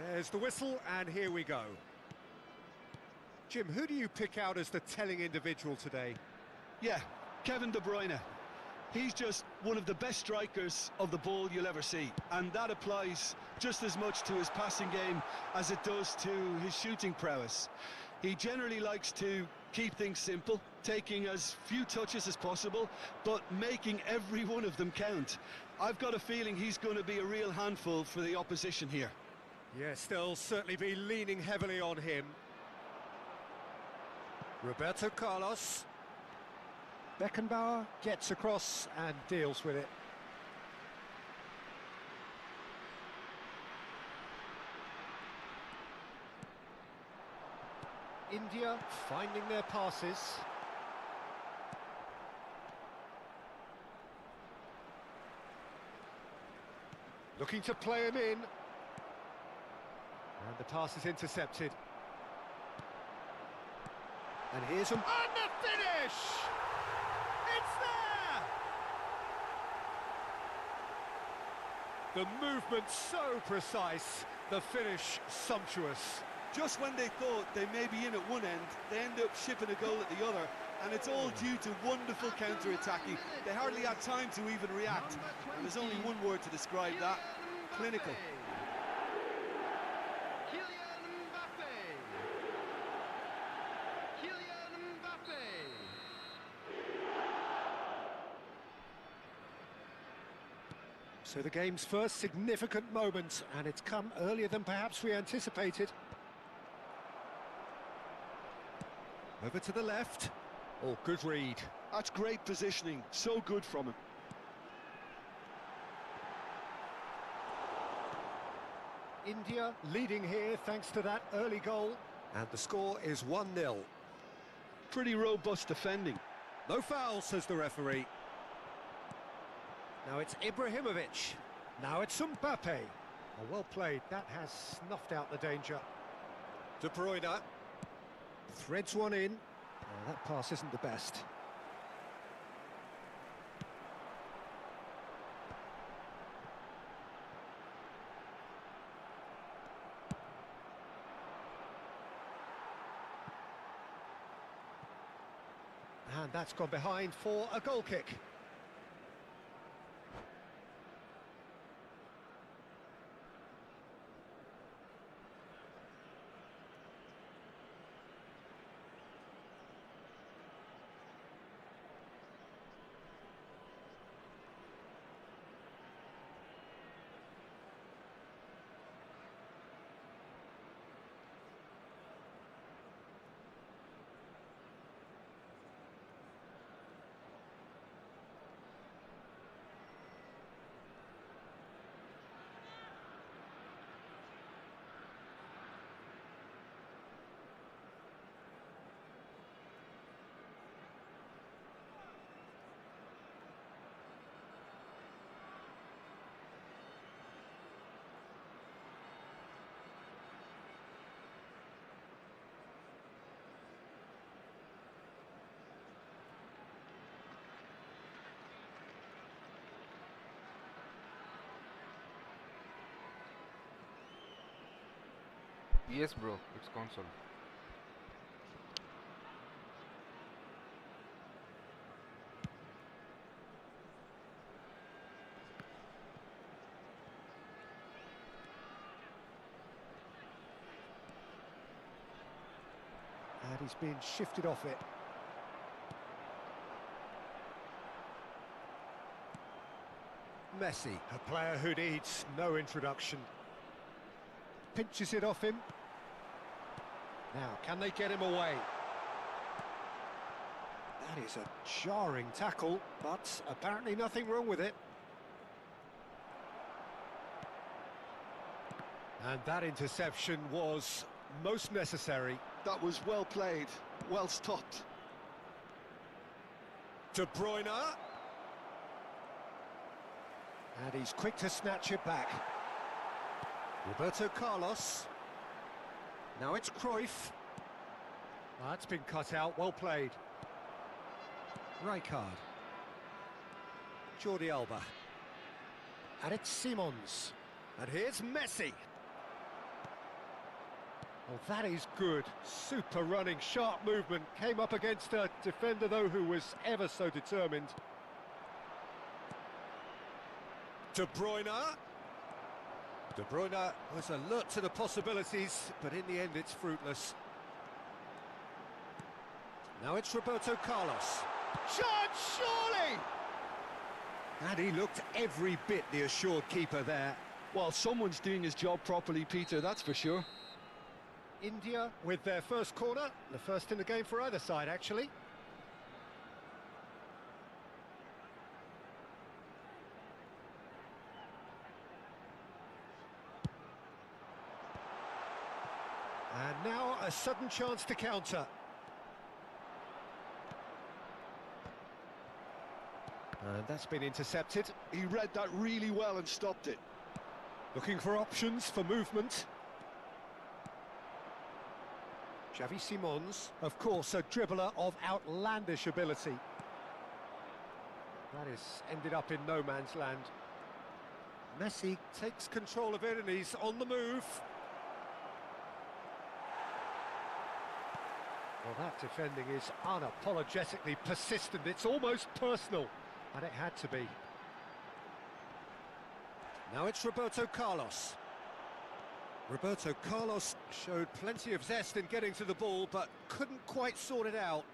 Speaker 6: There's the whistle, and here we go. Jim, who do you pick out as the telling individual today?
Speaker 4: Yeah, Kevin De Bruyne. He's just one of the best strikers of the ball you'll ever see, and that applies just as much to his passing game as it does to his shooting prowess. He generally likes to keep things simple, taking as few touches as possible, but making every one of them count. I've got a feeling he's going to be a real handful for the opposition here.
Speaker 6: Yes, they'll certainly be leaning heavily on him. Roberto Carlos. Beckenbauer gets across and deals with it. India finding their passes. Looking to play him in. And the pass is intercepted. And here's him. And the finish! It's there! The movement so precise, the finish sumptuous.
Speaker 4: Just when they thought they may be in at one end, they end up shipping a goal at the other, and it's all due to wonderful counter-attacking. They hardly had time to even react, and there's only one word to describe that: clinical.
Speaker 5: Kylian Mbappe. Kylian Mbappe.
Speaker 6: So the game's first significant moment, and it's come earlier than perhaps we anticipated. Over to the left. Oh, good read.
Speaker 4: That's great positioning, so good from him.
Speaker 6: India leading here thanks to that early goal. And the score is 1-0.
Speaker 4: Pretty robust defending.
Speaker 6: No foul, says the referee. Now it's Ibrahimovic. Now it's Mbappe. Oh, well played. That has snuffed out the danger. De Bruyne threads one in. Oh, that pass isn't the best. And that's gone behind for a goal kick.
Speaker 2: Yes, bro. It's console.
Speaker 6: And he's been shifted off it. Messi, a player who needs no introduction. Pinches it off him. Now, can they get him away? That is a jarring tackle, but apparently nothing wrong with it. And that interception was most necessary.
Speaker 4: That was well played, well stopped.
Speaker 6: De Bruyne. And he's quick to snatch it back. Roberto Carlos. Now it's Cruyff. That's been cut out, well played. Rijkaard. Jordi Alba. And it's Simons. And here's Messi. Oh, that is good. Super running, sharp movement. Came up against a defender, though, who was ever so determined. De Bruyne. De Bruyne was alert to the possibilities, but in the end it's fruitless. Now it's Roberto Carlos.
Speaker 4: Shot, surely!
Speaker 6: And he looked every bit the assured keeper there.
Speaker 4: Well, someone's doing his job properly, Peter, that's for sure.
Speaker 6: India with their first corner, the first in the game for either side, actually. And now a sudden chance to counter. And that's been intercepted.
Speaker 4: He read that really well and stopped it.
Speaker 6: Looking for options for movement. Xavi Simons, of course, a dribbler of outlandish ability. That has ended up in no man's land. Messi takes control of it and he's on the move. Well, that defending is unapologetically persistent. It's almost personal, and it had to be. Now it's Roberto Carlos. Roberto Carlos showed plenty of zest in getting to the ball, but couldn't quite sort it out.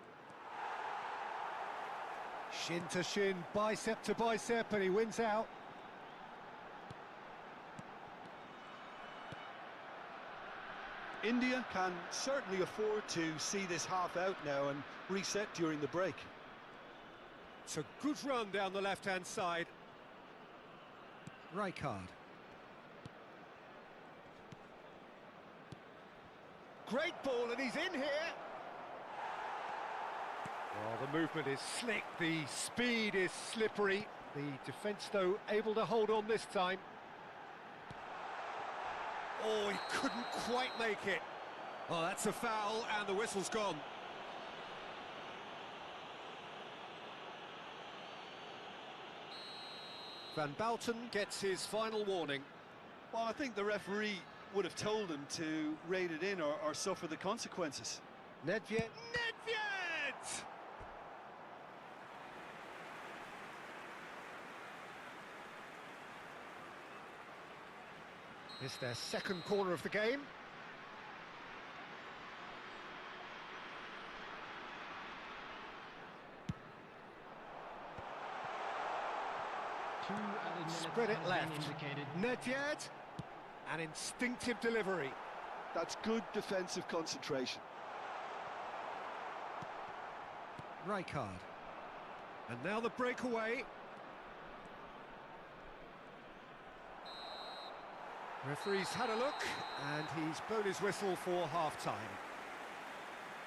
Speaker 6: Shin to shin, bicep to bicep, and he wins out.
Speaker 4: India can certainly afford to see this half out now and reset during the break.
Speaker 6: It's a good run down the left-hand side. Rijkaard. Great ball, and he's in here. Oh, the movement is slick, the speed is slippery. The defence, though, able to hold on this time. Oh, he couldn't quite make it. Oh, that's a foul, and the whistle's gone. Van Bouten gets his final warning.
Speaker 4: Well, I think the referee would have told him to rate it in or suffer the consequences.
Speaker 6: Nedved! Nedved! It's their second corner of the game. Spread it left. Nedved. An instinctive delivery.
Speaker 4: That's good defensive concentration.
Speaker 6: Rijkaard. And now the breakaway. Referee's had a look, and he's blown his whistle for half-time.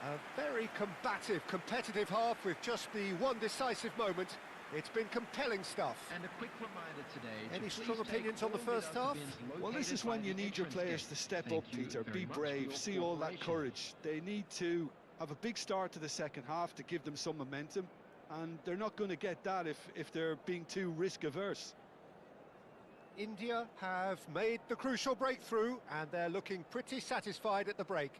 Speaker 6: A very combative, competitive half with just the one decisive moment. It's been compelling stuff.
Speaker 5: And a quick reminder today.
Speaker 6: Any strong opinions on the first half?
Speaker 4: Well, this is when you need your players to step up, Peter. Be brave, see all that courage. They need to have a big start to the second half to give them some momentum, and they're not going to get that if they're being too risk-averse.
Speaker 6: India have made the crucial breakthrough, and they're looking pretty satisfied at the break.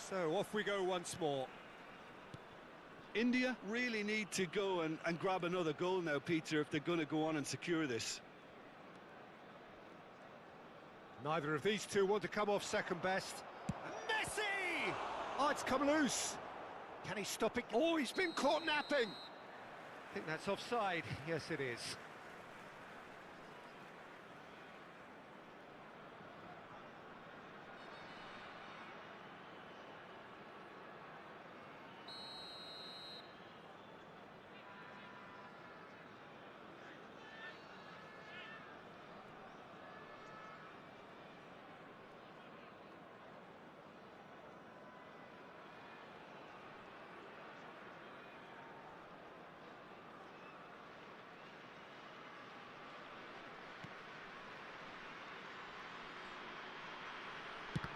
Speaker 6: So off we go once more.
Speaker 4: India really need to go and grab another goal now, Peter, if they're going to go on and secure this.
Speaker 6: Neither of these two want to come off second best. Messi! Oh, it's come loose. Can he stop it? Oh, he's been caught napping. I think that's offside. Yes, it is.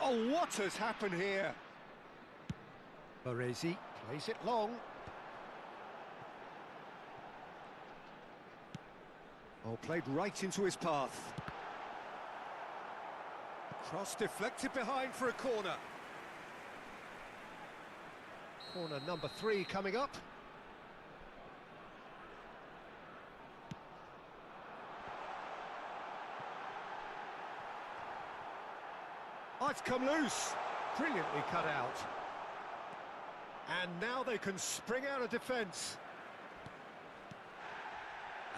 Speaker 6: Oh, what has happened here? Baresi plays it long. Oh, played right into his path. Cross deflected behind for a corner. Corner number 3 coming up. Oh, it's come loose. Brilliantly cut out. And now they can spring out of defence.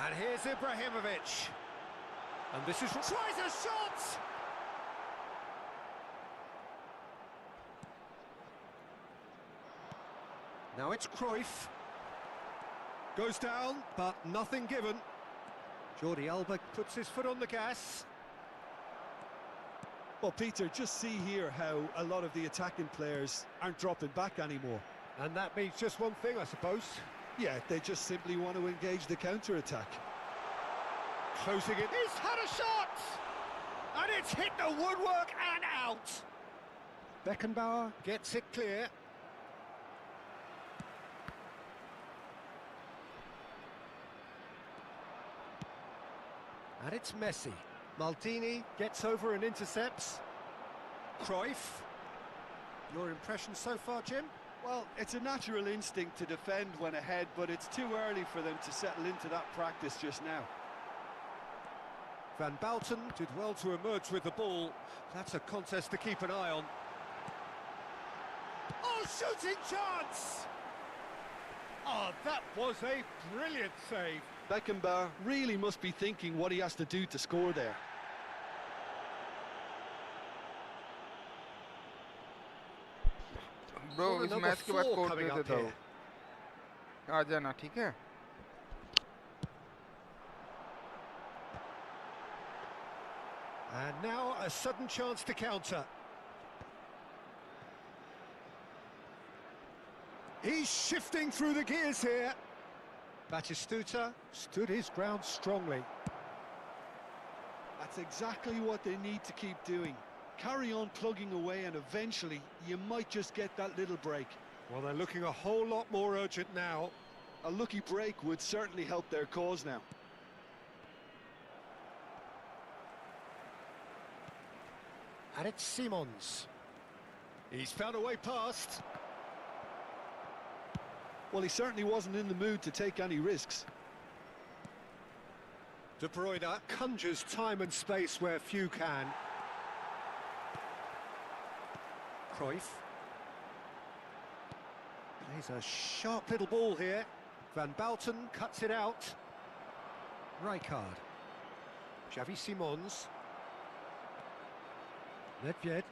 Speaker 6: And here's Ibrahimovic. And this is... Tries a shot! Now it's Cruyff. Goes down, but nothing given. Jordi Alba puts his foot on the gas.
Speaker 4: Well, Peter, just see here how a lot of the attacking players aren't dropping back anymore.
Speaker 6: And that means just one thing, I suppose.
Speaker 4: Yeah, they just simply want to engage the counter-attack.
Speaker 6: Closing it. He's had a shot! And it's hit the woodwork and out! Beckenbauer gets it clear. And it's Messi. Maldini gets over and intercepts. Cruyff. Your impression so far, Jim?
Speaker 4: Well, it's a natural instinct to defend when ahead, but it's too early for them to settle into that practice just now.
Speaker 6: Van Bouten did well to emerge with the ball. That's a contest to keep an eye on. Oh, shooting chance! Oh, that was a brilliant save.
Speaker 4: Beckenbauer really must be thinking what he has to do to score there.
Speaker 2: Bro इस match के बाद code दे देता हूँ आ जाना ठीक है
Speaker 6: And now a sudden chance to counter. He's shifting through the gears here. Batistuta stood his ground strongly.
Speaker 4: That's exactly what they need to keep doing. Carry on plugging away and eventually you might just get that little break.
Speaker 6: Well, they're looking a whole lot more urgent now.
Speaker 4: A lucky break would certainly help their cause now.
Speaker 6: And it's Simons. He's found a way past.
Speaker 4: Well, he certainly wasn't in the mood to take any risks.
Speaker 6: De Bruyne conjures time and space where few can. Cruyff. Plays a sharp little ball here. Van Bouten cuts it out. Rijkaard. Xavi Simons. Nedved.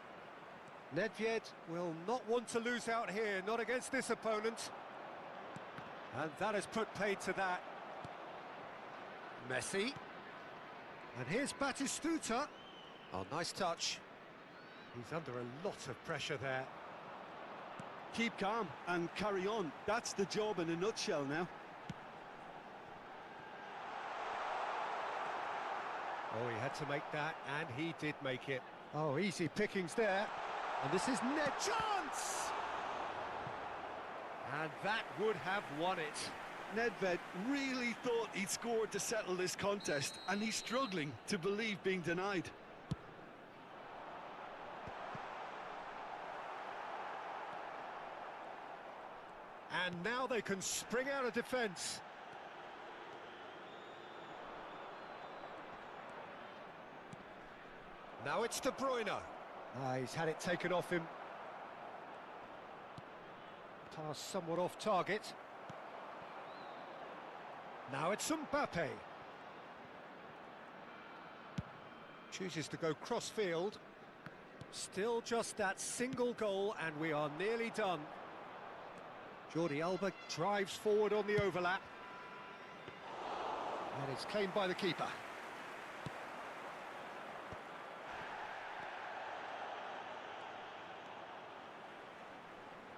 Speaker 6: Nedved will not want to lose out here, not against this opponent. And that has put paid to that. Messi. And here's Batistuta. Oh, nice touch. He's under a lot of pressure there.
Speaker 4: Keep calm and carry on. That's the job in a nutshell now.
Speaker 6: Oh, he had to make that, and he did make it. Oh, easy pickings there. And this is Ned chance! And that would have won it.
Speaker 4: Nedved really thought he'd scored to settle this contest, and he's struggling to believe being denied.
Speaker 6: And now they can spring out of defence. Now it's De Bruyne. He's had it taken off him. Pass somewhat off target. Now it's Mbappe. Chooses to go cross-field. Still just that single goal, and we are nearly done. Jordi Alba drives forward on the overlap. And it's claimed by the keeper.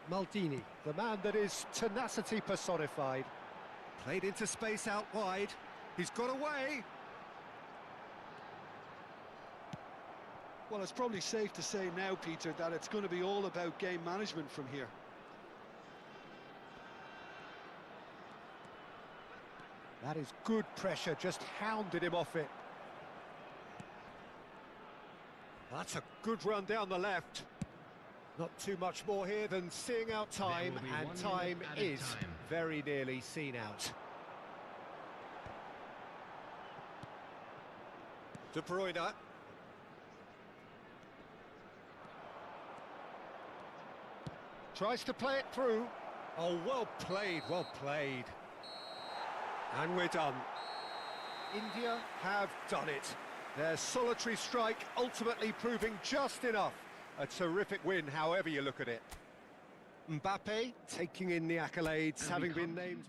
Speaker 6: Maldini, the man that is tenacity personified. Played into space out wide. He's got away.
Speaker 4: Well, it's probably safe to say now, Peter, that it's going to be all about game management from here.
Speaker 6: That is good pressure, just hounded him off it. That's a good run down the left. Not too much more here than seeing out time, and time is very nearly seen out. De Bruyne. Tries to play it through. Oh, well played, well played. And we're done. India have done it. Their solitary strike ultimately proving just enough. A terrific win, however you look at it. Mbappe taking in the accolades, having been named...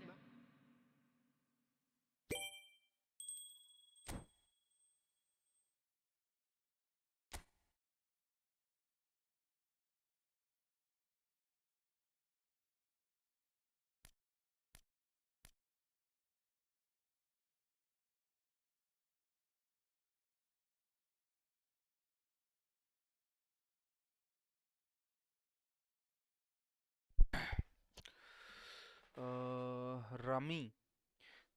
Speaker 2: rummy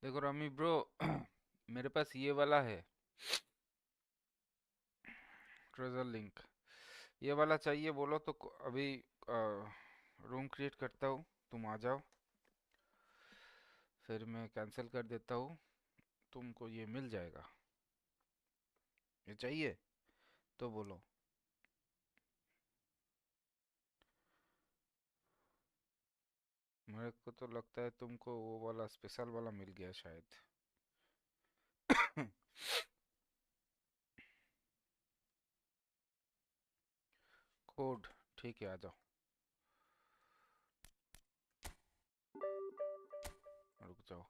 Speaker 2: देखो rummy bro मेरे पास ये वाला है treasure link ये वाला चाहिए बोलो तो अभी रूम क्रिएट करता हूँ तुम आ जाओ फिर मैं कैंसिल कर देता हूँ तुमको ये मिल जाएगा ये चाहिए तो बोलो मेरे को तो लगता है तुमको वो वाला स्पेशल वाला मिल गया शायद कोड ठीक है आ जाओ रुक जाओ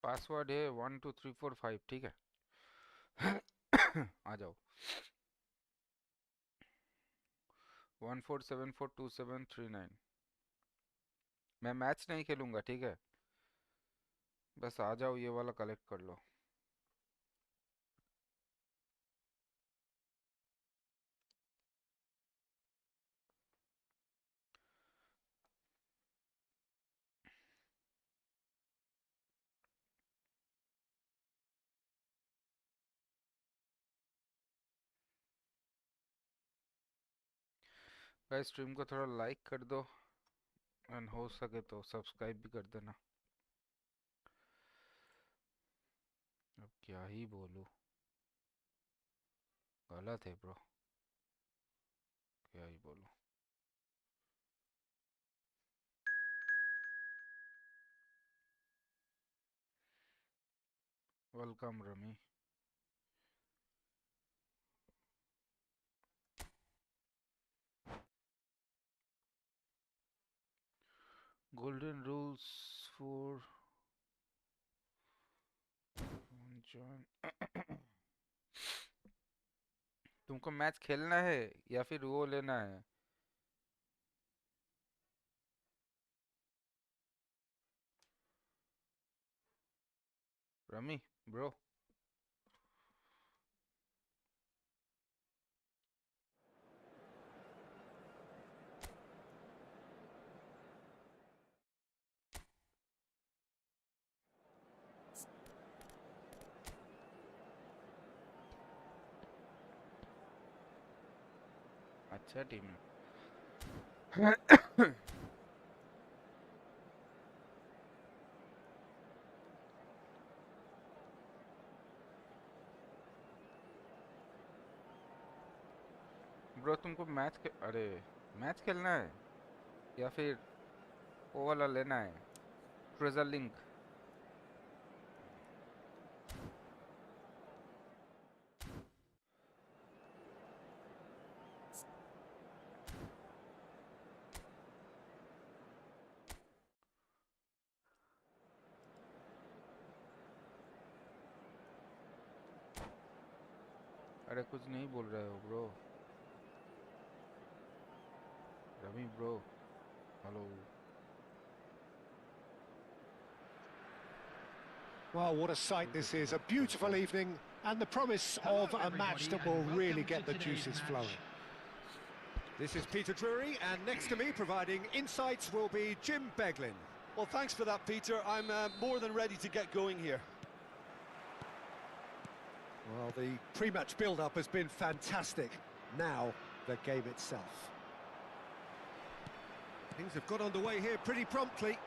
Speaker 2: पासवर्ड है 12345 ठीक है आ जाओ 14742739 मैं मैच नहीं खेलूंगा ठीक है बस आ जाओ, ये वाला कलेक्ट कर लो। गाइस स्ट्रीम को थोड़ा लाइक कर दो एंड हो सके तो सब्सक्राइब भी कर देना। अब क्या ही बोलूं, गलत है ब्रो, क्या ही बोलूं। Welcome rummy. Golden rules for join. तुमको मैच खेलना है या फिर वो लेना है? रमी ब्रो, अच्छा टीम है। ब्रो तुमको अरे मैच खेलना है या फिर वो वाला लेना है, ट्रेजर लिंक? अरे कुछ नहीं बोल रहे हो bro, rummy bro, hello.
Speaker 3: Well, what a sight this is. A beautiful evening and the promise of a match that will really get the juices flowing. This is Peter Drury, and next to me providing insights will be Jim Beglin.
Speaker 4: Well, thanks for that, Peter. I'm more than ready to get going here.
Speaker 3: Well, the pre-match build-up has been fantastic. Now, the game itself. Things have got underway here pretty promptly.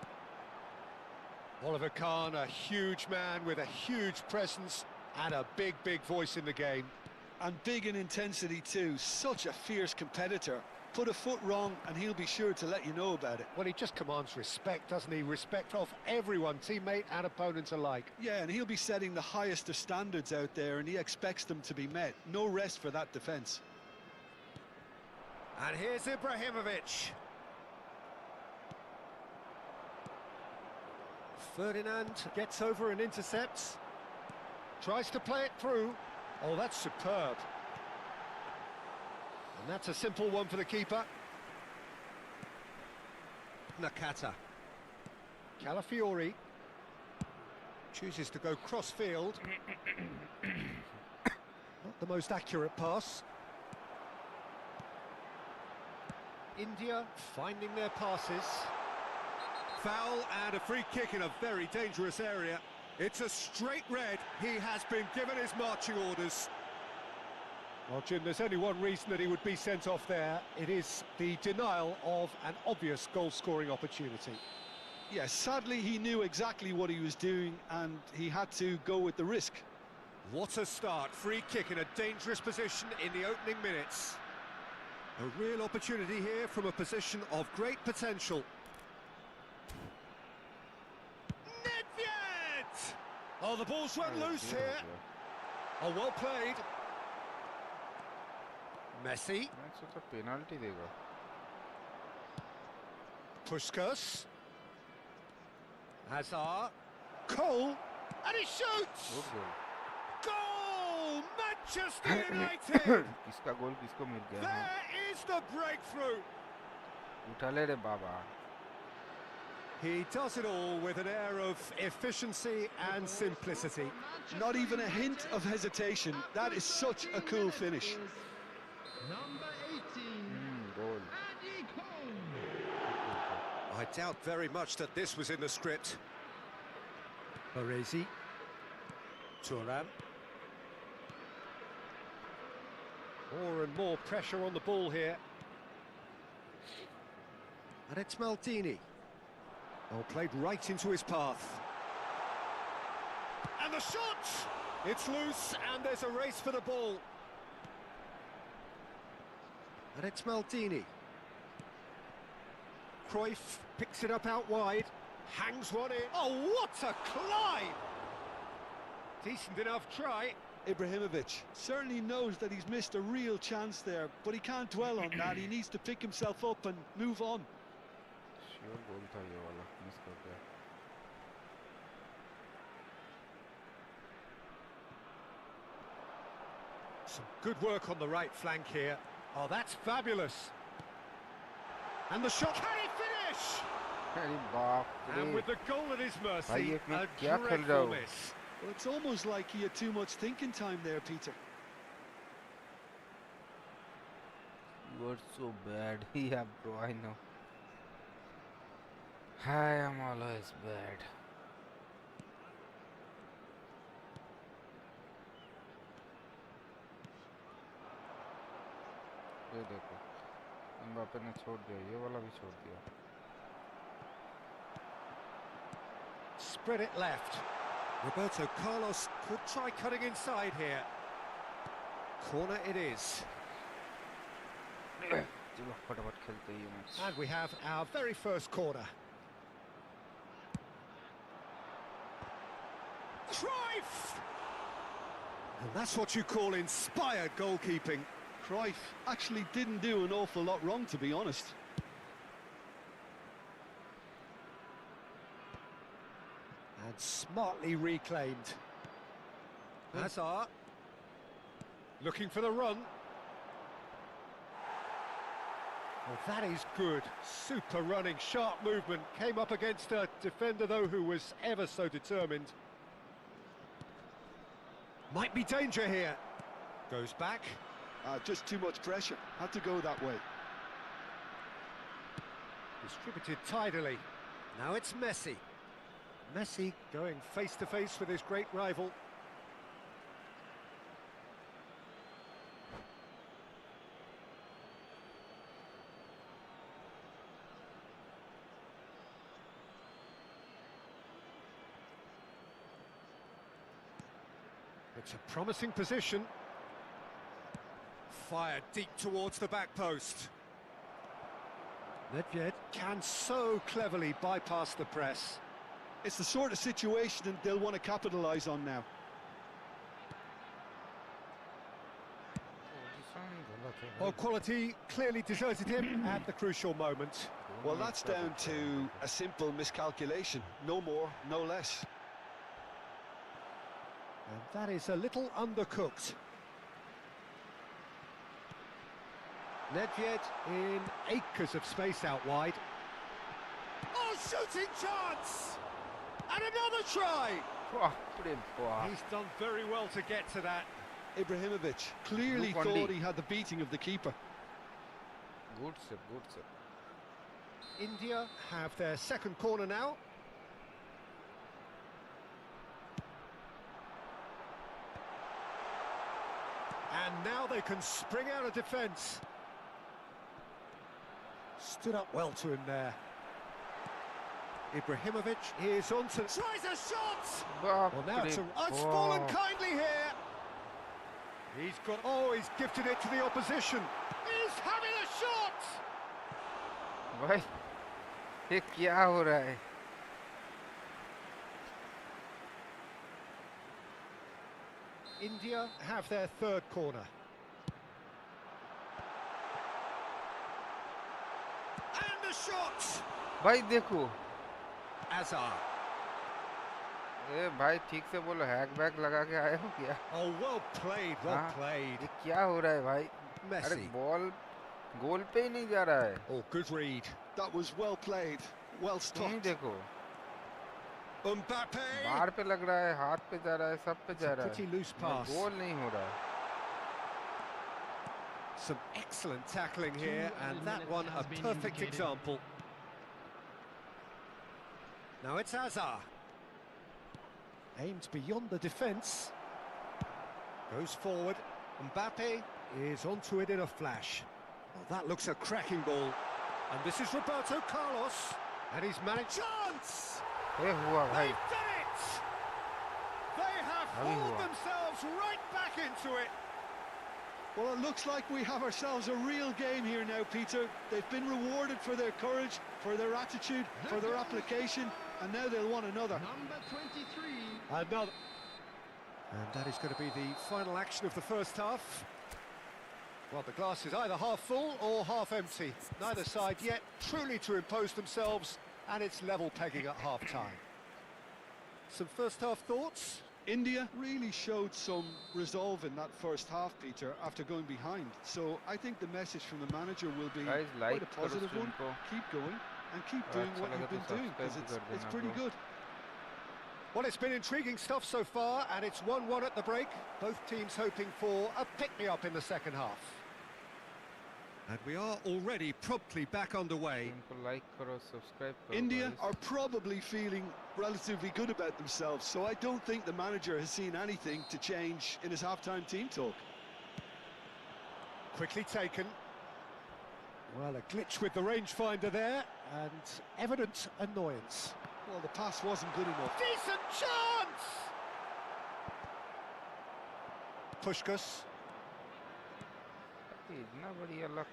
Speaker 3: Oliver Kahn, a huge man with a huge presence and a big voice in the game.
Speaker 4: And big in intensity too. Such a fierce competitor. Put a foot wrong and he'll be sure to let you know about it.
Speaker 3: Well, he just commands respect, doesn't he? Respect of everyone, teammate and opponent alike.
Speaker 4: Yeah, and he'll be setting the highest of standards out there, and he expects them to be met. No rest for that defence.
Speaker 3: And here's Ibrahimovic. Ferdinand gets over and intercepts. Tries to play it through. Oh, that's superb. And that's a simple one for the keeper. Nakata. Calafiori. Chooses to go cross-field. Not the most accurate pass. India finding their passes.
Speaker 6: Foul and a free kick in a very dangerous area. It's a straight red. He has been given his marching orders.
Speaker 3: Well, Jim, there's only one reason that he would be sent off there. It is the denial of an obvious goal-scoring opportunity.
Speaker 4: Yes, sadly he knew exactly what he was doing and he had to go with the risk.
Speaker 6: What a start. Free kick in a dangerous position in the opening minutes. A real opportunity here from a position of great potential.
Speaker 3: Oh, the ball's run loose here. Oh, well played. Messi.
Speaker 2: मैं सोचा penalty देगा।
Speaker 3: Puskas. Hazard. Cole. And he shoots!
Speaker 2: Good goal.
Speaker 3: Goal! Manchester United!
Speaker 2: किसका गोल किसको मिल गया?
Speaker 3: There is the breakthrough.
Speaker 2: उठा ले रे बाबा।
Speaker 6: He does it all with an air of efficiency and simplicity.
Speaker 4: Not even a hint of hesitation. That is such a cool finish.
Speaker 5: Number 18,
Speaker 2: Goal.
Speaker 5: Andy Cole.
Speaker 6: I doubt very much that this was in the script. Baresi. Turan. More and more pressure on the ball here. And it's Maldini. Oh, played right into his path. And the shot! It's loose, and there's a race for the ball. And it's Maldini. Cruyff picks it up out wide, hangs one in. Oh, what a climb! Decent enough try.
Speaker 4: Ibrahimovic certainly knows that he's missed a real chance there, but he can't dwell on that. He needs to pick himself up and move on.
Speaker 2: Sure goal था ये वाला, miss कर दिया.
Speaker 6: Some good work on the right flank here. Oh, that's fabulous. And the shot, can he finish?
Speaker 2: अरे बाप रे.
Speaker 6: And with the goal at his
Speaker 2: भाई
Speaker 6: mercy,
Speaker 2: ये मैं
Speaker 6: a
Speaker 2: क्या खेल रहा
Speaker 6: dreadful
Speaker 2: हूँ?
Speaker 6: miss.
Speaker 4: Well, it's almost like he had too much thinking time there, Peter.
Speaker 2: You are so bad. Yeah, bro, I know. I am always bad. ये देखो, Mbappe ने छोड़ दिया, ये वाला भी छोड़ दिया.
Speaker 6: Spread it left. Roberto Carlos could try cutting inside here. Corner it is.
Speaker 2: चलो फटाफट खेलते हैं ये match.
Speaker 6: And we have our very first corner. Cruyff! And that's what you call inspired goalkeeping.
Speaker 4: Cruyff actually didn't do an awful lot wrong, to be honest.
Speaker 6: And smartly reclaimed. Hazard. Looking for the run. Well, that is good. Super running, sharp movement. Came up against a defender, though, who was ever so determined. Might be danger here. Goes back.
Speaker 4: Just too much pressure. Had to go that way.
Speaker 6: Distributed tidily. Now it's Messi. Messi going face-to-face with his great rival. It's a promising position. Fired deep towards the back post. Nedved can so cleverly bypass the press.
Speaker 4: It's the sort of situation that they'll want to capitalise on now.
Speaker 6: Well, quality clearly deserted him at the crucial moment.
Speaker 4: Well, that's down to a simple miscalculation. No more, no less.
Speaker 6: And that is a little undercooked. Nedved in acres of space out wide. Oh, shooting chance! And another try! He's done very well to get to that.
Speaker 4: Ibrahimovic clearly thought he had the beating of the keeper.
Speaker 2: Good save, good save.
Speaker 6: India have their second corner now. And now they can spring out of defence. Stood up well to him there. Ibrahimovic is on to... Tries a shot! Well, now it's fallen kindly here. He's got... Oh, he's gifted it to the opposition. He's having a shot!
Speaker 2: भाई ये क्या हो रहा है?
Speaker 6: India have their third corner. And the shot!
Speaker 2: भाई देखो.
Speaker 6: Hazard.
Speaker 2: ए भाई ठीक से बोलो, हैक बैक लगा के आए हो क्या?
Speaker 6: Oh, well played, well played.
Speaker 2: ये क्या हो रहा है भाई? अरे
Speaker 6: Messi.
Speaker 2: बॉल गोल पे ही नहीं जा रहा है.
Speaker 6: Oh, good read.
Speaker 4: That was well played. well
Speaker 2: यहीं
Speaker 4: stopped.
Speaker 2: देखो,
Speaker 3: Mbappe!
Speaker 2: बाहर पे लग रहा है, हाथ पे जा रहा है, सब पे
Speaker 6: It's
Speaker 2: जा
Speaker 6: a
Speaker 2: रहा
Speaker 6: pretty
Speaker 2: है,
Speaker 6: loose pass.
Speaker 2: गोल नहीं हो रहा है.
Speaker 6: Some excellent tackling here,
Speaker 5: 2
Speaker 6: and
Speaker 5: added
Speaker 6: that
Speaker 5: minutes
Speaker 6: one a
Speaker 5: has been
Speaker 6: perfect
Speaker 5: indicated.
Speaker 6: example. Now it's Hazard. Aims beyond the defence. Goes forward. Mbappe is onto it in a flash. Well, that looks a cracking ball. And this is Roberto Carlos. And he's managed... Chance!
Speaker 2: ये हुआ भाई.
Speaker 6: They've done it! They have
Speaker 2: अभी
Speaker 6: hauled
Speaker 2: हुआ.
Speaker 6: themselves right back into it.
Speaker 4: Well, it looks like we have ourselves a real game here now, Peter. They've been rewarded for their courage, for their attitude, for their application, and now they'll want another.
Speaker 5: Number 23.
Speaker 6: Another. And that is going to be the final action of the first half. Well, the glass is either half full or half empty. Neither side yet truly to impose themselves, and it's level pegging at half-time. Some first-half thoughts?
Speaker 4: India really showed some resolve in that first half, Peter, after going behind. So I think the message from the manager will be
Speaker 2: Guys,
Speaker 4: quite
Speaker 2: like
Speaker 4: a positive
Speaker 2: करो
Speaker 4: one.
Speaker 2: stream को.
Speaker 4: Keep going and keep
Speaker 2: और
Speaker 4: doing
Speaker 2: अच्छा
Speaker 4: what
Speaker 2: लगा
Speaker 4: you've
Speaker 2: तो
Speaker 4: been doing, because
Speaker 2: subscribe भी कर
Speaker 4: it's
Speaker 2: देना
Speaker 4: pretty
Speaker 2: bro.
Speaker 4: good.
Speaker 6: Well, it's been intriguing stuff so far, and it's 1-1 at the break. Both teams hoping for a pick-me-up in the second half. And we are already promptly back underway.
Speaker 2: Stream को like करो, subscribe करो.
Speaker 4: India
Speaker 2: guys.
Speaker 4: are probably feeling relatively good about themselves, so I don't think the manager has seen anything to change in his half-time team talk.
Speaker 6: Quickly taken. Well, a glitch with the rangefinder there, and evident annoyance.
Speaker 4: Well, the pass wasn't good enough.
Speaker 6: Decent chance! Puskás.
Speaker 2: इतना बढ़िया luck.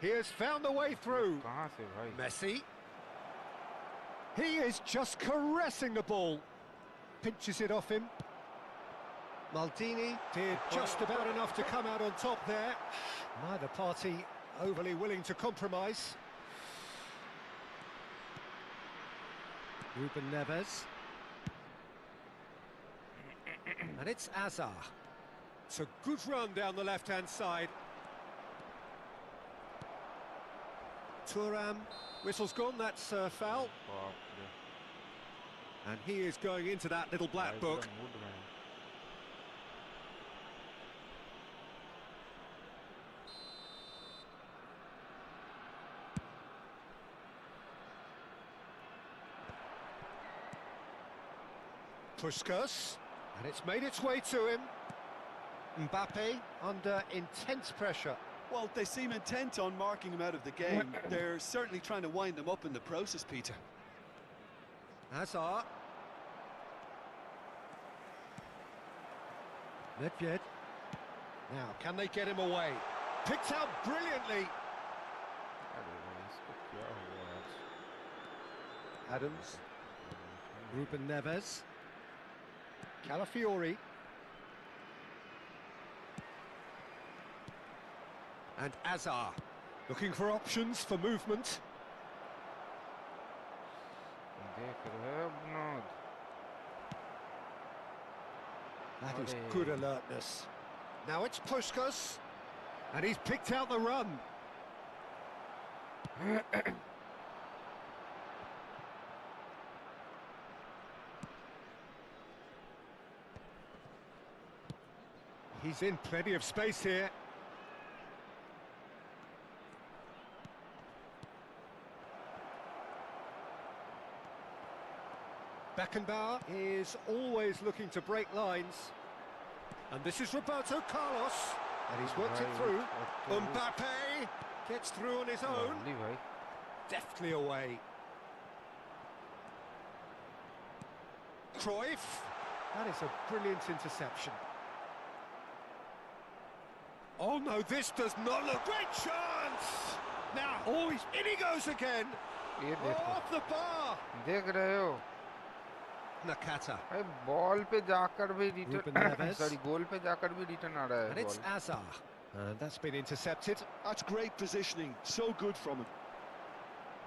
Speaker 6: He has found the way through.
Speaker 2: कहाँ से भाई?
Speaker 6: Messi. He is just caressing the ball. Pinches it off him. Maldini did just about enough to come out on top there. Neither party overly willing to compromise. Ruben Neves. And it's Hazard. It's a good run down the left-hand side. Thuram, whistle's gone, that's foul.
Speaker 2: बाप रे.
Speaker 6: And he is going into that little black
Speaker 2: भाई
Speaker 6: book.
Speaker 2: पूरा mood में है.
Speaker 6: Puskás, and it's made its way to him. Mbappe under intense pressure.
Speaker 4: Well, they seem intent on marking him out of the game. They're certainly trying to wind them up in the process, Peter.
Speaker 6: Hazard. Nedved. Now, can they get him away? Picked out brilliantly.
Speaker 2: अरे भाई, इसको क्या हुआ आज?
Speaker 6: Adams. Ruben Neves. Calafiori. And Hazard. Looking for options for movement.
Speaker 2: देख रहे हो Vinod?
Speaker 6: That is
Speaker 2: Olé.
Speaker 6: good alertness. Now it's Puskás. And he's picked out the run. He's in plenty of space here. Beckenbauer is always looking to break lines. And this is Roberto Carlos. And he's worked it through. Mbappe gets through on his own.
Speaker 2: lovely भाई.
Speaker 6: Deftly away. Cruyff. That is a brilliant interception. Oh no, this does not look... Great chance! Now, oh, in he goes again.
Speaker 2: ये
Speaker 6: Oh,
Speaker 2: देखो.
Speaker 6: off the bar.
Speaker 2: देख रहे हो?
Speaker 6: Nakata.
Speaker 2: भाई ball पे जाकर भी
Speaker 6: Ruben
Speaker 2: रिटर्न
Speaker 6: Neves.
Speaker 2: सॉरी गोल पे जाकर भी रिटर्न आ रहा
Speaker 6: And
Speaker 2: है
Speaker 6: it's
Speaker 2: ball.
Speaker 6: Hazard. And that's been intercepted.
Speaker 4: That's great positioning. So good from him.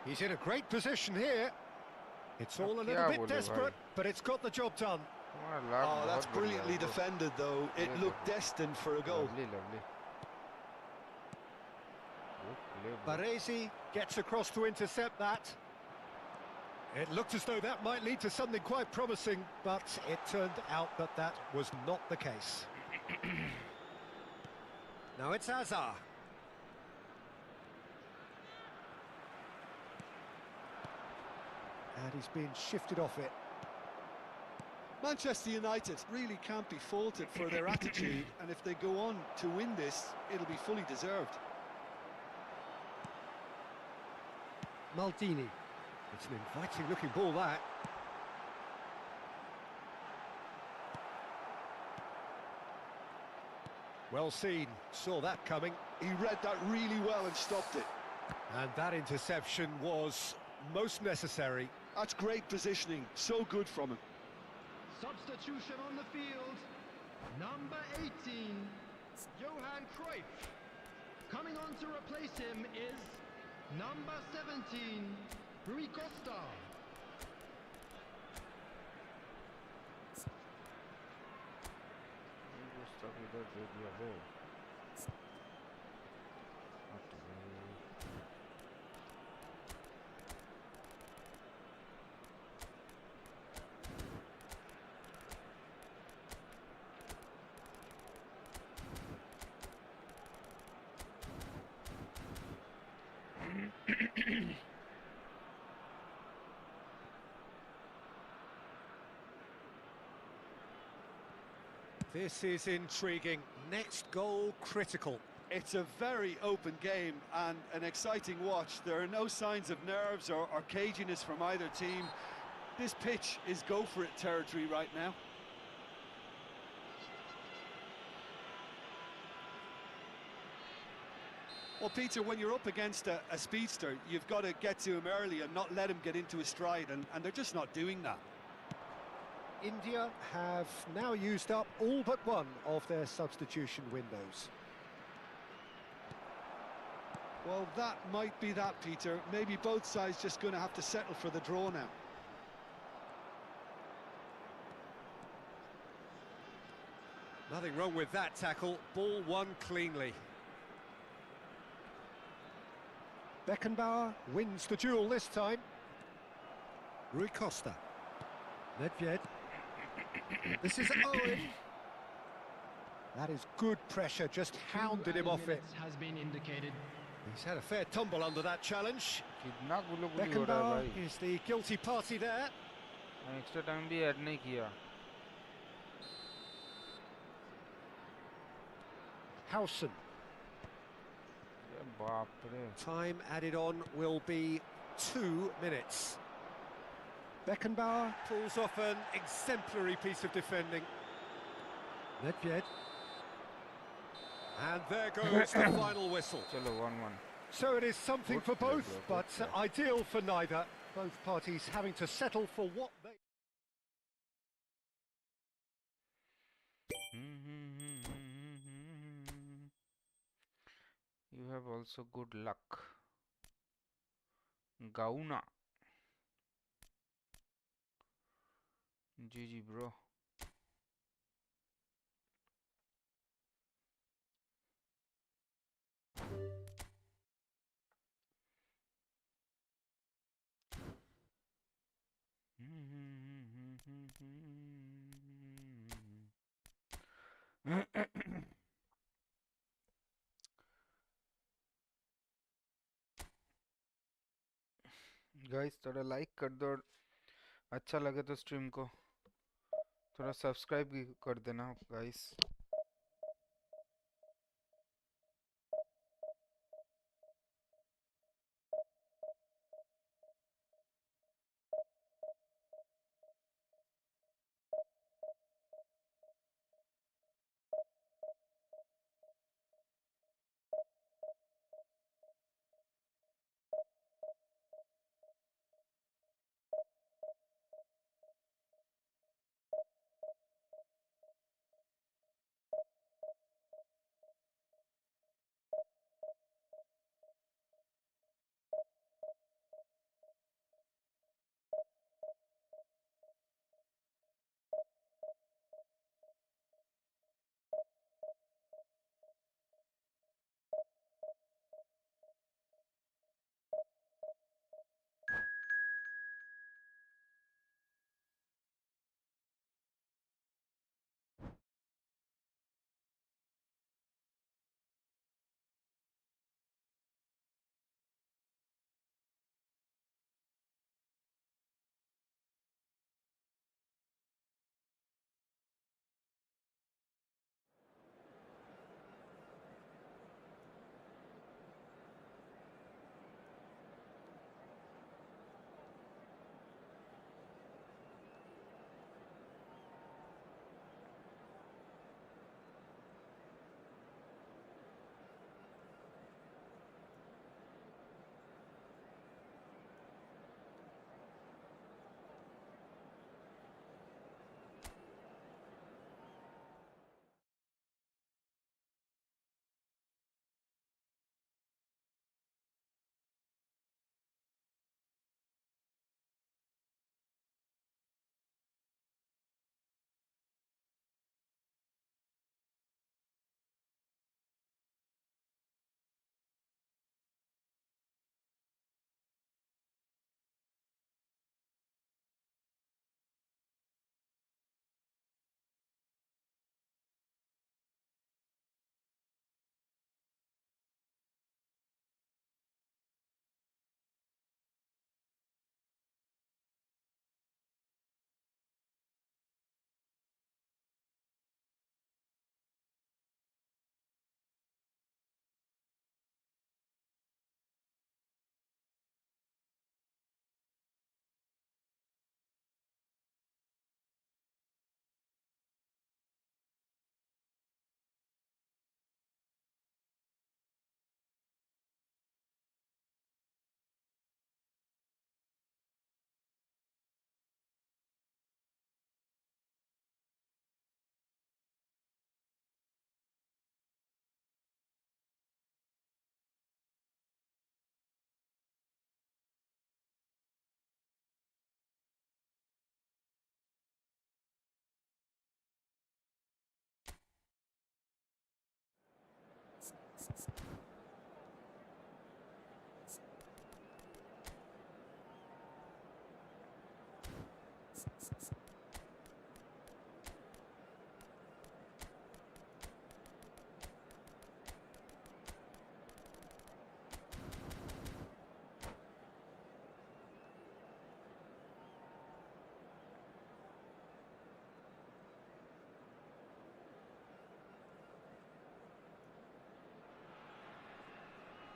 Speaker 6: He's in a great position here. It's all a
Speaker 2: क्या
Speaker 6: little bit
Speaker 2: बोले
Speaker 6: desperate,
Speaker 2: भाई?
Speaker 6: but it's got the job done.
Speaker 2: तुम्हारा luck
Speaker 4: Oh, that's
Speaker 2: बहुत बढ़िया
Speaker 4: brilliantly
Speaker 2: है bro.
Speaker 4: defended, though. It
Speaker 2: Yeah,
Speaker 4: looked destined for a goal.
Speaker 2: Lovely, lovely. Good play, bro.
Speaker 6: Baresi gets across to intercept that. It looked as though that might lead to something quite promising, but it turned out that that was not the case. Now it's Hazard. And he's being shifted off it.
Speaker 4: Manchester United really can't be faulted for their attitude, and if they go on to win this, it'll be fully deserved.
Speaker 6: Maldini. It's an inviting-looking ball, that. Well seen, saw that coming.
Speaker 4: He read that really well and stopped it.
Speaker 6: And that interception was most necessary.
Speaker 4: That's great positioning, so good from him.
Speaker 5: Substitution on the field. Number 18, Johan Cruyff. Coming on to replace him is number 17, Rui Costa.
Speaker 6: This is intriguing. Next goal critical.
Speaker 4: It's a very open game and an exciting watch. There are no signs of nerves or caginess from either team. This pitch is go-for-it territory right now. Well, Peter, when you're up against a speedster, you've got to get to him early and not let him get into his stride, and they're just not doing that.
Speaker 6: India have now used up all but one of their substitution windows.
Speaker 4: Well, that might be that, Peter. Maybe both sides just going to have to settle for the draw now.
Speaker 6: Nothing wrong with that tackle. Ball won cleanly. Beckenbauer wins the duel this time. Rui Costa. Nedved. This is Owen. That is good pressure, just hounded him off it.
Speaker 5: Has been indicated.
Speaker 6: He's had a fair tumble under that challenge.
Speaker 2: कितना गुल्लुगुल्ली हो रहा है
Speaker 6: Beckenbauer
Speaker 2: भाई.
Speaker 6: is the guilty party there.
Speaker 2: Extra time भी add नहीं किया.
Speaker 6: Howson.
Speaker 2: ये बाप रे.
Speaker 6: Time added on will be 2 minutes. Beckenbauer pulls off an exemplary piece of defending. Nedved. And there goes the final whistle.
Speaker 2: चलो 1-1.
Speaker 6: So it is something for
Speaker 2: Good play,
Speaker 6: both,
Speaker 2: bro,
Speaker 6: but
Speaker 2: good play.
Speaker 6: ideal for neither. Both parties having to settle for what they...
Speaker 2: You have also good luck. Gauna. GG bro. Guys थोड़ा like कर दो, अच्छा लगे तो stream को थोड़ा subscribe भी कर देना guys.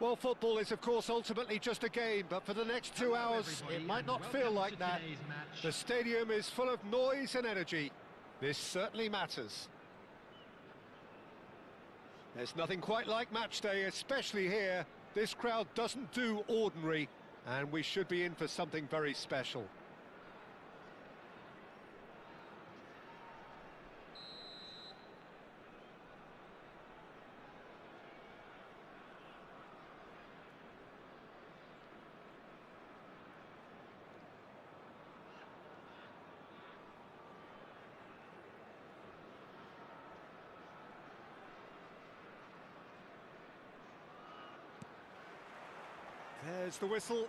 Speaker 6: Well, football is, of course, ultimately just a game, but for the next 2 hours, it might not feel like that. The stadium is full of noise and energy. This certainly matters. There's nothing quite like match day, especially here. This crowd doesn't do ordinary, and we should be in for something very special. There's the whistle.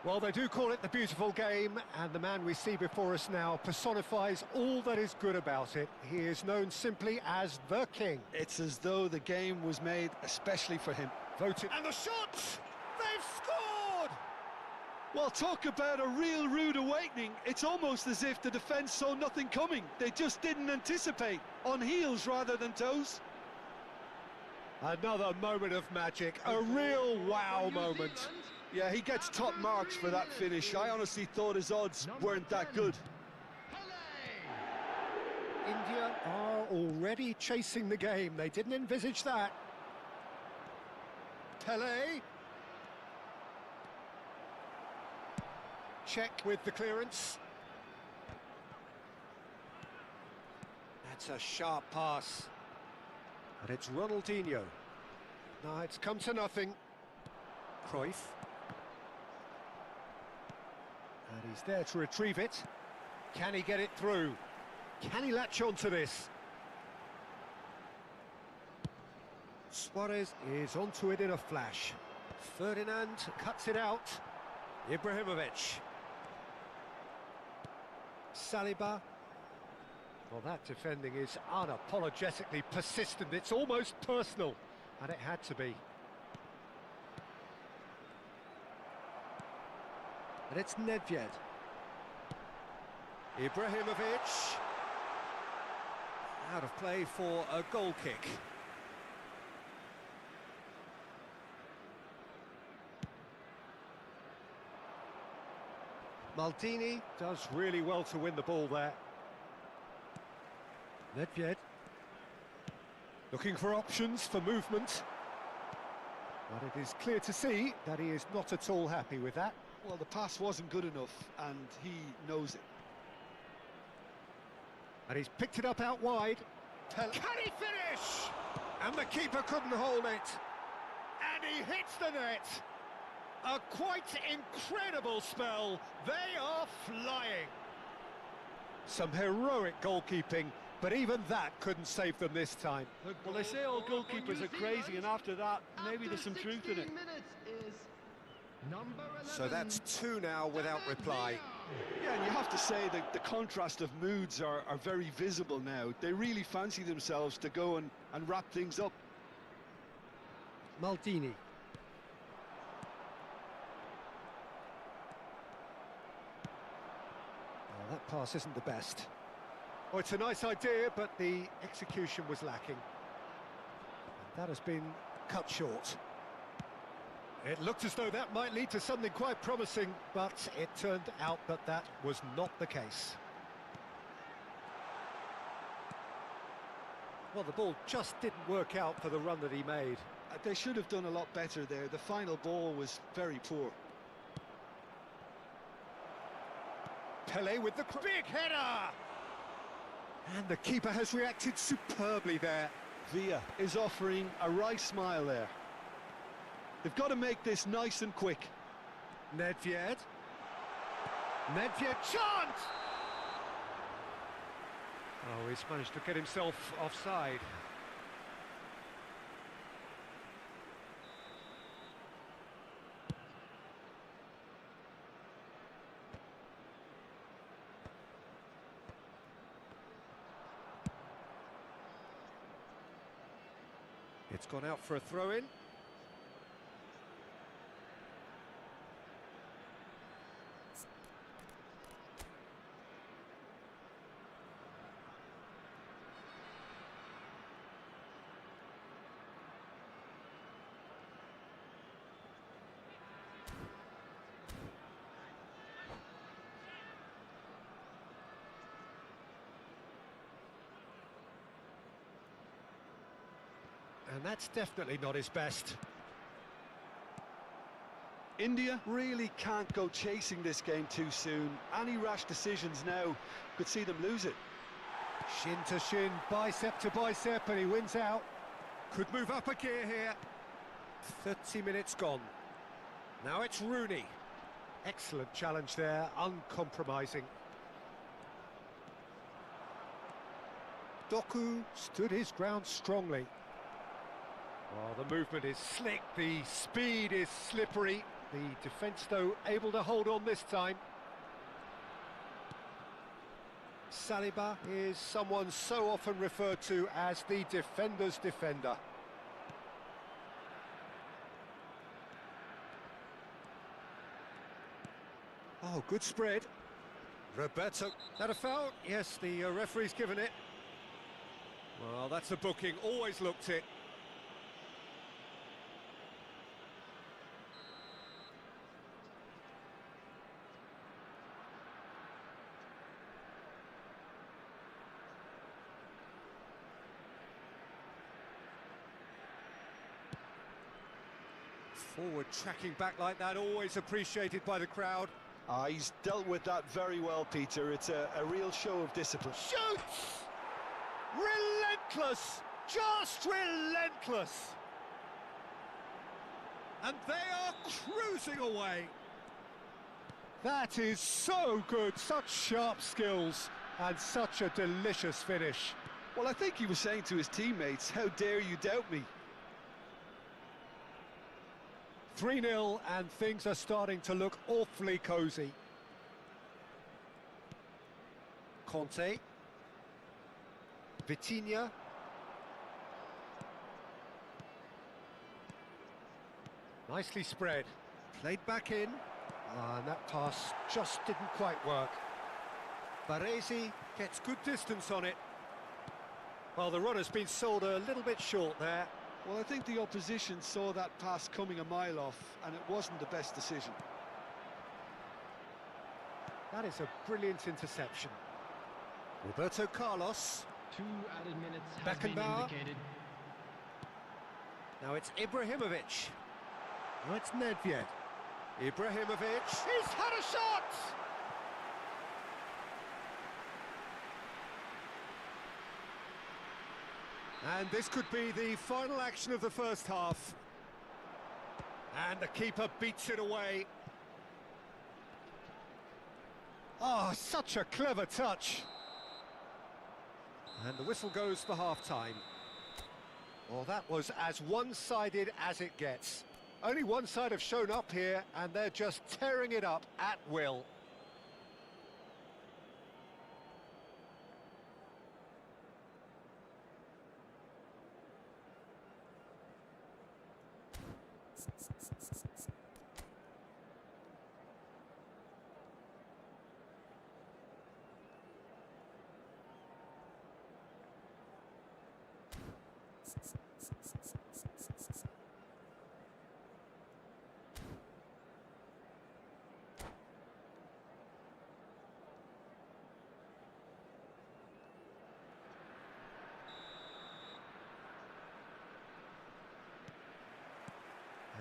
Speaker 6: Well, they do call it the beautiful game, and the man we see before us now personifies all that is good about it. He is known simply as the King.
Speaker 4: It's as though the game was made especially for him.
Speaker 6: Voted. And the shot! They've scored!
Speaker 4: Well, talk about a real rude awakening. It's almost as if the defence saw nothing coming. They just didn't anticipate. On heels rather than toes.
Speaker 6: Another moment of magic, a real wow moment.
Speaker 4: Yeah, he gets top marks for that finish. I honestly thought his odds weren't that good.
Speaker 6: India are already chasing the game. They didn't envisage that. Pele. Check with the clearance. That's a sharp pass. And it's Ronaldinho. No, it's come to nothing. Cruyff. And he's there to retrieve it. Can he get it through? Can he latch on to this? Suarez is onto it in a flash. Ferdinand cuts it out. Ibrahimovic. Saliba. Well, that defending is unapologetically persistent. It's almost personal, and it had to be. And it's Nedved. Ibrahimovic. Out of play for a goal kick. Maldini does really well to win the ball there. Nedved. Looking for options for movement. But it is clear to see that he is not at all happy with that.
Speaker 4: Well, the pass wasn't good enough, and he knows it.
Speaker 6: And he's picked it up out wide. Can he finish? And the keeper couldn't hold it. And he hits the net. A quite incredible spell. They are flying. Some heroic goalkeeping, but even that couldn't save them this time.
Speaker 4: Well, they say all goalkeepers are crazy, and after that, maybe there's some truth in it.
Speaker 6: So that's 2 now without reply.
Speaker 4: Yeah, and you have to say that the contrast of moods are very visible now. They really fancy themselves to go and wrap things up.
Speaker 6: Maldini. Oh, that pass isn't the best. Oh, it's a nice idea, but the execution was lacking. And that has been cut short. It looked as though that might lead to something quite promising, but it turned out that that was not the case. Well, the ball just didn't work out for the run that he made.
Speaker 4: They should have done a lot better there. The final ball was very poor.
Speaker 6: Pele with the big header! And the keeper has reacted superbly there.
Speaker 4: Villa is offering a wry smile there. They've got to make this nice and quick.
Speaker 6: Nedved. Nedved, chance! Oh, he's managed to get himself offside. It's gone out for a throw-in. And that's definitely not his best.
Speaker 4: India really can't go chasing this game too soon. Any rash decisions now could see them lose it.
Speaker 6: Shin to shin, bicep to bicep, and he wins out. Could move up a gear here. 30 minutes gone. Now it's Rooney. Excellent challenge there, uncompromising. Doku stood his ground strongly. Well, the movement is slick, the speed is slippery. The defence, though, able to hold on this time. Saliba is someone so often referred to as the defender's defender. Oh, good spread. Roberto. That a foul? Yes, the referee's given it. Well, that's a booking, always looked it. Forward tracking back like that, always appreciated by the crowd.
Speaker 4: He's dealt with that very well, Peter. It's a real show of discipline.
Speaker 6: Shoots! Relentless! Just relentless! And they are cruising away. That is so good, such sharp skills, and such a delicious finish.
Speaker 4: Well, I think he was saying to his teammates, how dare you doubt me?
Speaker 6: 3-0, and things are starting to look awfully cosy. Conte. Vitinha. Nicely spread. Played back in. And that pass just didn't quite work. Baresi gets good distance on it. Well, the runner's been sold a little bit short there.
Speaker 4: Well, I think the opposition saw that pass coming a mile off, and it wasn't the best decision.
Speaker 6: That is a brilliant interception. Roberto Carlos.
Speaker 5: 2 added minutes has been
Speaker 6: Beckenbauer.
Speaker 5: indicated.
Speaker 6: Now it's Ibrahimovic. Now it's Nedved. Ibrahimovic. He's had a shot! And this could be the final action of the first half. And the keeper beats it away. Oh, such a clever touch. And the whistle goes for half-time. Well, that was as one-sided as it gets. Only one side have shown up here, and they're just tearing it up at will.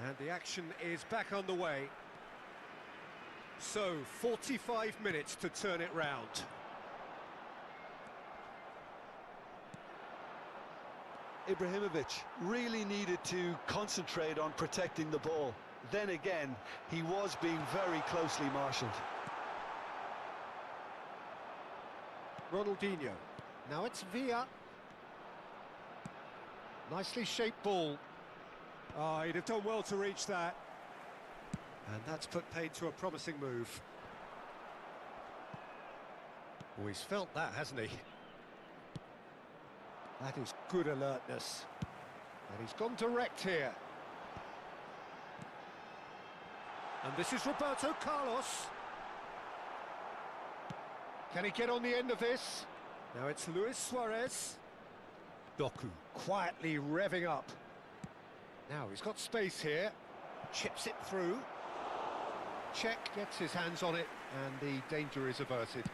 Speaker 6: And the action is back on the way. So, 45 minutes to turn it round.
Speaker 4: Ibrahimovic really needed to concentrate on protecting the ball. Then again, he was being very closely marshalled.
Speaker 6: Ronaldinho. Now it's Villa. Nicely shaped ball. Oh, he'd have done well to reach that. And that's put paid to a promising move. Oh, he's felt that, hasn't he? That is good alertness. And he's gone direct here. And this is Roberto Carlos. Can he get on the end of this? Now it's Luis Suarez. Doku quietly revving up. Now he's got space here. Chips it through. Check gets his hands on it, and the danger is averted.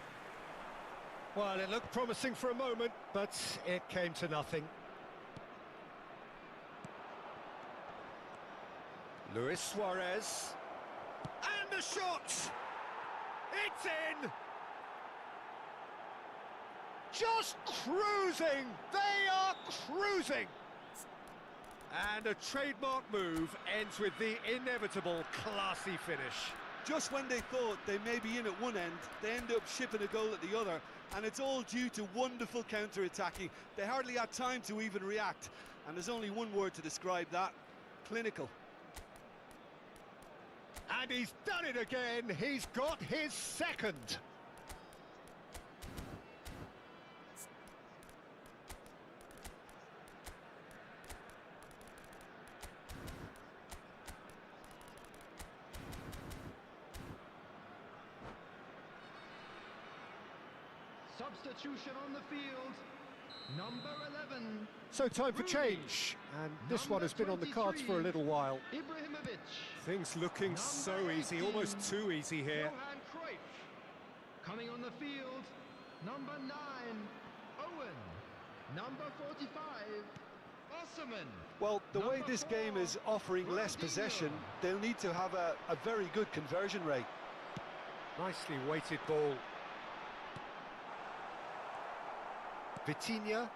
Speaker 6: Well, it looked promising for a moment, but it came to nothing. Luis Suarez. And the shot! It's in! Just cruising! They are cruising! And a trademark move ends with the inevitable classy finish.
Speaker 4: Just when they thought they may be in at one end, they end up shipping a goal at the other, and it's all due to wonderful counter-attacking. They hardly had time to even react, and there's only one word to describe that: clinical.
Speaker 6: And he's done it again. He's got his second.
Speaker 5: Substitution on the field. Number 11.
Speaker 6: So time for change, and this one has been on the cards for a little while.
Speaker 5: Ibrahimovic.
Speaker 6: Things looking so easy, almost too easy here.
Speaker 5: Johan Cruyff. Coming on the field. Number 9. Owen. Number 45. Osman.
Speaker 4: Well, the way
Speaker 5: Number
Speaker 4: this
Speaker 5: 4,
Speaker 4: game is offering less
Speaker 5: Ronaldinho.
Speaker 4: possession, they'll need to have a very good conversion rate.
Speaker 6: Nicely weighted ball. Vitinha.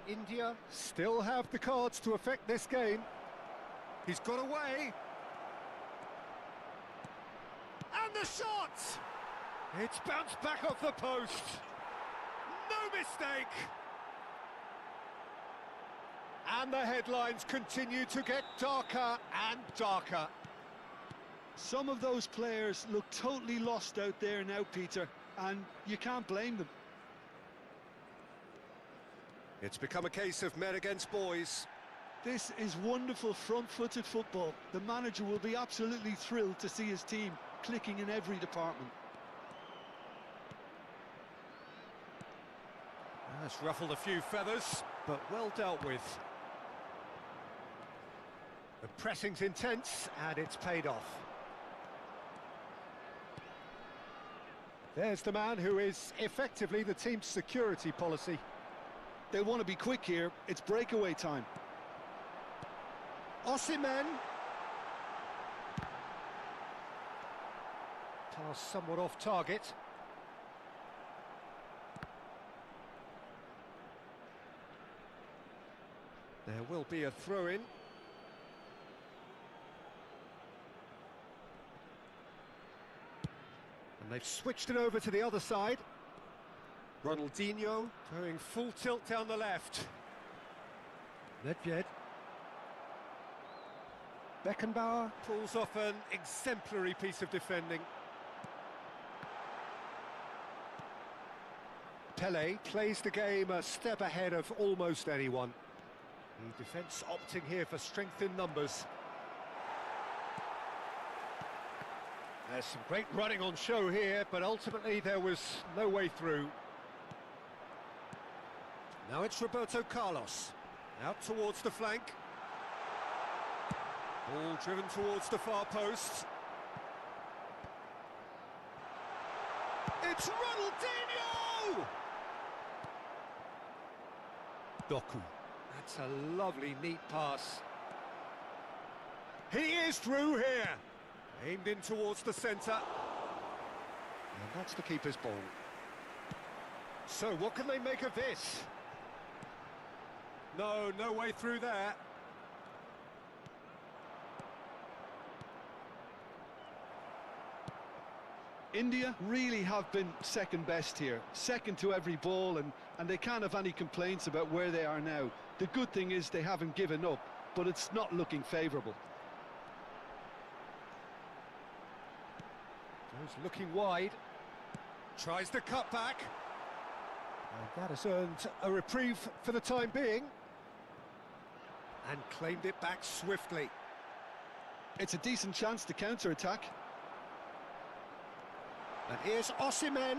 Speaker 6: India still have the cards to affect this game. He's got away. And the shot! It's bounced back off the post. No mistake! And the headlines continue to get darker and darker.
Speaker 4: Some of those players look totally lost out there now, Peter, and you can't blame them.
Speaker 6: It's become a case of men against boys.
Speaker 4: This is wonderful front-footed football. The manager will be absolutely thrilled to see his team clicking in every department.
Speaker 6: That's ruffled a few feathers, but well dealt with. The pressing's intense, and it's paid off. There's the man who is effectively the team's security policy.
Speaker 4: They want to be quick here. It's breakaway time.
Speaker 6: Osimhen. Pass somewhat off target. There will be a throw-in. And they've switched it over to the other side. Ronaldinho going full tilt down the left. Nedved. Beckenbauer pulls off an exemplary piece of defending. Pele plays the game a step ahead of almost anyone. The defence opting here for strength in numbers. There's some great running on show here, but ultimately there was no way through. Now it's Roberto Carlos, out towards the flank. Ball driven towards the far post. It's Ronaldinho! Doku. That's a lovely, neat pass. He is through here. Aimed in towards the centre. And that's the keeper's ball. So what can they make of this? No way through there.
Speaker 4: India really have been second best here, second to every ball, and they can't have any complaints about where they are now. The good thing is they haven't given up, but it's not looking favourable.
Speaker 6: Goes looking wide. Tries the cut back. And
Speaker 3: That has earned a reprieve for the time being. And claimed it back swiftly.
Speaker 4: It's a decent chance to counter-attack.
Speaker 3: And here's Osimhen.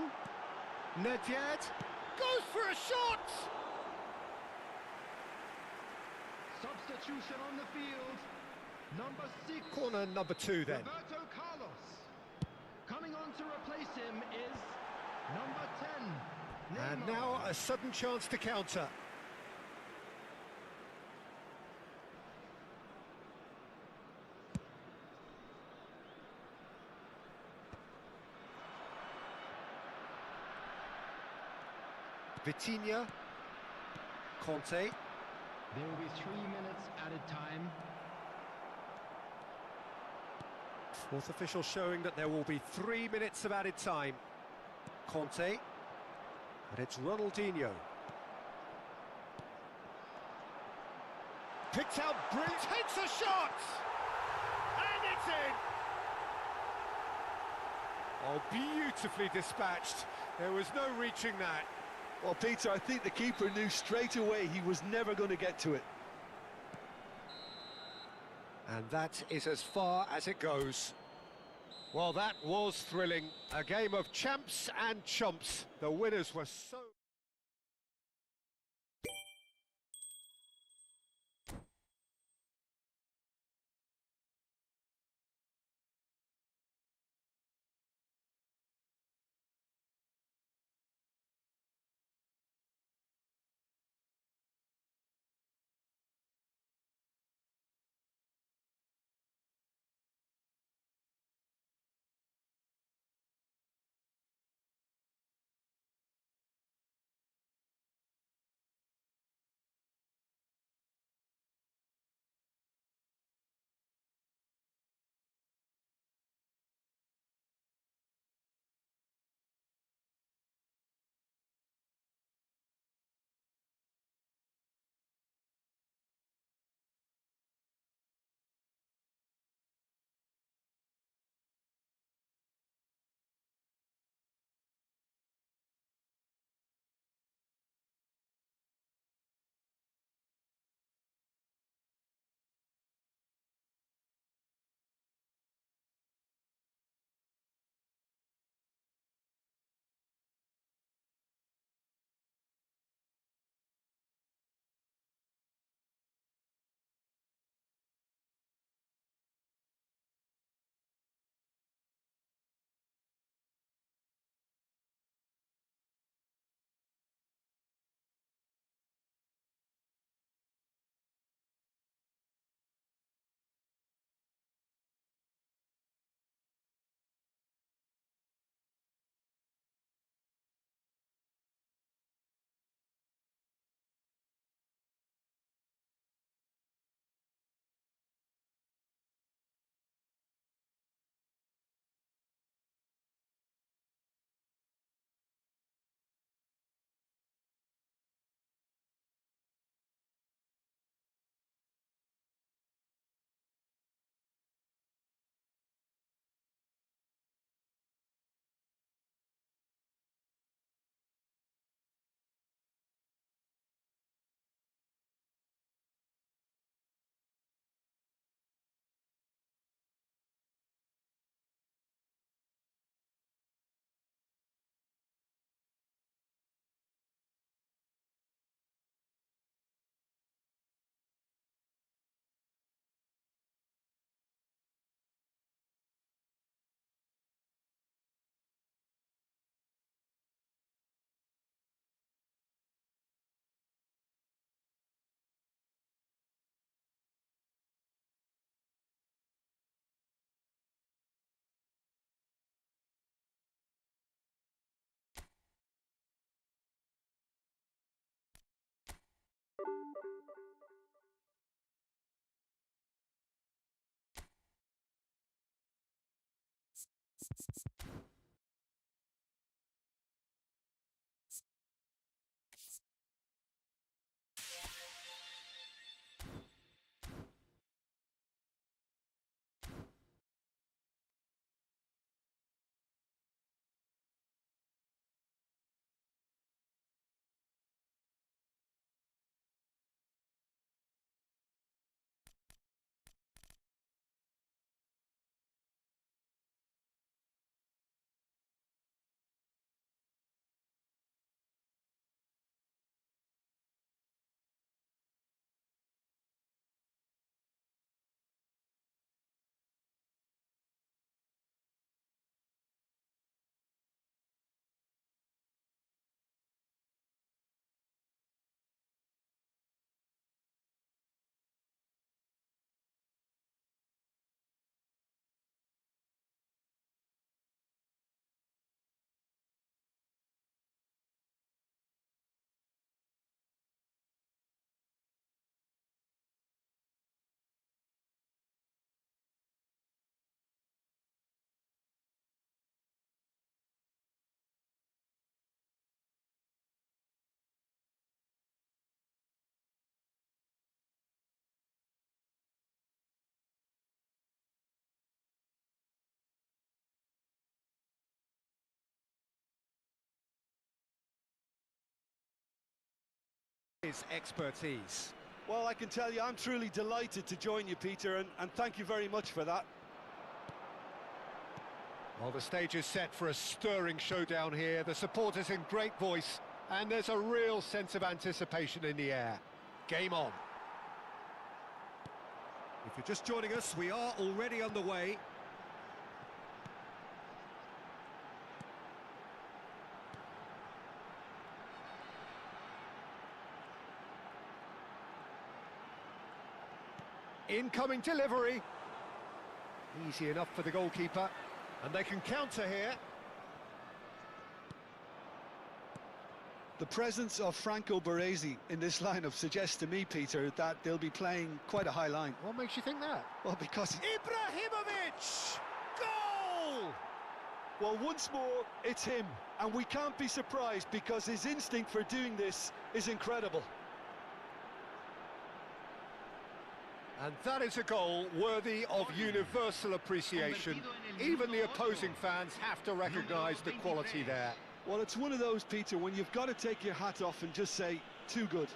Speaker 3: Nedved goes for a shot!
Speaker 5: Substitution on the field. Number 6.
Speaker 3: Corner number 2 then.
Speaker 5: Roberto Carlos. Coming on to replace him is number 10.
Speaker 3: And
Speaker 5: Neymar.
Speaker 3: now a sudden chance to counter. Vitinha. Conte.
Speaker 5: There will be 3 minutes added time.
Speaker 3: Fourth official showing that there will be 3 minutes of added time. Conte. And it's Ronaldinho. Picked out brilliant. Takes a shot! And it's in! Oh, beautifully dispatched. There was no reaching that.
Speaker 4: Well, Peter, I think the keeper knew straight away he was never going to get to it.
Speaker 3: And that is as far as it goes. Well, that was thrilling. A game of champs and chumps. The winners were so...
Speaker 6: his expertise.
Speaker 4: Well, I can tell you, I'm truly delighted to join you, Peter, and thank you very much for that.
Speaker 6: Well, the stage is set for a stirring showdown here. The supporters in great voice, and there's a real sense of anticipation in the air. Game on. If you're just joining us, we are already underway. Incoming delivery. Easy enough for the goalkeeper. And they can counter here.
Speaker 4: The presence of Franco Baresi in this lineup suggests to me, Peter, that they'll be playing quite a high line.
Speaker 6: What makes you think that?
Speaker 4: Well, because...
Speaker 6: Ibrahimovic! Goal!
Speaker 4: Well, once more, it's him. And we can't be surprised because his instinct for doing this is incredible.
Speaker 6: And that is a goal worthy of universal appreciation. Even the opposing fans have to recognise the quality there.
Speaker 4: Well, it's one of those, Peter, when you've got to take your hat off and just say, too good.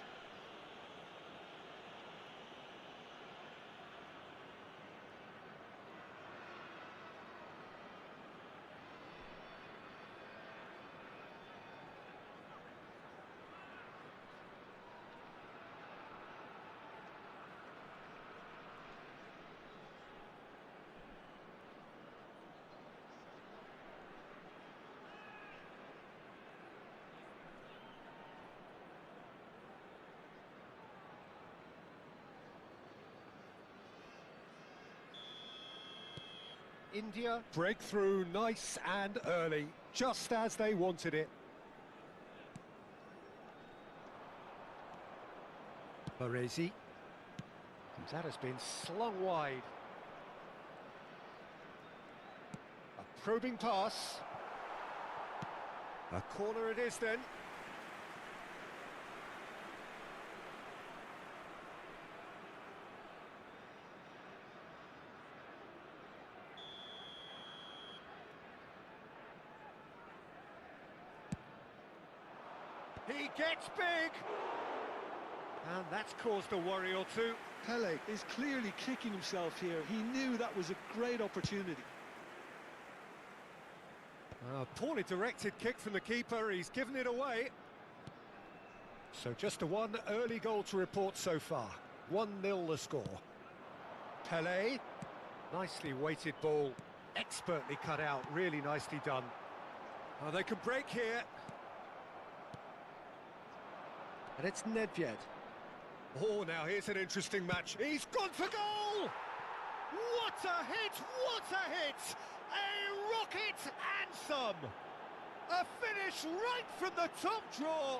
Speaker 6: India breakthrough nice and early, just as they wanted it. Baresi. And that has been slung wide. A probing pass. A corner it is then. He gets big! And that's caused a worry or two.
Speaker 4: Pele is clearly kicking himself here. He knew that was a great opportunity.
Speaker 6: Poorly directed kick from the keeper, he's given it away. So just a one early goal to report so far. 1-0 the score. Pele, nicely weighted ball, expertly cut out, really nicely done. Oh, they can break here. And it's Nedved. Oh, now here's an interesting match. He's gone for goal! What a hit! What a hit! A rocket anthem! A finish right from the top draw.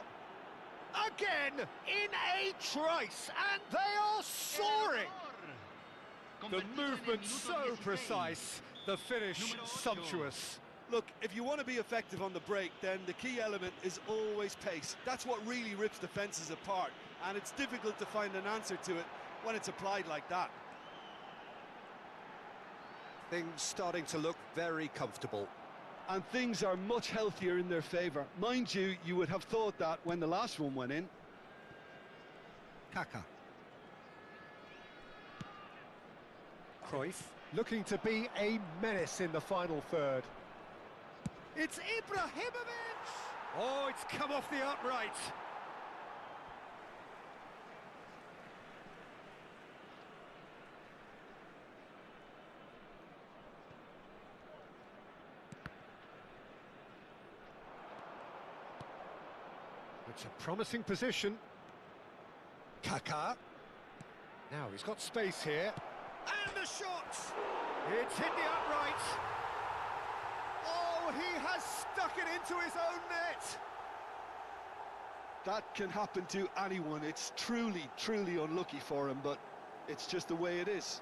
Speaker 6: Again, in a trice, and they are soaring! The movement so precise, the finish sumptuous.
Speaker 4: Look, if you want to be effective on the break, then the key element is always pace. That's what really rips defences apart, and it's difficult to find an answer to it when it's applied like that.
Speaker 6: Things starting to look very comfortable.
Speaker 4: And things are much healthier in their favour. Mind you, you would have thought that when the last one went in.
Speaker 6: Kaka. Cruyff looking to be a menace in the final third. It's Ibrahimovic! Oh, it's come off the upright. It's a promising position. Kaka. Now he's got space here. And the shot! It's hit the upright. Oh, he has stuck it into his own net.
Speaker 4: That can happen to anyone. It's truly, truly unlucky for him, but it's just the way it is.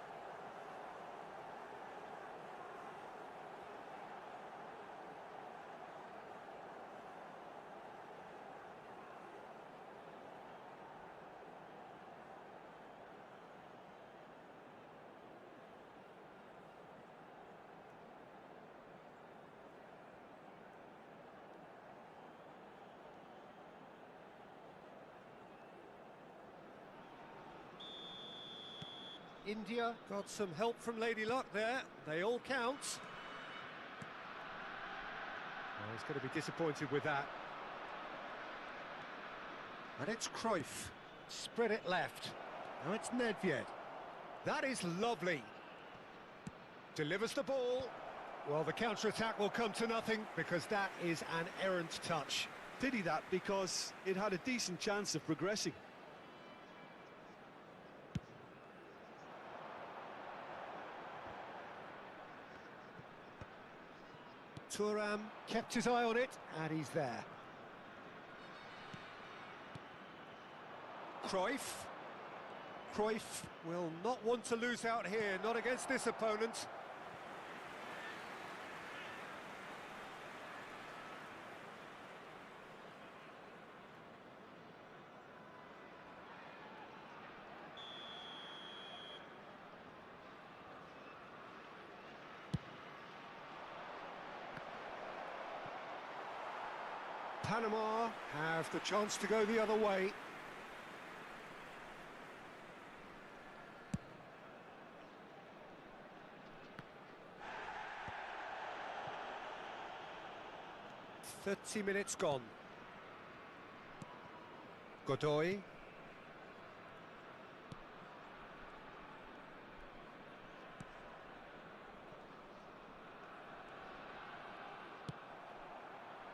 Speaker 6: India got some help from Lady Luck there. They all count. Well, he's going to be disappointed with that. And it's Cruyff. Spread it left. Now it's Nedved. That is lovely. Delivers the ball. Well, the counter-attack will come to nothing because that is an errant touch.
Speaker 4: Pity that, because it had a decent chance of progressing.
Speaker 6: Thuram kept his eye on it, and he's there. Cruyff. Cruyff will not want to lose out here, not against this opponent. Panama have the chance to go the other way. "30 minutes gone. Godoy.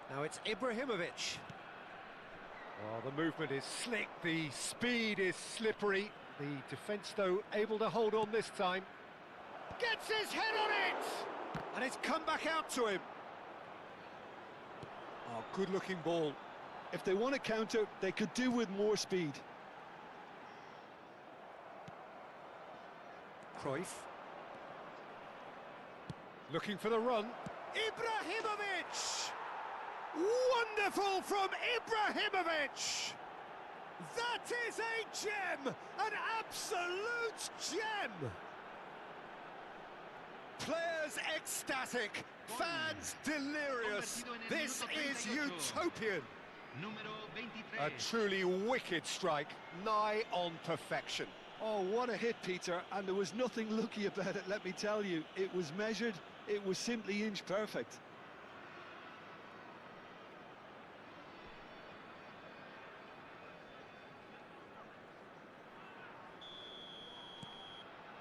Speaker 6: Now it's Ibrahimovic. Oh, the movement is slick, the speed is slippery. The defence, though, able to hold on this time. Gets his head on it! And it's come back out to him. Oh, good-looking ball.
Speaker 4: If they want to counter, they could do with more speed.
Speaker 6: Cruyff. Looking for the run. Ibrahimovic! Wonderful from Ibrahimovic! That is a gem! An absolute gem! Players ecstatic, fans delirious. This is utopian. A truly wicked strike, nigh on perfection.
Speaker 4: Oh, what a hit, Peter, and there was nothing lucky about it, let me tell you. It was measured, it was simply inch perfect.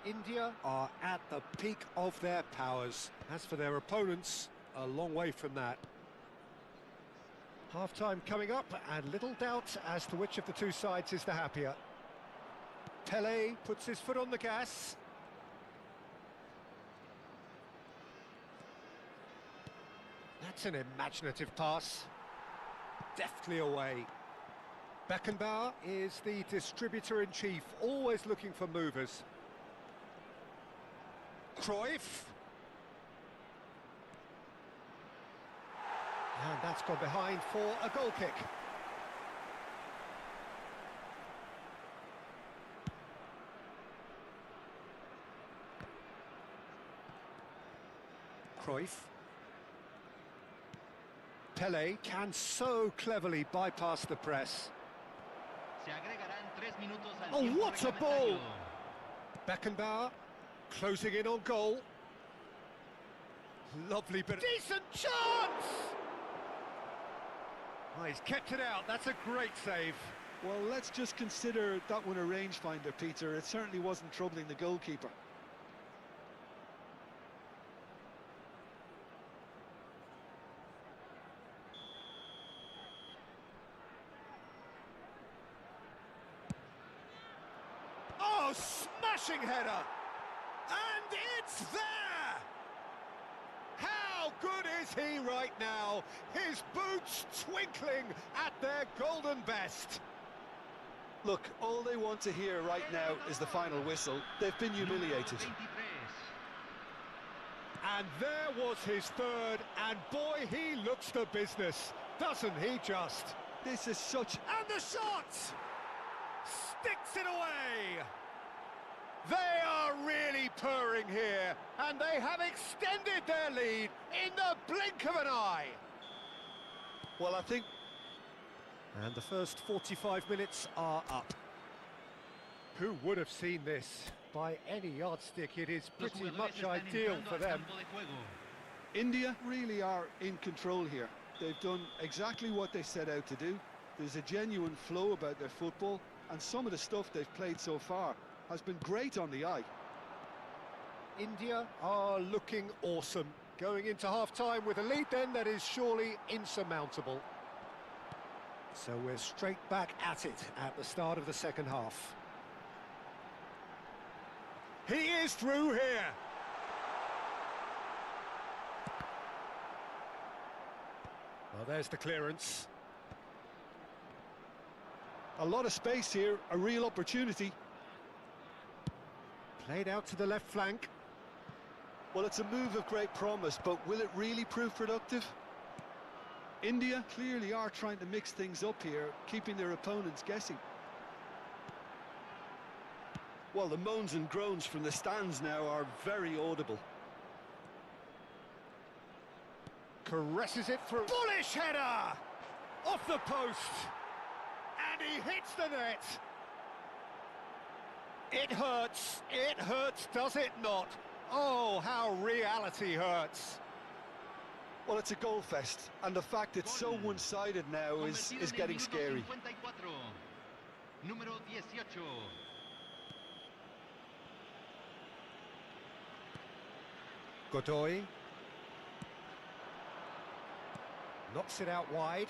Speaker 6: India are at the peak of their powers. As for their opponents, a long way from that. Half-time coming up, and little doubt as to which of the two sides is the happier. Pelé puts his foot on the gas. That's an imaginative pass. Deftly away. Beckenbauer is the distributor-in-chief, always looking for movers. Cruyff. And that's gone behind for a goal kick. Cruyff. Pelé can so cleverly bypass the press. Oh, what a ball! Beckenbauer closing in on goal. Lovely bit. Decent chance! Oh, he's kept it out. That's a great save.
Speaker 4: Well, let's just consider that one a rangefinder, Peter. It certainly wasn't troubling the goalkeeper.
Speaker 6: Oh, smashing header! And it's there! How good is he right now? His boots twinkling at their golden best.
Speaker 4: Look, all they want to hear right now is the final whistle. They've been humiliated.
Speaker 6: And there was his third, and boy, he looks the business, doesn't he just?
Speaker 4: This is such...
Speaker 6: And the shot! Sticks it away! They are really purring here, and they have extended their lead in the blink of an eye.
Speaker 4: Well, I think...
Speaker 6: And the first 45 minutes are up. Who would have seen this? By any yardstick, it is pretty much ideal for them.
Speaker 4: India really are in control here. They've done exactly what they set out to do. There's a genuine flow about their football, and some of the stuff they've played so far has been great on the eye.
Speaker 6: India are looking awesome. Going into half-time with a lead then that is surely insurmountable. So we're straight back at it at the start of the second half. He is through here. Well, there's the clearance.
Speaker 4: A lot of space here, a real opportunity.
Speaker 6: Played out to the left flank.
Speaker 4: Well, it's a move of great promise, but will it really prove productive? India clearly are trying to mix things up here, keeping their opponents guessing. Well, the moans and groans from the stands now are very audible.
Speaker 6: Caresses it through. Bullish header! Off the post! And he hits the net! It hurts, does it not? Oh, how reality hurts.
Speaker 4: Well, it's a goal fest, and the fact it's so one-sided now is getting scary.
Speaker 5: Número 18.
Speaker 6: Godoy. Knocks it out wide.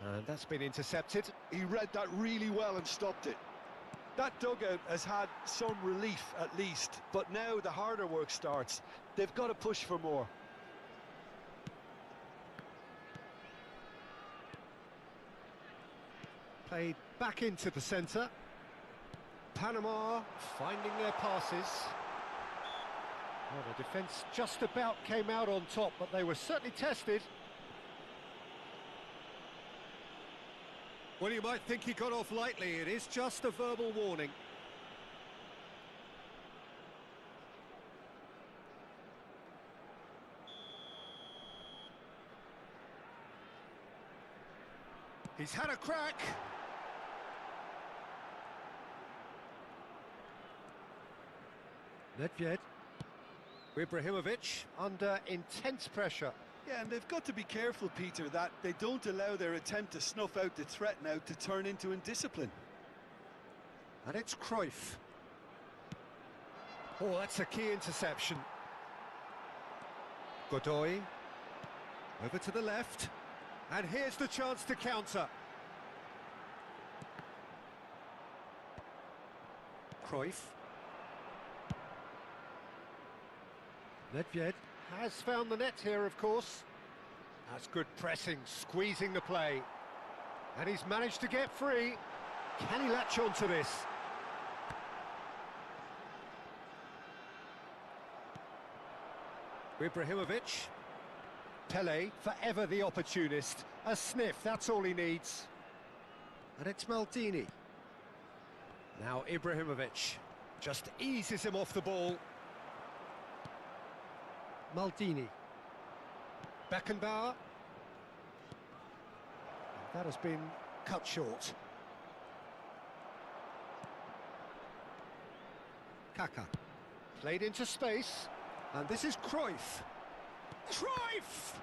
Speaker 6: And that's been intercepted.
Speaker 4: He read that really well and stopped it. That dugout has had some relief at least, but now the harder work starts. They've got to push for more.
Speaker 6: Played back into the centre. Panama finding their passes. Well, the defence just about came out on top, but they were certainly tested. Well, you might think he got off lightly. It is just a verbal warning. He's had a crack. Nedved. Ibrahimovic under intense pressure.
Speaker 4: Yeah, and they've got to be careful, Peter, that they don't allow their attempt to snuff out the threat now to turn into indiscipline.
Speaker 6: And it's Cruyff. Oh, that's a key interception. Godoy. Over to the left. And here's the chance to counter. Cruyff. Nedved has found the net here, of course. That's good pressing, squeezing the play. And he's managed to get free. Can he latch on to this? Ibrahimovic. Pele, forever the opportunist. A sniff, that's all he needs. And it's Maldini. Now Ibrahimovic just eases him off the ball. Maldini. Beckenbauer. That has been cut short. Kaka. Played into space. And this is Cruyff. Cruyff!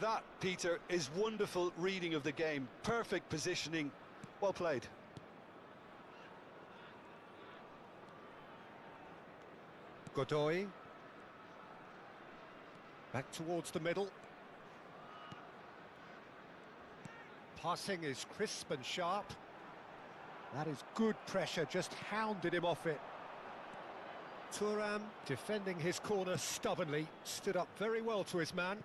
Speaker 4: That, Peter, is wonderful reading of the game. Perfect positioning. Well played.
Speaker 6: Godoy. Back towards the middle. Passing is crisp and sharp. That is good pressure, just hounded him off it. Thuram defending his corner stubbornly, stood up very well to his man.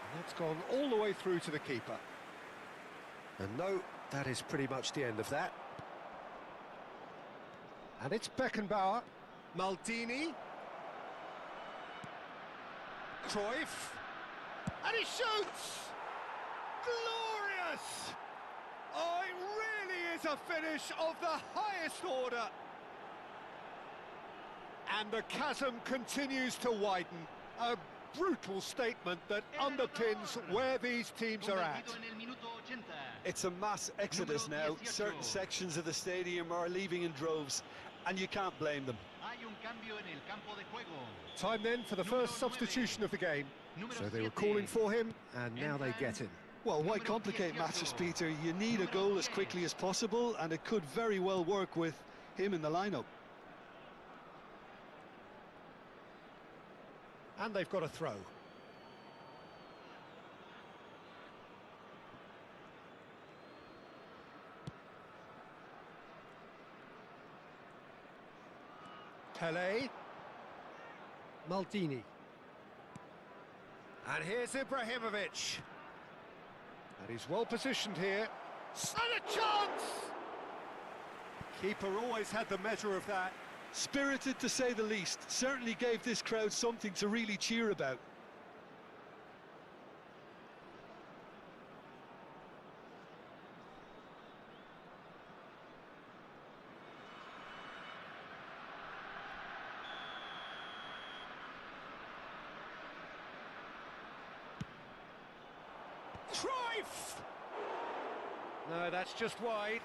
Speaker 6: And that's gone all the way through to the keeper. And no, that is pretty much the end of that. And it's Beckenbauer. Maldini. Cruyff. And he shoots! Glorious! Oh, it really is a finish of the highest order. And the chasm continues to widen. A brutal statement that underpins where these teams are at.
Speaker 4: It's a mass exodus now. Certain sections of the stadium are leaving in droves, and you can't blame them.
Speaker 6: Time then for the first substitution of the game. So they were calling for him, and now they get him.
Speaker 4: Well, why complicate matters, Peter? You need a goal as quickly as possible, and it could very well work with him in the lineup.
Speaker 6: And they've got a throw. Pele. Maldini. And here's Ibrahimovic. And he's well positioned here. And a chance! Keeper always had the measure of that.
Speaker 4: Spirited, to say the least. Certainly gave this crowd something to really cheer about.
Speaker 6: Cruyff! No, that's just wide.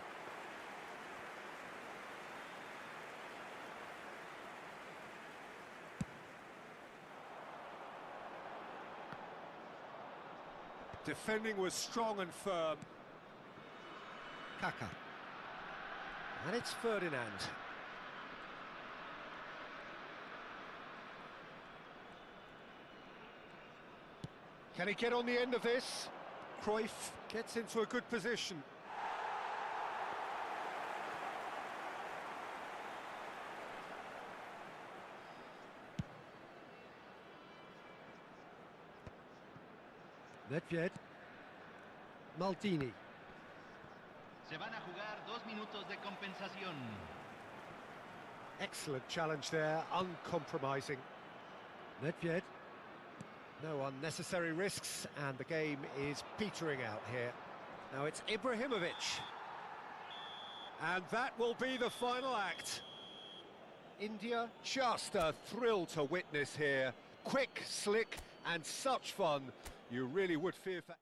Speaker 6: Defending was strong and firm. Kaka. And it's Ferdinand. Can he get on the end of this? Cruyff gets into a good position. Nedved. Maldini.
Speaker 5: Se van a jugar 2 minutos de compensación.
Speaker 6: Excellent challenge there, uncompromising. Nedved. No unnecessary risks, and the game is petering out here. Now it's Ibrahimovic. And that will be the final act. India, just a thrill to witness here. Quick, slick, and such fun. You really would fear for...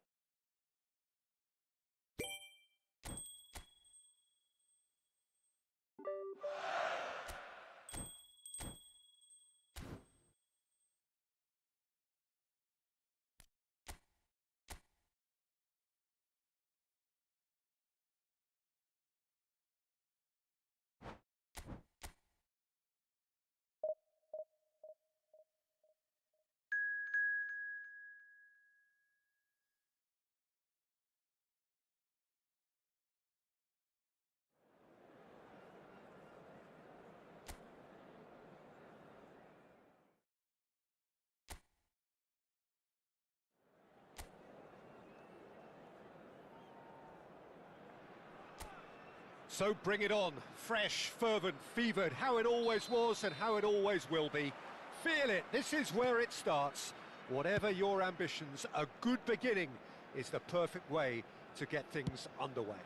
Speaker 6: So bring it on, fresh, fervent, fevered, how it always was and how it always will be. Feel it, this is where it starts. Whatever your ambitions, a good beginning is the perfect way to get things underway.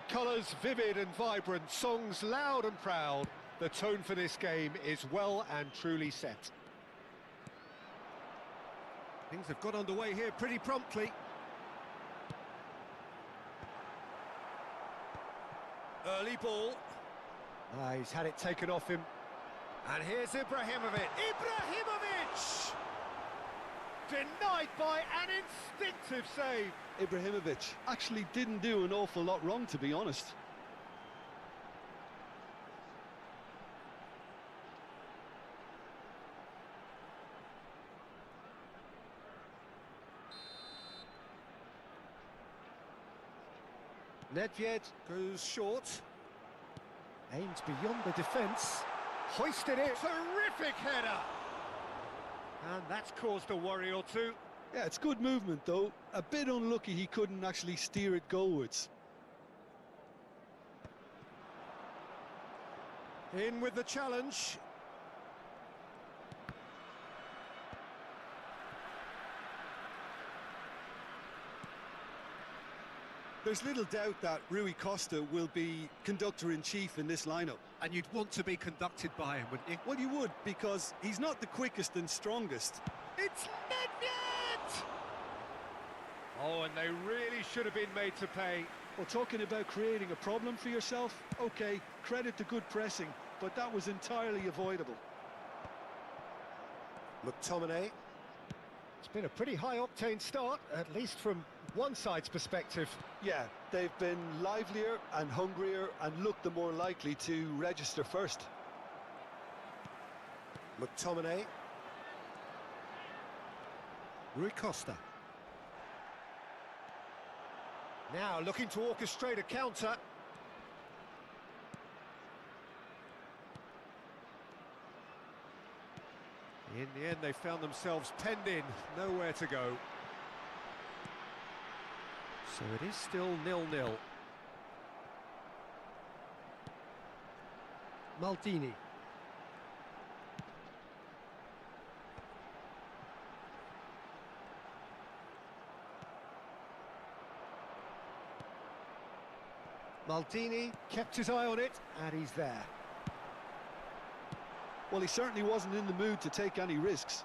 Speaker 6: Colours vivid and vibrant, songs loud and proud. The tone for this game is well and truly set. Things have got underway here pretty promptly. Early ball. He's had it taken off him. And here's Ibrahimovic. Ibrahimovic! Denied by an instinctive save.
Speaker 4: Ibrahimovic actually didn't do an awful lot wrong, to be honest.
Speaker 6: Nedved goes short. Aims beyond the defence. Hoisted it. Terrific header! And that's caused a worry or two.
Speaker 4: Yeah, it's good movement, though. A bit unlucky he couldn't actually steer it goalwards.
Speaker 6: In with the challenge.
Speaker 4: There's little doubt that Rui Costa will be conductor-in-chief in this lineup.
Speaker 6: And you'd want to be conducted by him, wouldn't you?
Speaker 4: Well, you would, because he's not the quickest and strongest.
Speaker 6: It's Nedved! Oh, and they really should have been made to pay.
Speaker 4: Well, talking about creating a problem for yourself, OK, credit to good pressing, but that was entirely avoidable.
Speaker 6: McTominay. It's been a pretty high-octane start, at least from one side's perspective.
Speaker 4: Yeah, they've been livelier and hungrier and looked the more likely to register first.
Speaker 6: McTominay. Rui Costa. Now looking to orchestrate a counter. In the end, they found themselves penned in, nowhere to go. So it is still 0-0. Maldini. Maldini kept his eye on it, and he's there.
Speaker 4: Well, he certainly wasn't in the mood to take any risks.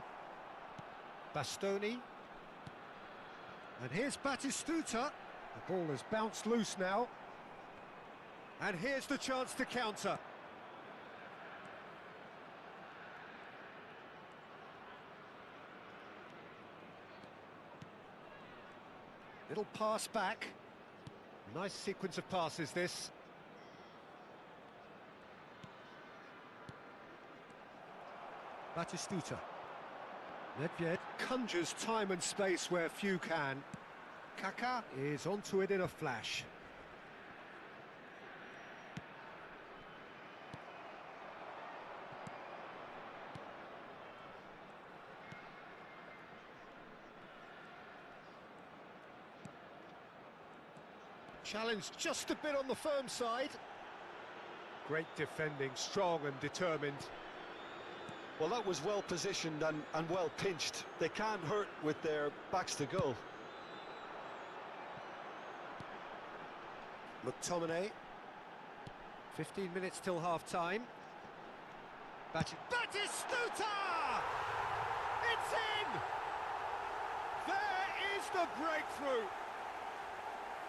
Speaker 6: Bastoni. And here's Batistuta. The ball has bounced loose now. And here's the chance to counter. Little pass back. Nice sequence of passes, this. Batistuta. Nedved conjures time and space where few can. Kaká is onto it in a flash. Challenge just a bit on the firm side. Great defending, strong and determined.
Speaker 4: Well, that was well positioned and well pinched. They can't hurt with their backs to goal.
Speaker 6: McTominay. 15 minutes till half-time. Batistuta! It's in! There is the breakthrough!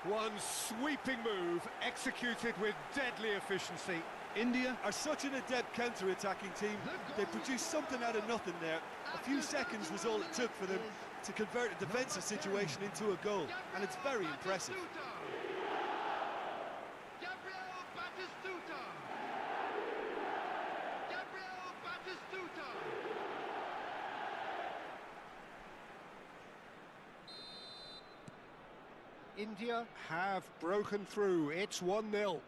Speaker 6: One sweeping move, executed with deadly efficiency.
Speaker 4: India are such an adept counter-attacking team. They produced something out of nothing there. A few seconds was all it took for them to convert a defensive situation into a goal, and it's very impressive.
Speaker 6: India have broken through. It's 1-0.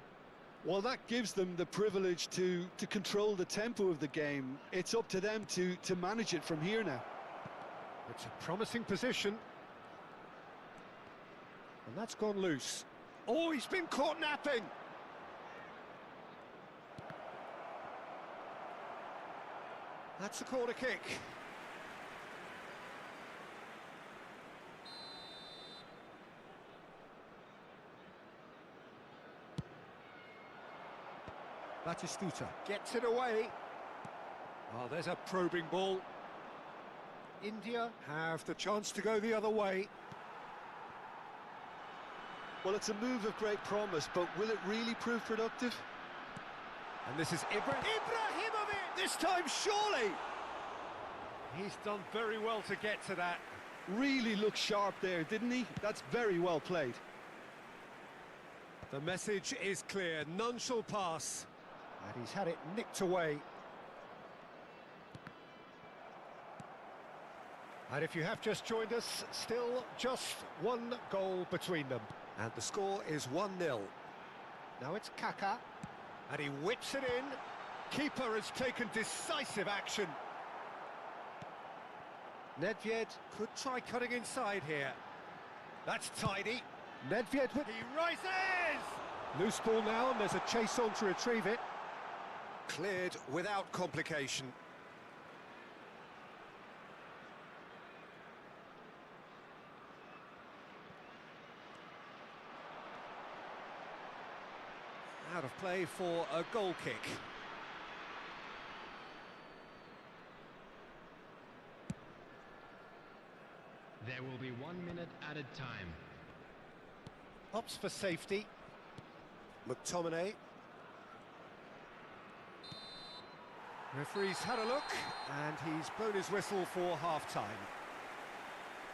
Speaker 4: Well, that gives them the privilege to control the tempo of the game. It's up to them to manage it from here now.
Speaker 6: It's a promising position. And that's gone loose. Oh, he's been caught napping! That's a corner kick. Batistuta gets it away. Oh, there's a probing ball. India have the chance to go the other way.
Speaker 4: Well, it's a move of great promise, but will it really prove productive?
Speaker 6: And this is Ibrahimovic! This time, surely! He's done very well to get to that.
Speaker 4: Really looked sharp there, didn't he? That's very well played.
Speaker 6: The message is clear, none shall pass. And he's had it nicked away. And if you have just joined us, still just one goal between them. And the score is 1-0. Now it's Kaká. And he whips it in. Keeper has taken decisive action. Nedved could try cutting inside here. That's tidy. Nedved with... He rises! Loose ball now, and there's a chase on to retrieve it. Cleared without complication. of play for a goal kick.
Speaker 5: There will be 1 minute added time.
Speaker 6: Opts for safety. McTominay. Referee's had a look, and he's blown his whistle for half-time.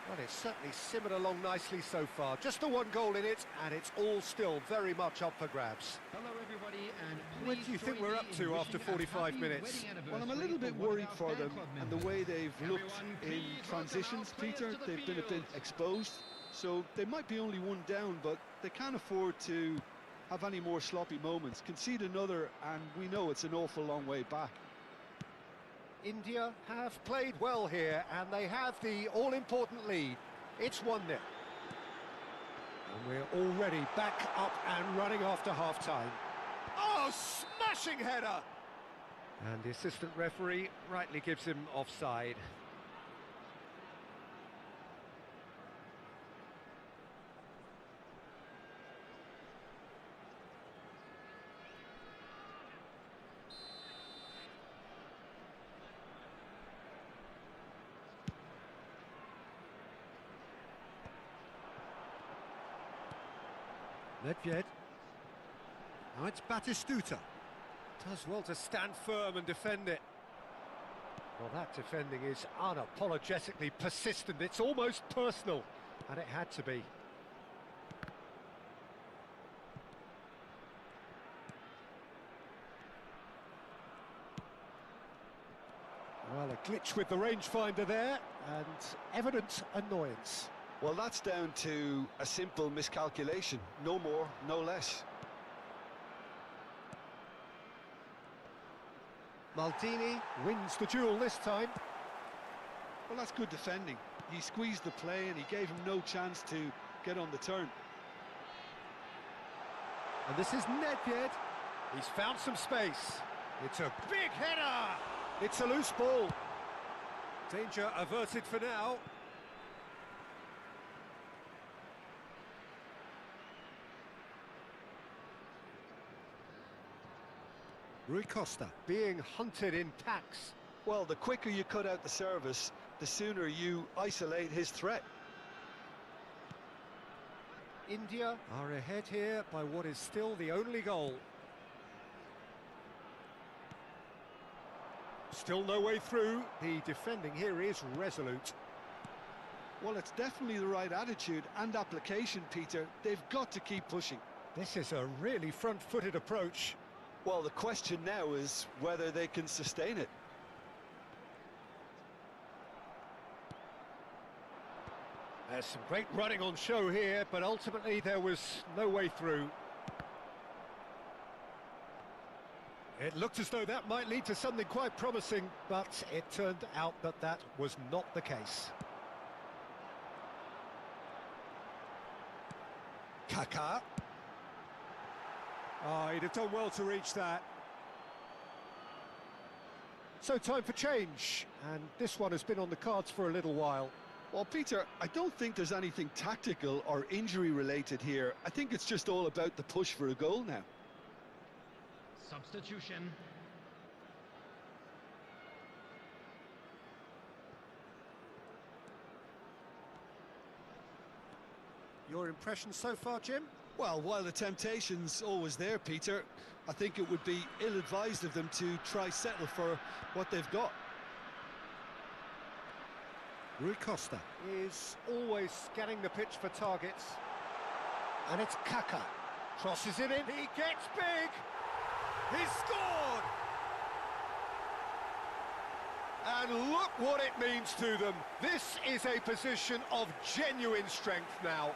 Speaker 6: Well, it's certainly simmered along nicely so far. Just the one goal in it, and it's all still very much up for grabs.
Speaker 5: Hello, everybody, and
Speaker 6: Where do you think we're up to after 45 minutes?
Speaker 4: Well, I'm a little bit worried for them and the way they've looked in transitions, Peter. They've been a bit exposed, so they might be only one down, but they can't afford to have any more sloppy moments. Concede another, and we know it's an awful long way back.
Speaker 6: India have played well here, and they have the all-important lead. It's 1-0. And we're already back up and running after half-time. Oh, smashing header! And the assistant referee rightly gives him offside. Nedved. Now it's Batistuta. Does well to stand firm and defend it. Well, that defending is unapologetically persistent. It's almost personal, and it had to be. Well, a glitch with the rangefinder there, and evident annoyance.
Speaker 4: Well, that's down to a simple miscalculation. No more, no less.
Speaker 6: Maldini wins the duel this time.
Speaker 4: Well, that's good defending. He squeezed the play and he gave him no chance to get on the turn.
Speaker 6: And this is Nedved. He's found some space. It's a big header. It's a loose ball. Danger averted for now. Rui Costa being hunted in packs.
Speaker 4: Well, the quicker you cut out the service, the sooner you isolate his threat.
Speaker 6: India are ahead here by what is still the only goal. Still no way through. The defending here is resolute.
Speaker 4: Well, it's definitely the right attitude and application, Peter. They've got to keep pushing.
Speaker 6: This is a really front-footed approach.
Speaker 4: Well, the question now is whether they can sustain it.
Speaker 6: There's some great running on show here, but ultimately there was no way through. It looked as though that might lead to something quite promising, but it turned out that that was not the case. Kaká. Oh, he'd have done well to reach that. So time for change, and this one has been on the cards for a little while.
Speaker 4: Well, Peter, I don't think there's anything tactical or injury related here. I think it's just all about the push for a goal now.
Speaker 5: Substitution.
Speaker 6: Your impression so far, Jim?
Speaker 4: Well, while the temptation's always there, Peter, I think it would be ill-advised of them to try settle for what they've got.
Speaker 6: Rui Costa is always scanning the pitch for targets. And it's Kaká. Crosses it in. He gets big. He scored! And look what it means to them. This is a position of genuine strength now.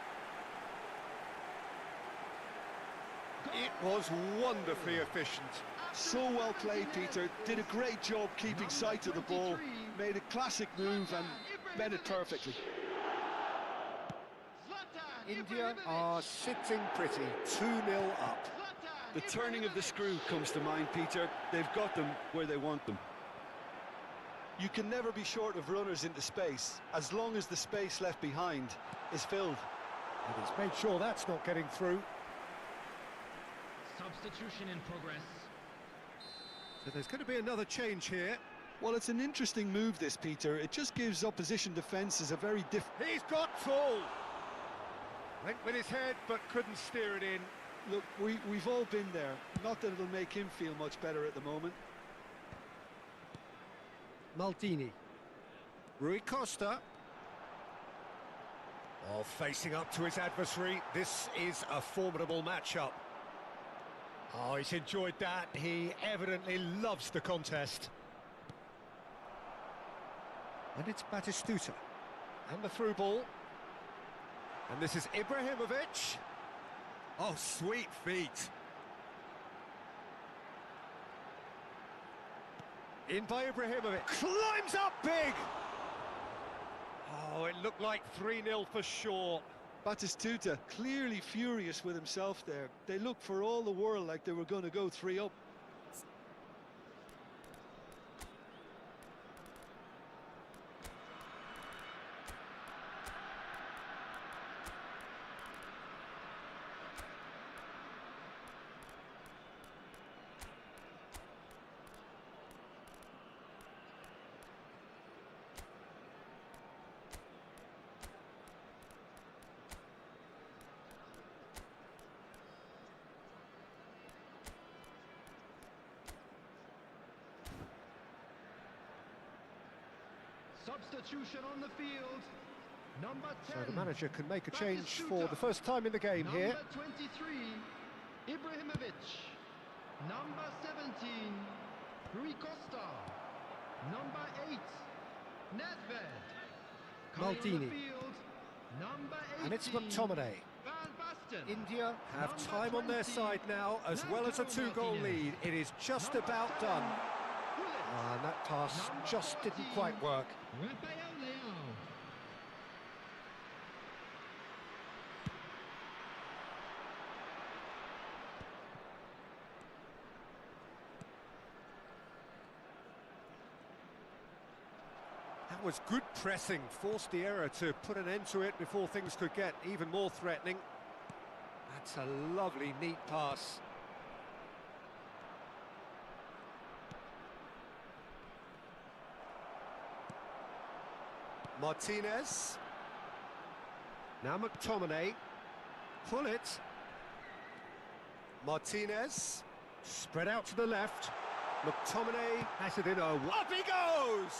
Speaker 6: It was wonderfully efficient.
Speaker 4: So well played, Peter. Did a great job keeping sight of the ball. Made a classic move and met it perfectly.
Speaker 6: India are sitting pretty, 2-0 up.
Speaker 4: The turning of the screw comes to mind, Peter. They've got them where they want them. You can never be short of runners into space, as long as the space left behind is filled.
Speaker 6: And he's made sure that's not getting through.
Speaker 5: Substitution in progress.
Speaker 6: So there's going to be another change here.
Speaker 4: Well, it's an interesting move, this, Peter. It just gives opposition defences a very different...
Speaker 6: He's got tall. Went with his head, but couldn't steer it in.
Speaker 4: Look, we've all been there. Not that it'll make him feel much better at the moment.
Speaker 6: Maldini. Rui Costa. Oh, facing up to his adversary. This is a formidable matchup. Oh, he's enjoyed that. He evidently loves the contest. And it's Batistuta. And the through ball. And this is Ibrahimovic. Oh, sweet feet. In by Ibrahimovic. Climbs up big! Oh, it looked like 3-0 for sure.
Speaker 4: Batistuta clearly furious with himself there. They looked for all the world like they were going to go 3-up.
Speaker 5: Substitution on the field. Number 10.
Speaker 6: So the manager can make a change for the first time in the game here.
Speaker 5: Number 23, Ibrahimovic. Number 17, Rui Costa. Number 8, Nedved. Coming on the
Speaker 6: Maldini.
Speaker 5: field, number 18,
Speaker 6: And it's McTominay.
Speaker 5: Van Basten.
Speaker 6: India have
Speaker 5: Number
Speaker 6: time on their
Speaker 5: 20,
Speaker 6: side now, as well as a 2-goal
Speaker 5: Martinez.
Speaker 6: lead. It is just
Speaker 5: Number
Speaker 6: about
Speaker 5: 7,
Speaker 6: done.
Speaker 5: Gullit.
Speaker 6: And that pass
Speaker 5: Number
Speaker 6: just didn't
Speaker 5: 14,
Speaker 6: quite work.
Speaker 5: Rafael Leao.
Speaker 6: That was good pressing, forced the error to put an end to it before things could get even more threatening. That's a lovely, neat pass. Martinez. Now McTominay. Pull it. Martinez. Spread out to the left. McTominay has it in. Up he goes!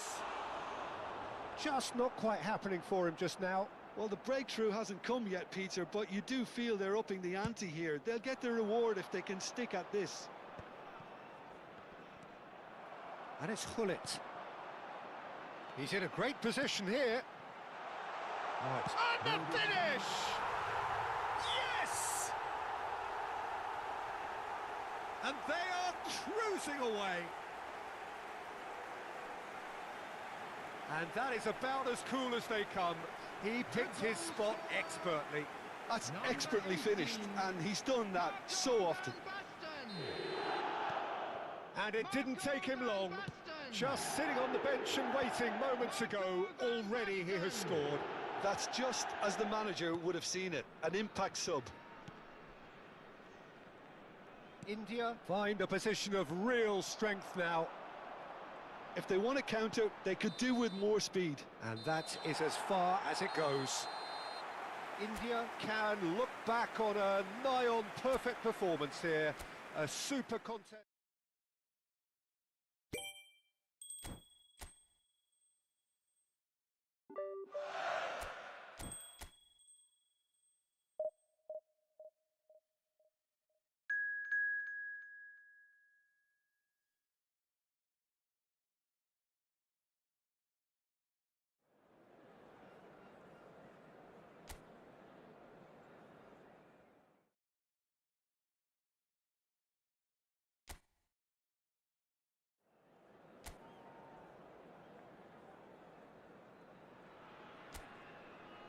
Speaker 6: Just not quite happening for him just now.
Speaker 4: Well, the breakthrough hasn't come yet, Peter, but you do feel they're upping the ante here. They'll get their reward if they can stick at this.
Speaker 6: And it's Gullit. He's in a great position here. Right. And the finish! Yes! And they are cruising away. And that is about as cool as they come. He picked his spot expertly.
Speaker 4: That's expertly finished, and he's done that so often.
Speaker 6: And it didn't take him long. Just sitting on the bench and waiting moments ago, already he has scored.
Speaker 4: That's just as the manager would have seen it, an impact sub.
Speaker 6: India find a position of real strength now.
Speaker 4: If they want to counter, they could do with more speed.
Speaker 6: And that is as far as it goes. India can look back on a nigh-on perfect performance here. A super contest.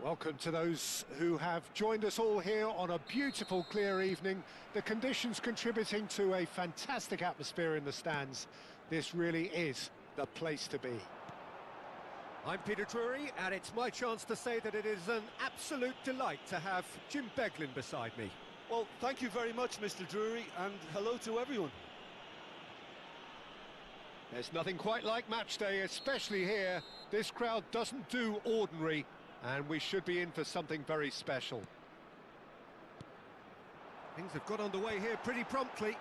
Speaker 6: Welcome to those who have joined us all here on a beautiful, clear evening. The conditions contributing to a fantastic atmosphere in the stands. This really is the place to be. I'm Peter Drury, and it's my chance to say that it is an absolute delight to have Jim Beglin beside me.
Speaker 4: Well, thank you very much, Mr. Drury, and hello to everyone.
Speaker 6: There's nothing quite like match day, especially here. This crowd doesn't do ordinary, and we should be in for something very special. Things have got underway here pretty promptly.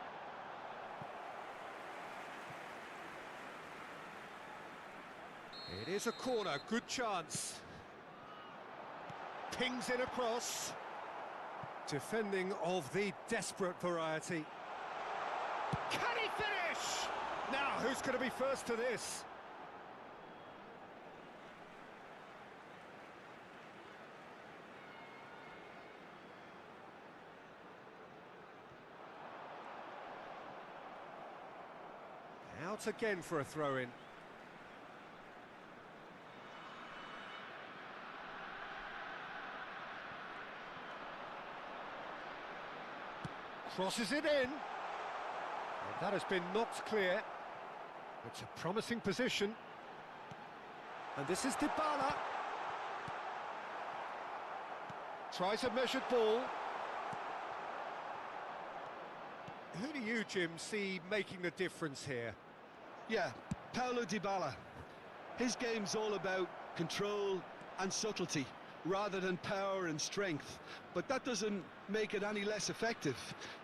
Speaker 6: It is a corner, good chance. Pings in across. Defending of the desperate variety. Can he finish? Now, who's going to be first to this? Out again for a throw-in. Crosses it in. And that has been knocked clear. It's a promising position. And this is Dybala. Tries a measured ball. Who do you, Jim, see making the difference here?
Speaker 4: Yeah, Paulo Dybala. His game's all about control and subtlety, rather than power and strength. But that doesn't make it any less effective.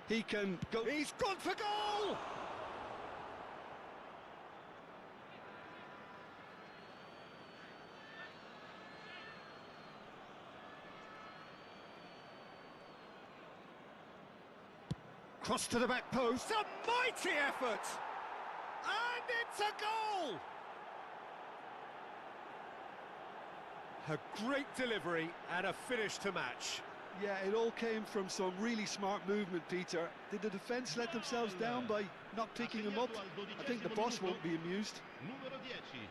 Speaker 4: He can go...
Speaker 6: He's gone for goal! Cross to the back post, a mighty effort! And it's a goal! A great delivery and a finish to match.
Speaker 4: Yeah, it all came from some really smart movement, Peter. Did the defence let themselves down by not picking him up? I think the boss won't be amused.
Speaker 7: Numero 10.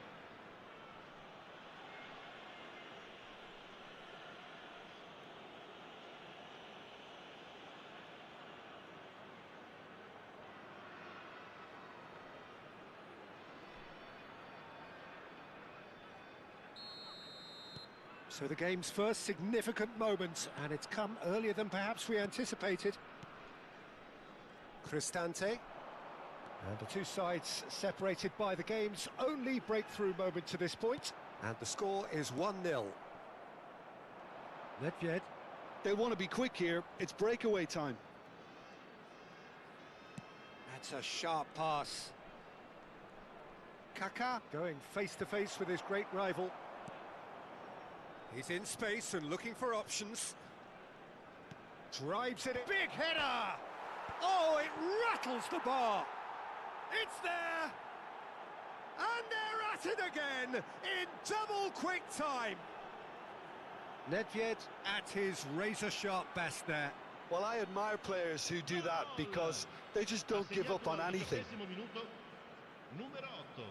Speaker 6: So the game's first significant moment, and it's come earlier than perhaps we anticipated. Cristante. And the two sides separated by the game's only breakthrough moment to this point. And the score is 1-0. Nedved.
Speaker 4: They want to be quick here. It's breakaway time.
Speaker 6: That's a sharp pass. Kaká going face-to-face with his great rival. He's in space and looking for options. Drives it in. Big header! Oh, it rattles the bar. It's there! And they're at it again in double quick time. Nedved at his razor-sharp best there.
Speaker 4: Well, I admire players who do that because they just don't give up on anything.
Speaker 7: Numero 8.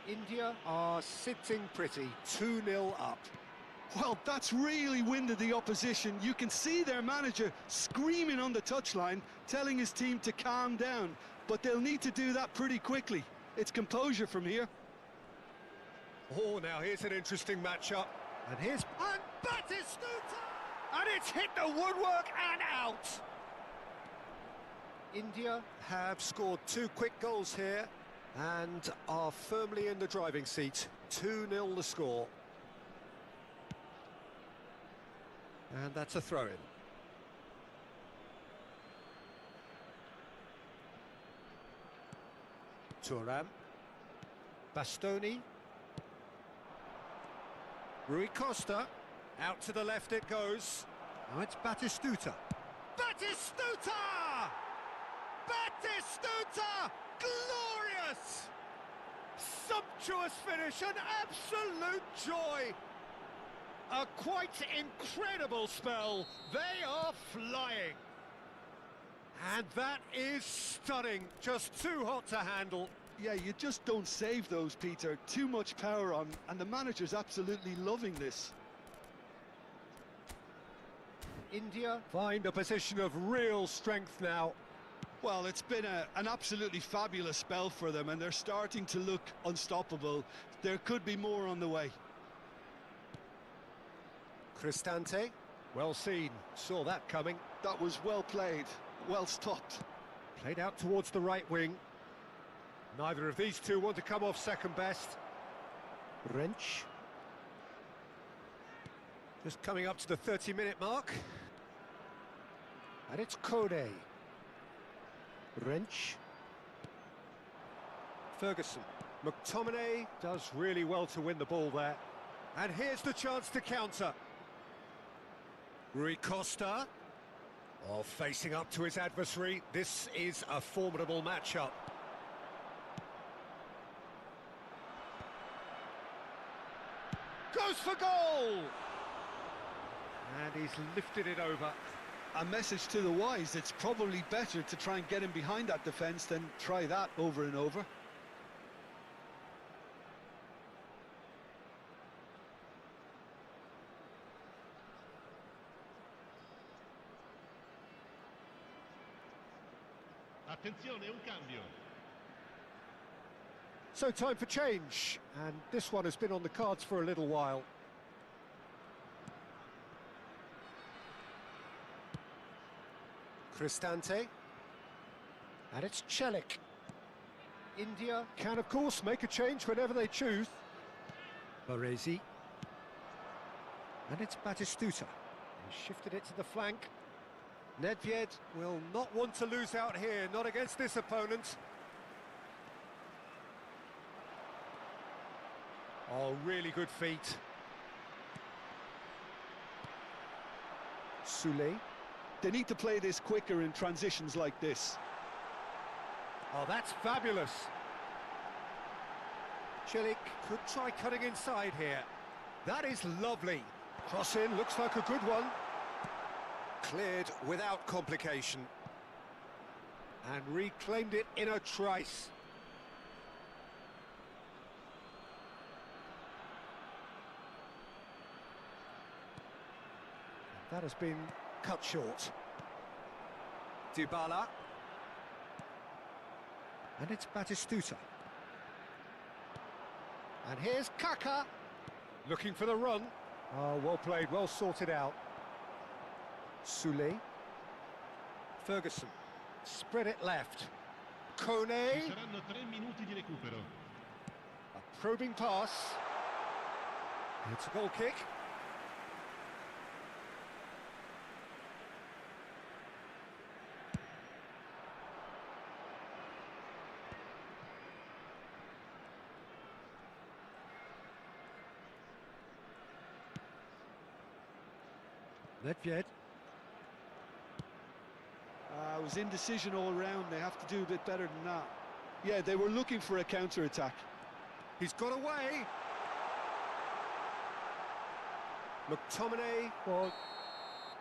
Speaker 6: India are sitting pretty, 2-0 up.
Speaker 4: Well, that's really winded the opposition. You can see their manager screaming on the touchline, telling his team to calm down. But they'll need to do that pretty quickly. It's composure from here.
Speaker 6: Oh, now here's an interesting matchup. And here's... And Batistuta! And it's hit the woodwork and out! India have scored 2 quick goals here and are firmly in the driving seat. 2-0 the score. And that's a throw-in. Thuram. Bastoni. Rui Costa. Out to the left it goes. Now it's Batistuta. Batistuta! Batistuta! Glorious! Sumptuous finish, an absolute joy! A quite incredible spell. They are flying. And that is stunning. Just too hot to handle.
Speaker 4: Yeah, you just don't save those, Peter. Too much power on, and the manager's absolutely loving this.
Speaker 6: India find a position of real strength now.
Speaker 4: Well, it's been an absolutely fabulous spell for them, and they're starting to look unstoppable. There could be more on the way.
Speaker 6: Cristante, well seen, saw that coming.
Speaker 4: That was well played, well stopped.
Speaker 6: Played out towards the right wing. Neither of these two want to come off second best. Wrench. Just coming up to the 30-minute mark. And it's Kone. Wrench. Ferguson. McTominay does really well to win the ball there. And here's the chance to counter. Rui Costa. Oh, facing up to his adversary. This is a formidable matchup. Goes for goal! And he's lifted it over.
Speaker 4: A message to the wise, it's probably better to try and get him behind that defence than try that over and over.
Speaker 7: Attenzione, un cambio.
Speaker 6: So time for change, and this one has been on the cards for a little while. Cristante. And it's Celik. India can, of course, make a change whenever they choose. Baresi. And it's Batistuta. He shifted it to the flank. Nedved will not want to lose out here, not against this opponent. Oh, really good feet. Soulé.
Speaker 4: They need to play this quicker in transitions like this.
Speaker 6: Oh, that's fabulous. Celik could try cutting inside here. That is lovely. Cross in, looks like a good one. Cleared without complication. And reclaimed it in a trice. That has been cut short. Dybala. And it's Batistuta. And here's Kaka. Looking for the run. Oh, well played, well sorted out. Soulé. Ferguson. Spread it left. Kone.
Speaker 7: Ci saranno 3 minuti di recupero.
Speaker 6: A probing pass. It's a goal kick. Nedved.
Speaker 4: It was indecision all round. They have to do a bit better than that. Yeah, they were looking for a counter-attack.
Speaker 6: He's got away. McTominay. Well,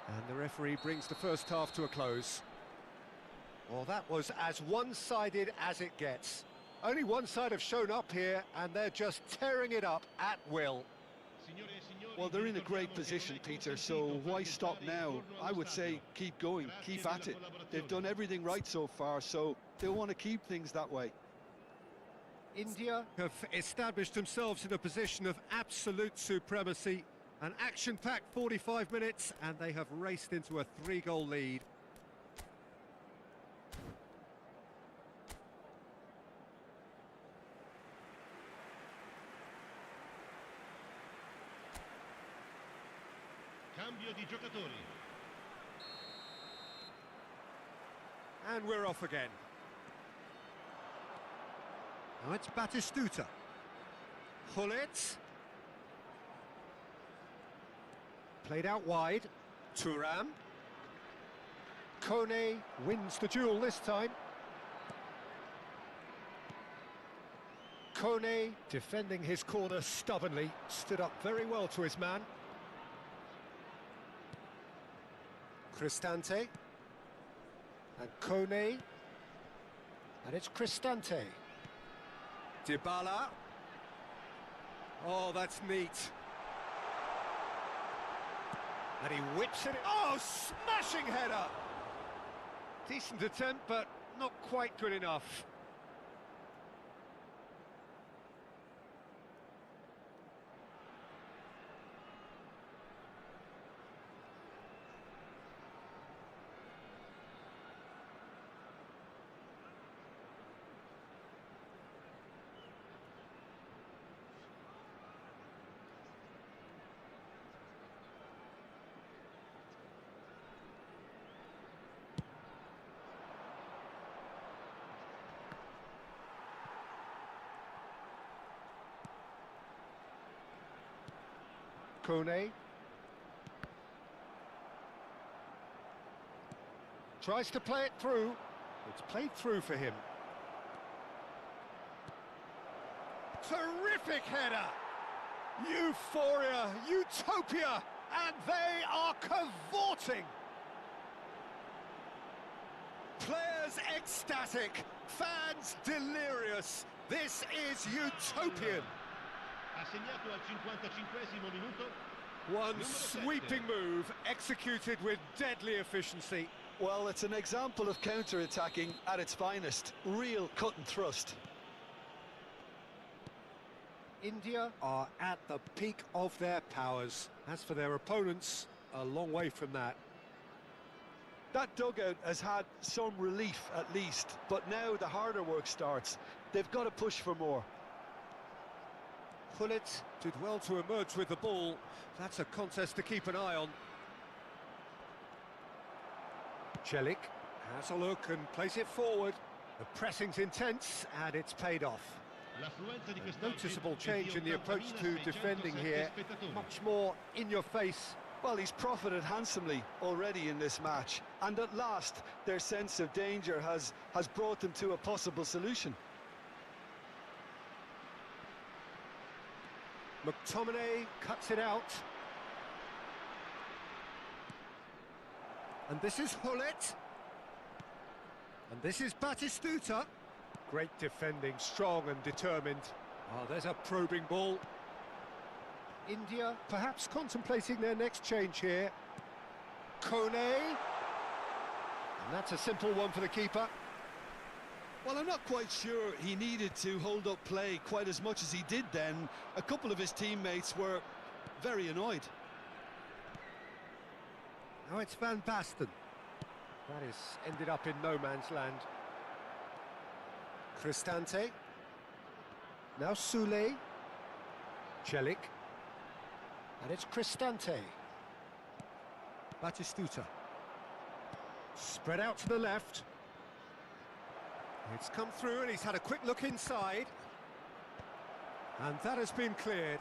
Speaker 6: and the referee brings the first half to a close. Well, that was as one-sided as it gets. Only one side have shown up here, and they're just tearing it up at will.
Speaker 4: Well, they're in a great position, Peter, so why stop now? I would say keep going, keep at it. They've done everything right so far, so they'll want to keep things that way.
Speaker 6: India have established themselves in a position of absolute supremacy. An action-packed 45 minutes, and they have raced into a 3-goal lead.
Speaker 7: Cambio di giocatori.
Speaker 6: And we're off again. Now it's Batistuta. Hullet. Played out wide. Thuram. Kone wins the duel this time. Kone defending his corner stubbornly. Stood up very well to his man. Cristante. And Kone. And it's Cristante. Dybala. Oh, that's neat. And he whips it. Oh, smashing header! Decent attempt, but not quite good enough. Kone. Tries to play it through. It's played through for him. Terrific header! Euphoria, utopia, and they are cavorting! Players ecstatic, fans delirious. This is utopian.
Speaker 7: Ha segnato al 55esimo minuto.
Speaker 6: One
Speaker 7: Numero 7.
Speaker 6: sweeping move, executed with deadly efficiency.
Speaker 8: Well, it's an example of counter-attacking at its finest. Real cut and thrust.
Speaker 6: India are at the peak of their powers. As for their opponents, a long way from that.
Speaker 8: That dugout has had some relief at least, but now the harder work starts. They've got to push for more.
Speaker 6: Hullet did well to emerge with the ball. That's a contest to keep an eye on. Celik has a look and plays it forward. The pressing's intense and it's paid off.
Speaker 7: L'affluenza di
Speaker 6: A
Speaker 7: quest'oggi
Speaker 6: noticeable
Speaker 7: è
Speaker 6: change
Speaker 7: di
Speaker 6: in the approach to
Speaker 7: 80.607
Speaker 6: defending here.
Speaker 7: spettatori.
Speaker 6: Much more in your face.
Speaker 8: Well, he's profited handsomely already in this match, and at last their sense of danger has brought them to a possible solution.
Speaker 6: McTominay cuts it out. And this is Hullet. And this is Batistuta. Great defending, strong and determined. Oh, there's a probing ball. India perhaps contemplating their next change here. Kone. And that's a simple one for the keeper.
Speaker 9: Well, I'm not quite sure he needed to hold up play quite as much as he did then. A couple of his teammates were very annoyed.
Speaker 6: Now it's Van Basten. That is ended up in no man's land. Cristante. Now Soulé. Celik. And it's Cristante. Batistuta. Spread out to the left. It's come through and he's had a quick look inside. And that has been cleared.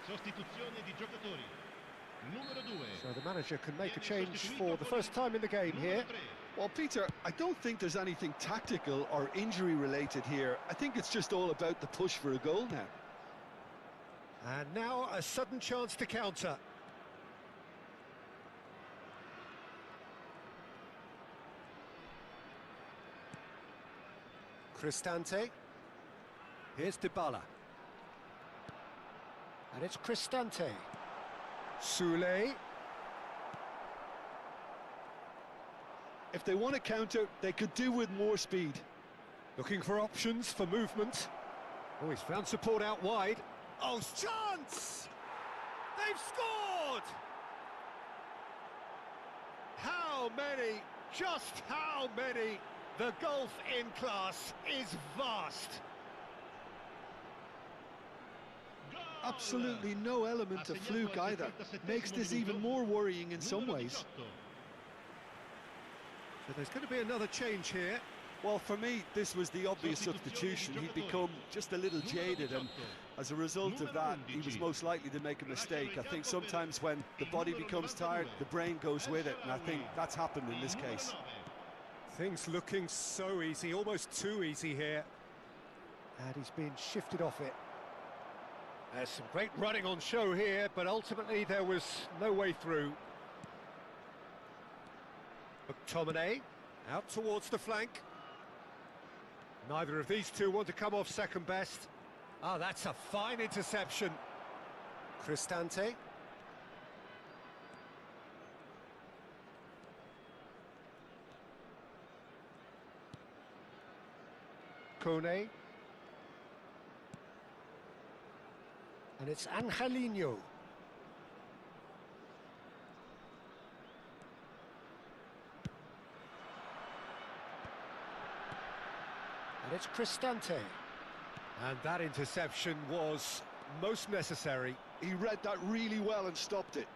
Speaker 7: Sostituzione di giocatori. Numero 2.
Speaker 6: So the manager can make a change for the first time in the game here.
Speaker 9: Well, Peter, I don't think there's anything tactical or injury related here. I think it's just all about the push for a goal now.
Speaker 6: And now a sudden chance to counter. Cristante. Here's Dybala. And it's Cristante. Soulé.
Speaker 9: If they want to counter, they could do with more speed.
Speaker 6: Looking for options for movement. Oh, he's found support out wide. Oh, chance! They've scored! How many? Just how many? The gulf in class is vast.
Speaker 9: Absolutely no element of fluke either. Makes this even more worrying in some ways.
Speaker 6: So there's going to be another change here.
Speaker 9: Well, for me, this was the obvious substitution. He'd become just a little jaded, and as a result of that, he was most likely to make a mistake. I think sometimes when the body becomes tired, the brain goes with it, and I think that's happened in this case.
Speaker 6: Things looking so easy, almost too easy here. And he's been shifted off it. There's some great running on show here, but ultimately there was no way through. McTominay out towards the flank. Neither of these two want to come off second best. Ah, that's a fine interception. Cristante. Kone. And it's Angelino. And it's Cristante. And that interception was most necessary.
Speaker 9: He read that really well and stopped it.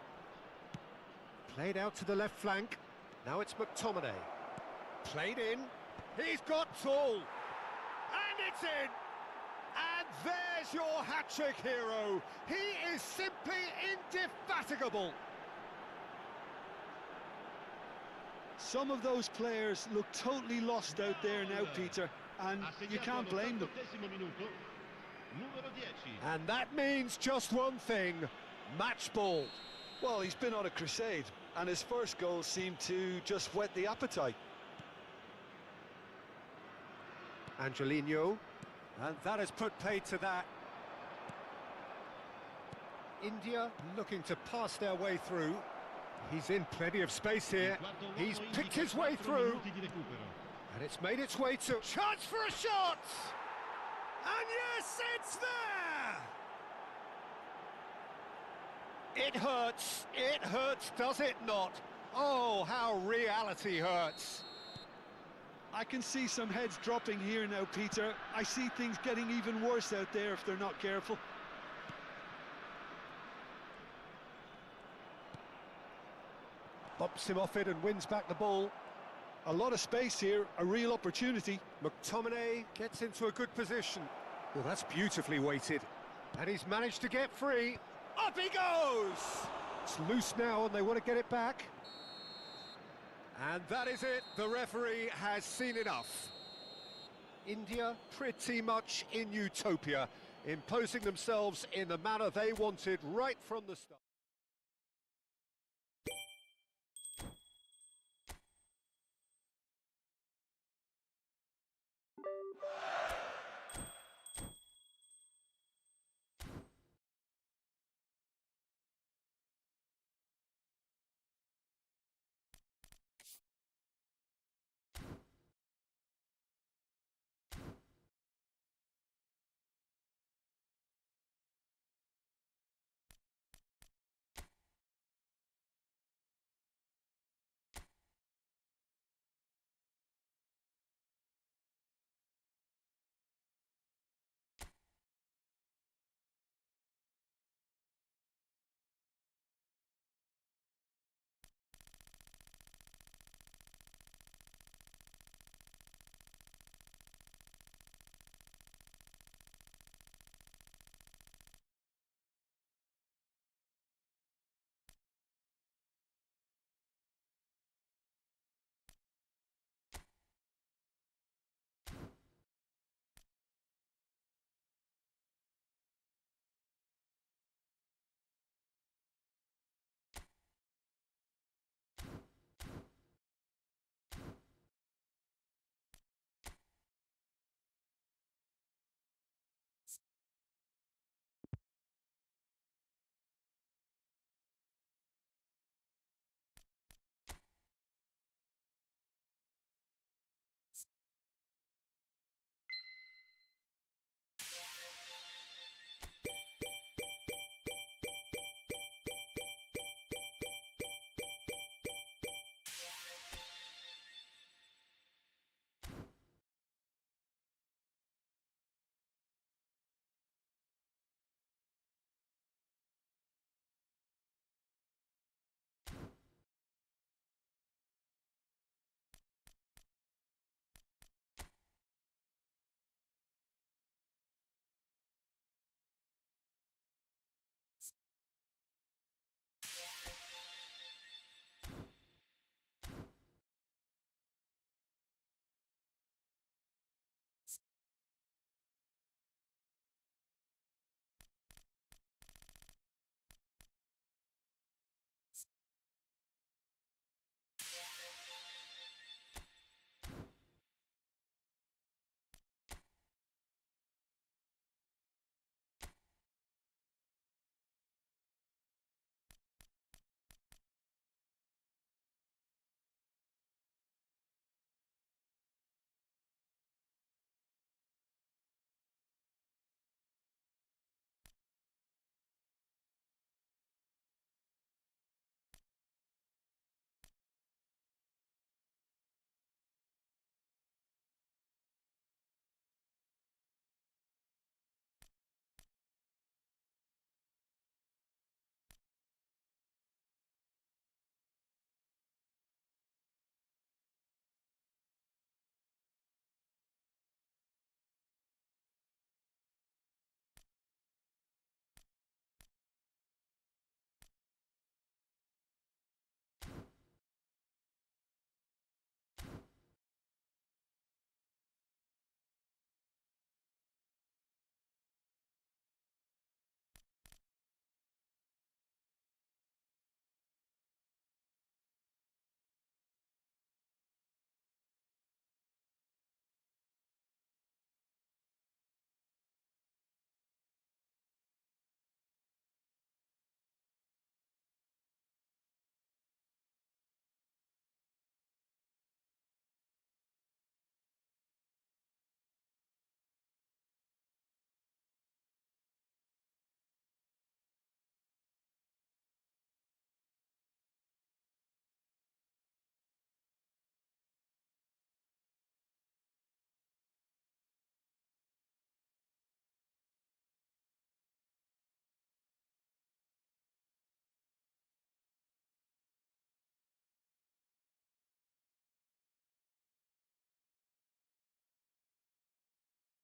Speaker 6: Played out to the left flank. Now it's McTominay. Played in. He's got tall. And it's in. And
Speaker 3: there's your hat-trick hero. He is simply indefatigable.
Speaker 8: Some of those players look totally lost out there now, Peter, and you can't blame them.
Speaker 3: And that means just one thing, match ball.
Speaker 8: Well, he's been on a crusade, and his first goal seemed to just whet the appetite.
Speaker 3: Angelino, and that has put paid to that. India looking to pass their way through. He's in plenty of space here. He's picked his way through. And it's made its way to... Chance for a shot! And yes, it's there! It hurts, does it not? Oh, how reality hurts.
Speaker 8: I can see some heads dropping here now, Peter. I see things getting even worse out there if they're not careful.
Speaker 3: Bumps him off it and wins back the ball.
Speaker 8: A lot of space here, a real opportunity.
Speaker 3: McTominay gets into a good position. Well, that's beautifully weighted. And he's managed to get free. Up he goes! It's loose now and they want to get it back. And that is it. The referee has seen enough. India pretty much in utopia, imposing themselves in the manner they wanted right from the start.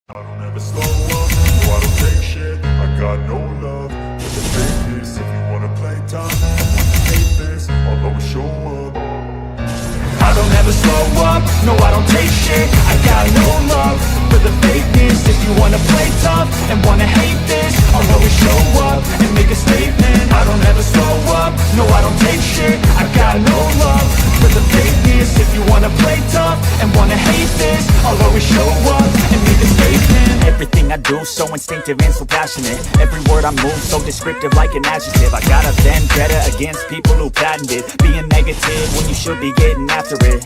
Speaker 1: I don't ever slow up, no I don't take shit. I got no love for the fakeness. If you wanna play tough and when you hate this, I'll always show up. I don't ever slow up, no I don't take shit. I got no love for the fakeness. If you wanna play tough and wanna hate this, I'll always show up and make a statement. I don't ever slow up, no I don't take shit. I got no love for the fakeness. If you wanna play tough and wanna hate this, I'll always show up and make a statement. Everything I do so instinctive and so passionate. Every word I move so descriptive like an adjective. I got a vendetta against people who patented being negative when you should be getting after it.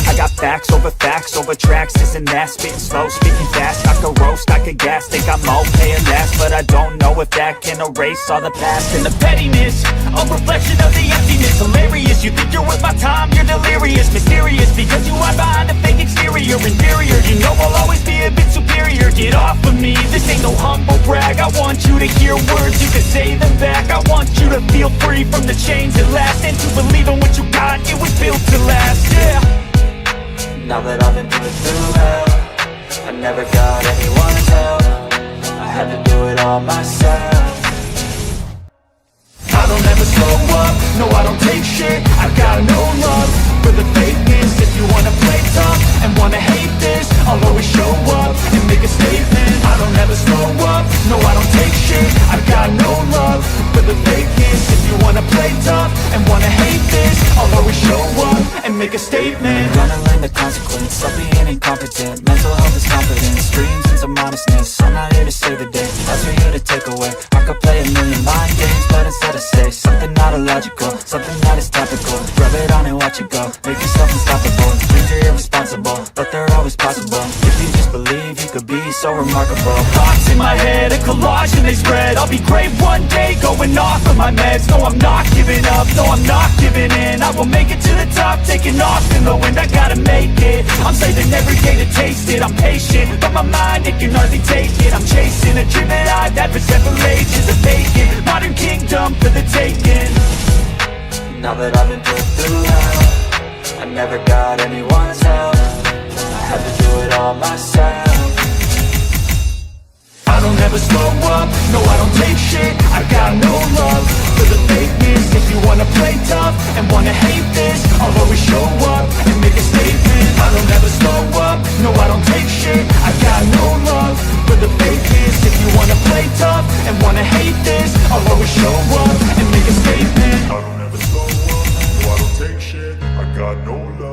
Speaker 1: I got facts over tracks, this and that. Spitting slow, speaking fast, I could roast, I could gas. Think I'm okay and last, but I don't know if that can erase all the past. And the pettiness, a reflection of the emptiness. Hilarious, you think you're worth my time, you're delirious. Mysterious, because you hide behind a fake exterior. Inferior, you know I'll always be a bit superior. Get off of me, this ain't no humble brag. I want you to hear words, you can say them back. I want you to feel free from the chains that last, and to believe in what you got, it was built to last, yeah. Now that I've been put through hell, I never got anyone's help. I had to do it all myself. I don't ever slow up, no I don't take shit. I got no love for the fakeness. If you wanna play tough and wanna hate this, I'll always show up and make a statement. I don't ever slow up, no I don't take shit. I got no love for the fakeness. If you wanna play tough and wanna hate this, I'll always show up and make a statement. Gonna learn the consequence of being incompetent. Mental health is confidence, dreams and some modestness. I'm not here to save the day, that's for you to take away. I could play a million mind games, but instead I say something not illogical, something that is topical. Rub it on and watch it go, make yourself unstoppable. Dreams are irresponsible, but they're always possible. If you just believe, you could be so remarkable. Thoughts in my head, a collage and they spread. I'll be great one day, going off of my meds. No, I'm not giving up, no, I'm not giving in. I will make it to the top, taking off in the wind. I gotta make it, I'm saving every day to taste it. I'm patient, but my mind, it can hardly take it. I'm chasing a dream that I've had for several ages. A vacant, modern kingdom for the taking. Now that I've been put through hell, I never got anyone's help. I had to do it all myself. I don't ever slow up, no I don't take shit. I got no love for the fakeness. If you wanna play tough and wanna hate this, I'll always show up and make a statement. I don't ever slow up, no I don't take shit. I got no love for the fakeness. If you wanna play tough and wanna hate this, I'll always show up and make a statement. I don't ever slow up, no I don't take shit. I got no love